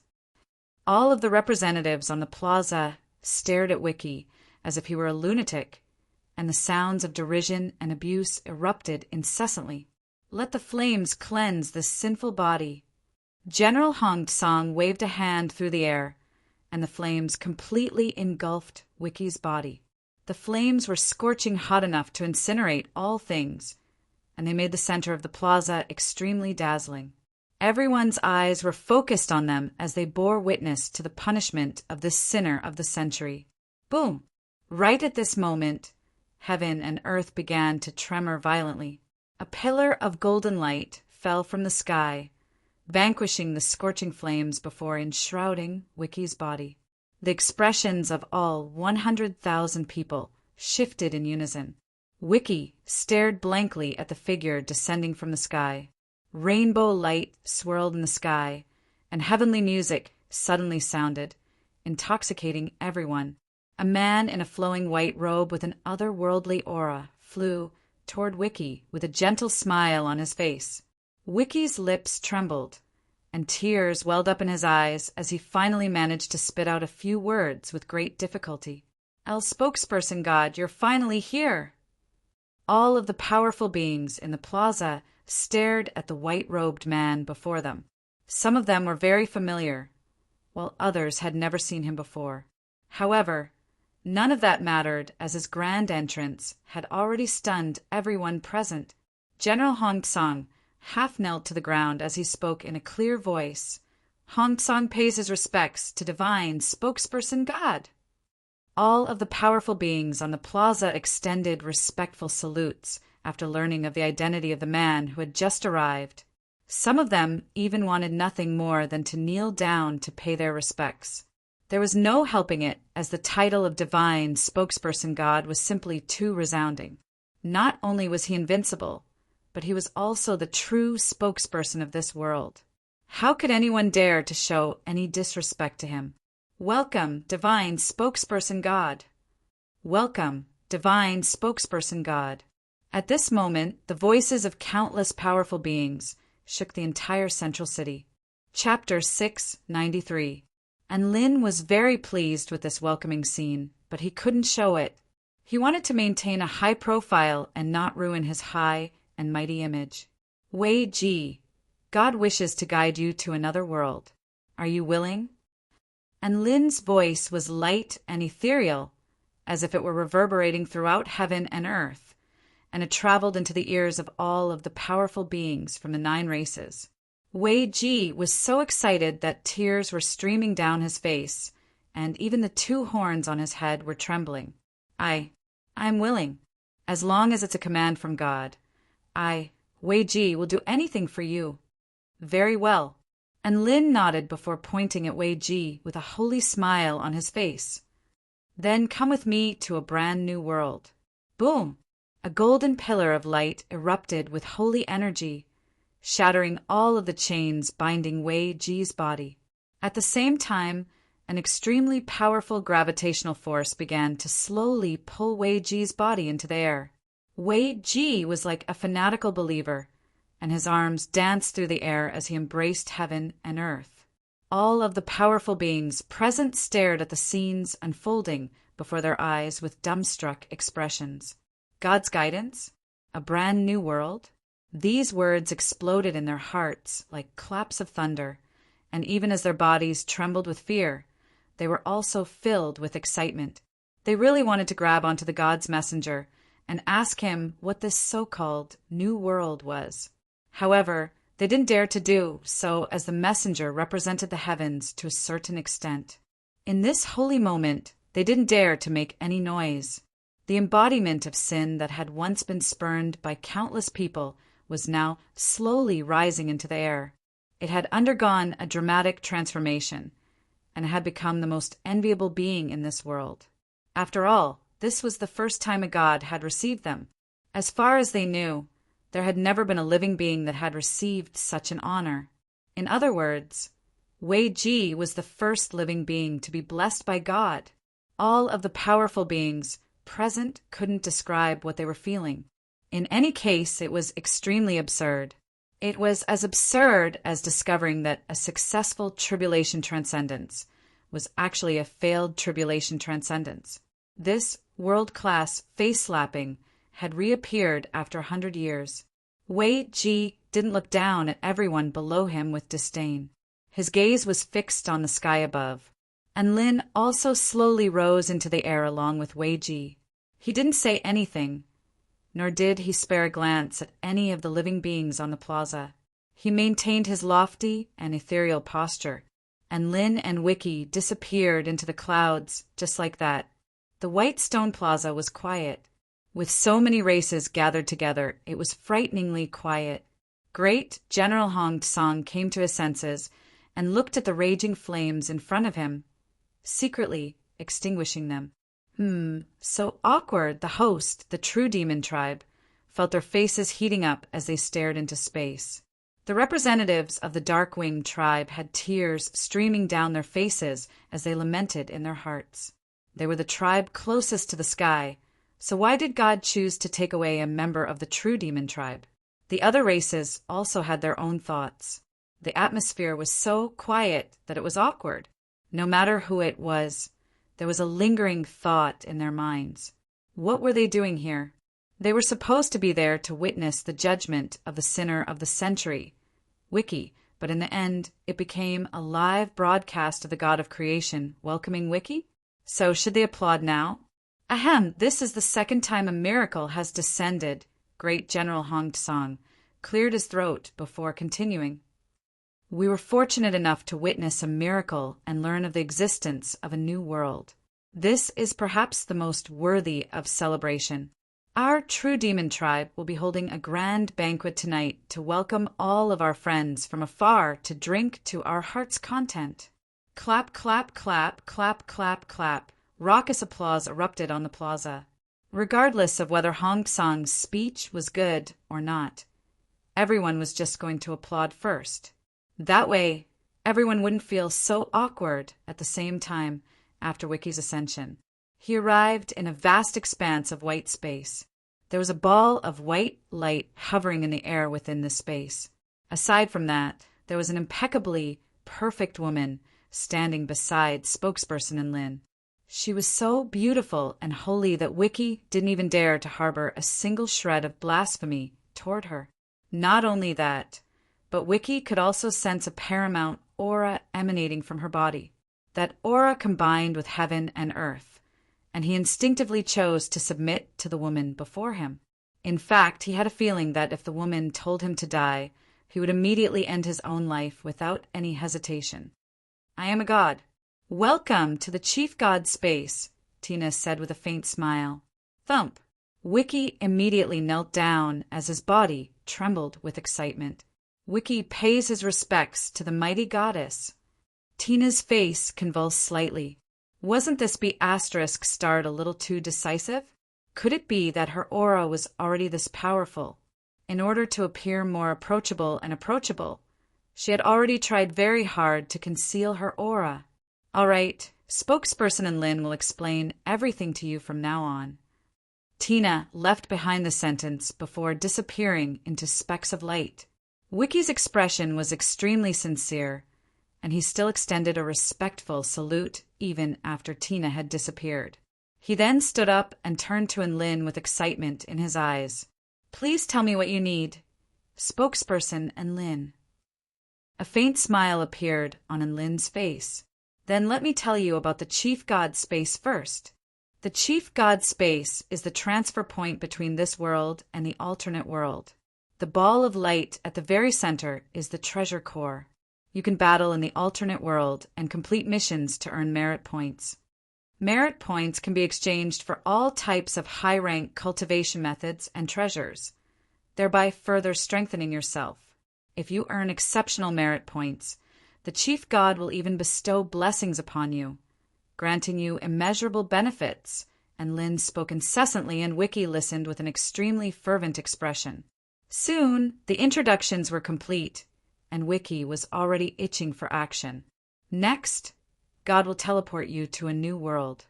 S1: All of the representatives on the plaza stared at Wiki as if he were a lunatic, and the sounds of derision and abuse erupted incessantly. "Let the flames cleanse this sinful body." General Hong Tsang waved a hand through the air, and the flames completely engulfed Wiki's body. The flames were scorching hot enough to incinerate all things, and they made the center of the plaza extremely dazzling. Everyone's eyes were focused on them as they bore witness to the punishment of this sinner of the century. Boom! Right at this moment, heaven and earth began to tremor violently. A pillar of golden light fell from the sky, vanquishing the scorching flames before enshrouding Wiki's body. The expressions of all 100,000 people shifted in unison. Wiki stared blankly at the figure descending from the sky. Rainbow light swirled in the sky, and heavenly music suddenly sounded, intoxicating everyone. A man in a flowing white robe with an otherworldly aura flew toward Wiki with a gentle smile on his face. Wiki's lips trembled, and tears welled up in his eyes as he finally managed to spit out a few words with great difficulty. "El spokesperson God, you're finally here!" All of the powerful beings in the plaza stared at the white-robed man before them. Some of them were very familiar, while others had never seen him before. However, none of that mattered, as his grand entrance had already stunned everyone present. General Hong Tsang half knelt to the ground as he spoke in a clear voice. "Hong Tsang pays his respects to divine spokesperson God." All of the powerful beings on the plaza extended respectful salutes after learning of the identity of the man who had just arrived. Some of them even wanted nothing more than to kneel down to pay their respects. There was no helping it, as the title of divine spokesperson God was simply too resounding. Not only was he invincible, but he was also the true spokesperson of this world. How could anyone dare to show any disrespect to him? "Welcome, divine spokesperson God. Welcome, divine spokesperson God." At this moment, the voices of countless powerful beings shook the entire central city. Chapter 693. And Lin was very pleased with this welcoming scene, but he couldn't show it. He wanted to maintain a high profile and not ruin his high and mighty image. "Wei Ji, God wishes to guide you to another world. Are you willing?" And Lin's voice was light and ethereal, as if it were reverberating throughout heaven and earth, and it traveled into the ears of all of the powerful beings from the 9 races. Wei Ji was so excited that tears were streaming down his face, and even the 2 horns on his head were trembling. I'm willing, as long as it's a command from God. Wei Ji, will do anything for you." "Very well." And Lin nodded before pointing at Wei Ji with a holy smile on his face. "Then come with me to a brand new world." Boom! A golden pillar of light erupted with holy energy, shattering all of the chains binding Wei Ji's body. At the same time, an extremely powerful gravitational force began to slowly pull Wei Ji's body into the air. Wei Ji was like a fanatical believer, and his arms danced through the air as he embraced heaven and earth. All of the powerful beings present stared at the scenes unfolding before their eyes with dumbstruck expressions. God's guidance? A brand new world? These words exploded in their hearts like claps of thunder, and even as their bodies trembled with fear, they were also filled with excitement. They really wanted to grab onto the god's messenger and ask him what this so-called new world was. However, they didn't dare to do so, as the messenger represented the heavens to a certain extent. In this holy moment, they didn't dare to make any noise. The embodiment of sin that had once been spurned by countless people was now slowly rising into the air. It had undergone a dramatic transformation, and had become the most enviable being in this world. After all, this was the first time a god had received them. As far as they knew, there had never been a living being that had received such an honor. In other words, Wei Ji was the first living being to be blessed by God. All of the powerful beings present couldn't describe what they were feeling. In any case, it was extremely absurd. It was as absurd as discovering that a successful tribulation transcendence was actually a failed tribulation transcendence. This world-class face-slapping had reappeared after 100 years. Wei Ji didn't look down at everyone below him with disdain. His gaze was fixed on the sky above, and Lin also slowly rose into the air along with Wei Ji. He didn't say anything, nor did he spare a glance at any of the living beings on the plaza. He maintained his lofty and ethereal posture, and Lin and Wiki disappeared into the clouds just like that. The white stone plaza was quiet. With so many races gathered together, it was frighteningly quiet. Great General Hong Tsang came to his senses and looked at the raging flames in front of him, secretly extinguishing them. So awkward. The host, the true demon tribe, felt their faces heating up as they stared into space. The representatives of the Dark-Winged tribe had tears streaming down their faces as they lamented in their hearts. They were the tribe closest to the sky, so why did God choose to take away a member of the true demon tribe? The other races also had their own thoughts. The atmosphere was so quiet that it was awkward. No matter who it was, there was a lingering thought in their minds. What were they doing here? They were supposed to be there to witness the judgment of the sinner of the century, Wiki, but in the end, it became a live broadcast of the God of creation welcoming Wiki? So should they applaud now? Ahem, this is the second time a miracle has descended. Great General Hong Tsang cleared his throat before continuing. We were fortunate enough to witness a miracle and learn of the existence of a new world. This is perhaps the most worthy of celebration. Our true demon tribe will be holding a grand banquet tonight to welcome all of our friends from afar to drink to our heart's content. Clap, clap, clap, clap, clap, clap. Raucous applause erupted on the plaza. Regardless of whether Hong Tsang's speech was good or not, everyone was just going to applaud first. That way, everyone wouldn't feel so awkward at the same time after Wiki's ascension. He arrived in a vast expanse of white space. There was a ball of white light hovering in the air within this space. Aside from that, there was an impeccably perfect woman standing beside spokesperson and Lin. She was so beautiful and holy that Wiki didn't even dare to harbor a single shred of blasphemy toward her. Not only that, but Wiki could also sense a paramount aura emanating from her body. That aura combined with heaven and earth, and he instinctively chose to submit to the woman before him. In fact, he had a feeling that if the woman told him to die, he would immediately end his own life without any hesitation. I am a god. Welcome to the Chief God space, Tina said with a faint smile. Thump. Wiki immediately knelt down as his body trembled with excitement. Wiki pays his respects to the mighty goddess. Tina's face convulsed slightly. Wasn't this B** starred a little too decisive? Could it be that her aura was already this powerful? In order to appear more approachable and approachable, she had already tried very hard to conceal her aura. All right, spokesperson and Lin will explain everything to you from now on. Tina left behind the sentence before disappearing into specks of light. Wiki's expression was extremely sincere, and he still extended a respectful salute even after Tina had disappeared. He then stood up and turned to Lin with excitement in his eyes. Please tell me what you need. spokesperson Enlin. A faint smile appeared on Enlin's face. Then let me tell you about the Chief God Space first. The Chief God Space is the transfer point between this world and the alternate world. The ball of light at the very center is the treasure core. You can battle in the alternate world and complete missions to earn merit points. Merit points can be exchanged for all types of high-rank cultivation methods and treasures, thereby further strengthening yourself. If you earn exceptional merit points, the Chief God will even bestow blessings upon you, granting you immeasurable benefits, and Lin spoke incessantly and Wiki listened with an extremely fervent expression. Soon, the introductions were complete, and Wiki was already itching for action. Next, God will teleport you to a new world.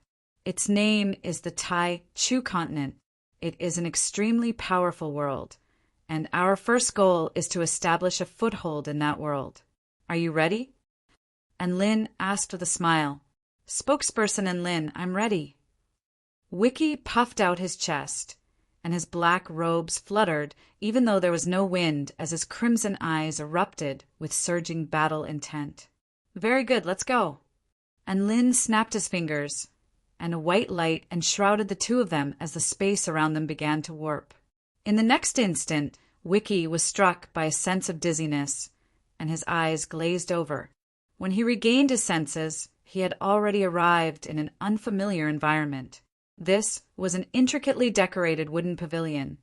S1: Its name is the Tai Chu continent. It is an extremely powerful world, and our first goal is to establish a foothold in that world. Are you ready? And Lin asked with a smile. Spokesperson Enlin, I'm ready. Wiki puffed out his chest, and his black robes fluttered even though there was no wind as his crimson eyes erupted with surging battle intent. Very good, let's go. And Lin snapped his fingers, and a white light enshrouded the two of them as the space around them began to warp. In the next instant, Wiki was struck by a sense of dizziness, and his eyes glazed over. When he regained his senses, he had already arrived in an unfamiliar environment. This was an intricately decorated wooden pavilion,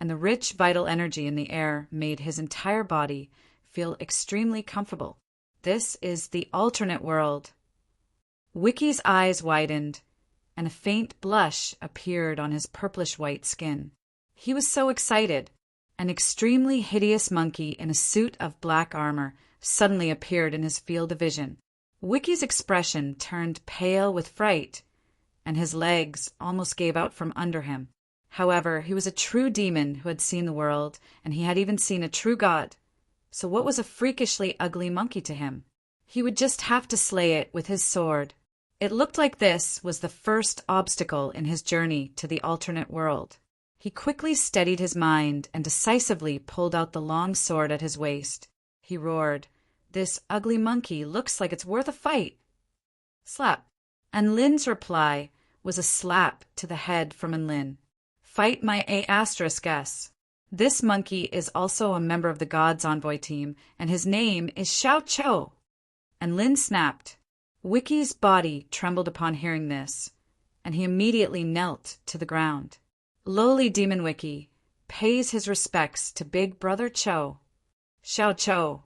S1: and the rich, vital energy in the air made his entire body feel extremely comfortable. This is the alternate world. Wiki's eyes widened, and a faint blush appeared on his purplish-white skin. He was so excited. An extremely hideous monkey in a suit of black armor suddenly appeared in his field of vision. Wiki's expression turned pale with fright, and his legs almost gave out from under him. However, he was a true demon who had seen the world, and he had even seen a true god. So what was a freakishly ugly monkey to him? He would just have to slay it with his sword. It looked like this was the first obstacle in his journey to the alternate world. He quickly steadied his mind and decisively pulled out the long sword at his waist. He roared, "This ugly monkey looks like it's worth a fight." Slap. And Lin's reply was a slap to the head from Enlin. Fight my A*S. This monkey is also a member of the God's Envoy team, and his name is Xiao Cho. And Lin snapped. Wiki's body trembled upon hearing this, and he immediately knelt to the ground. Lowly Demon Wiki pays his respects to Big Brother Cho. Xiao Cho,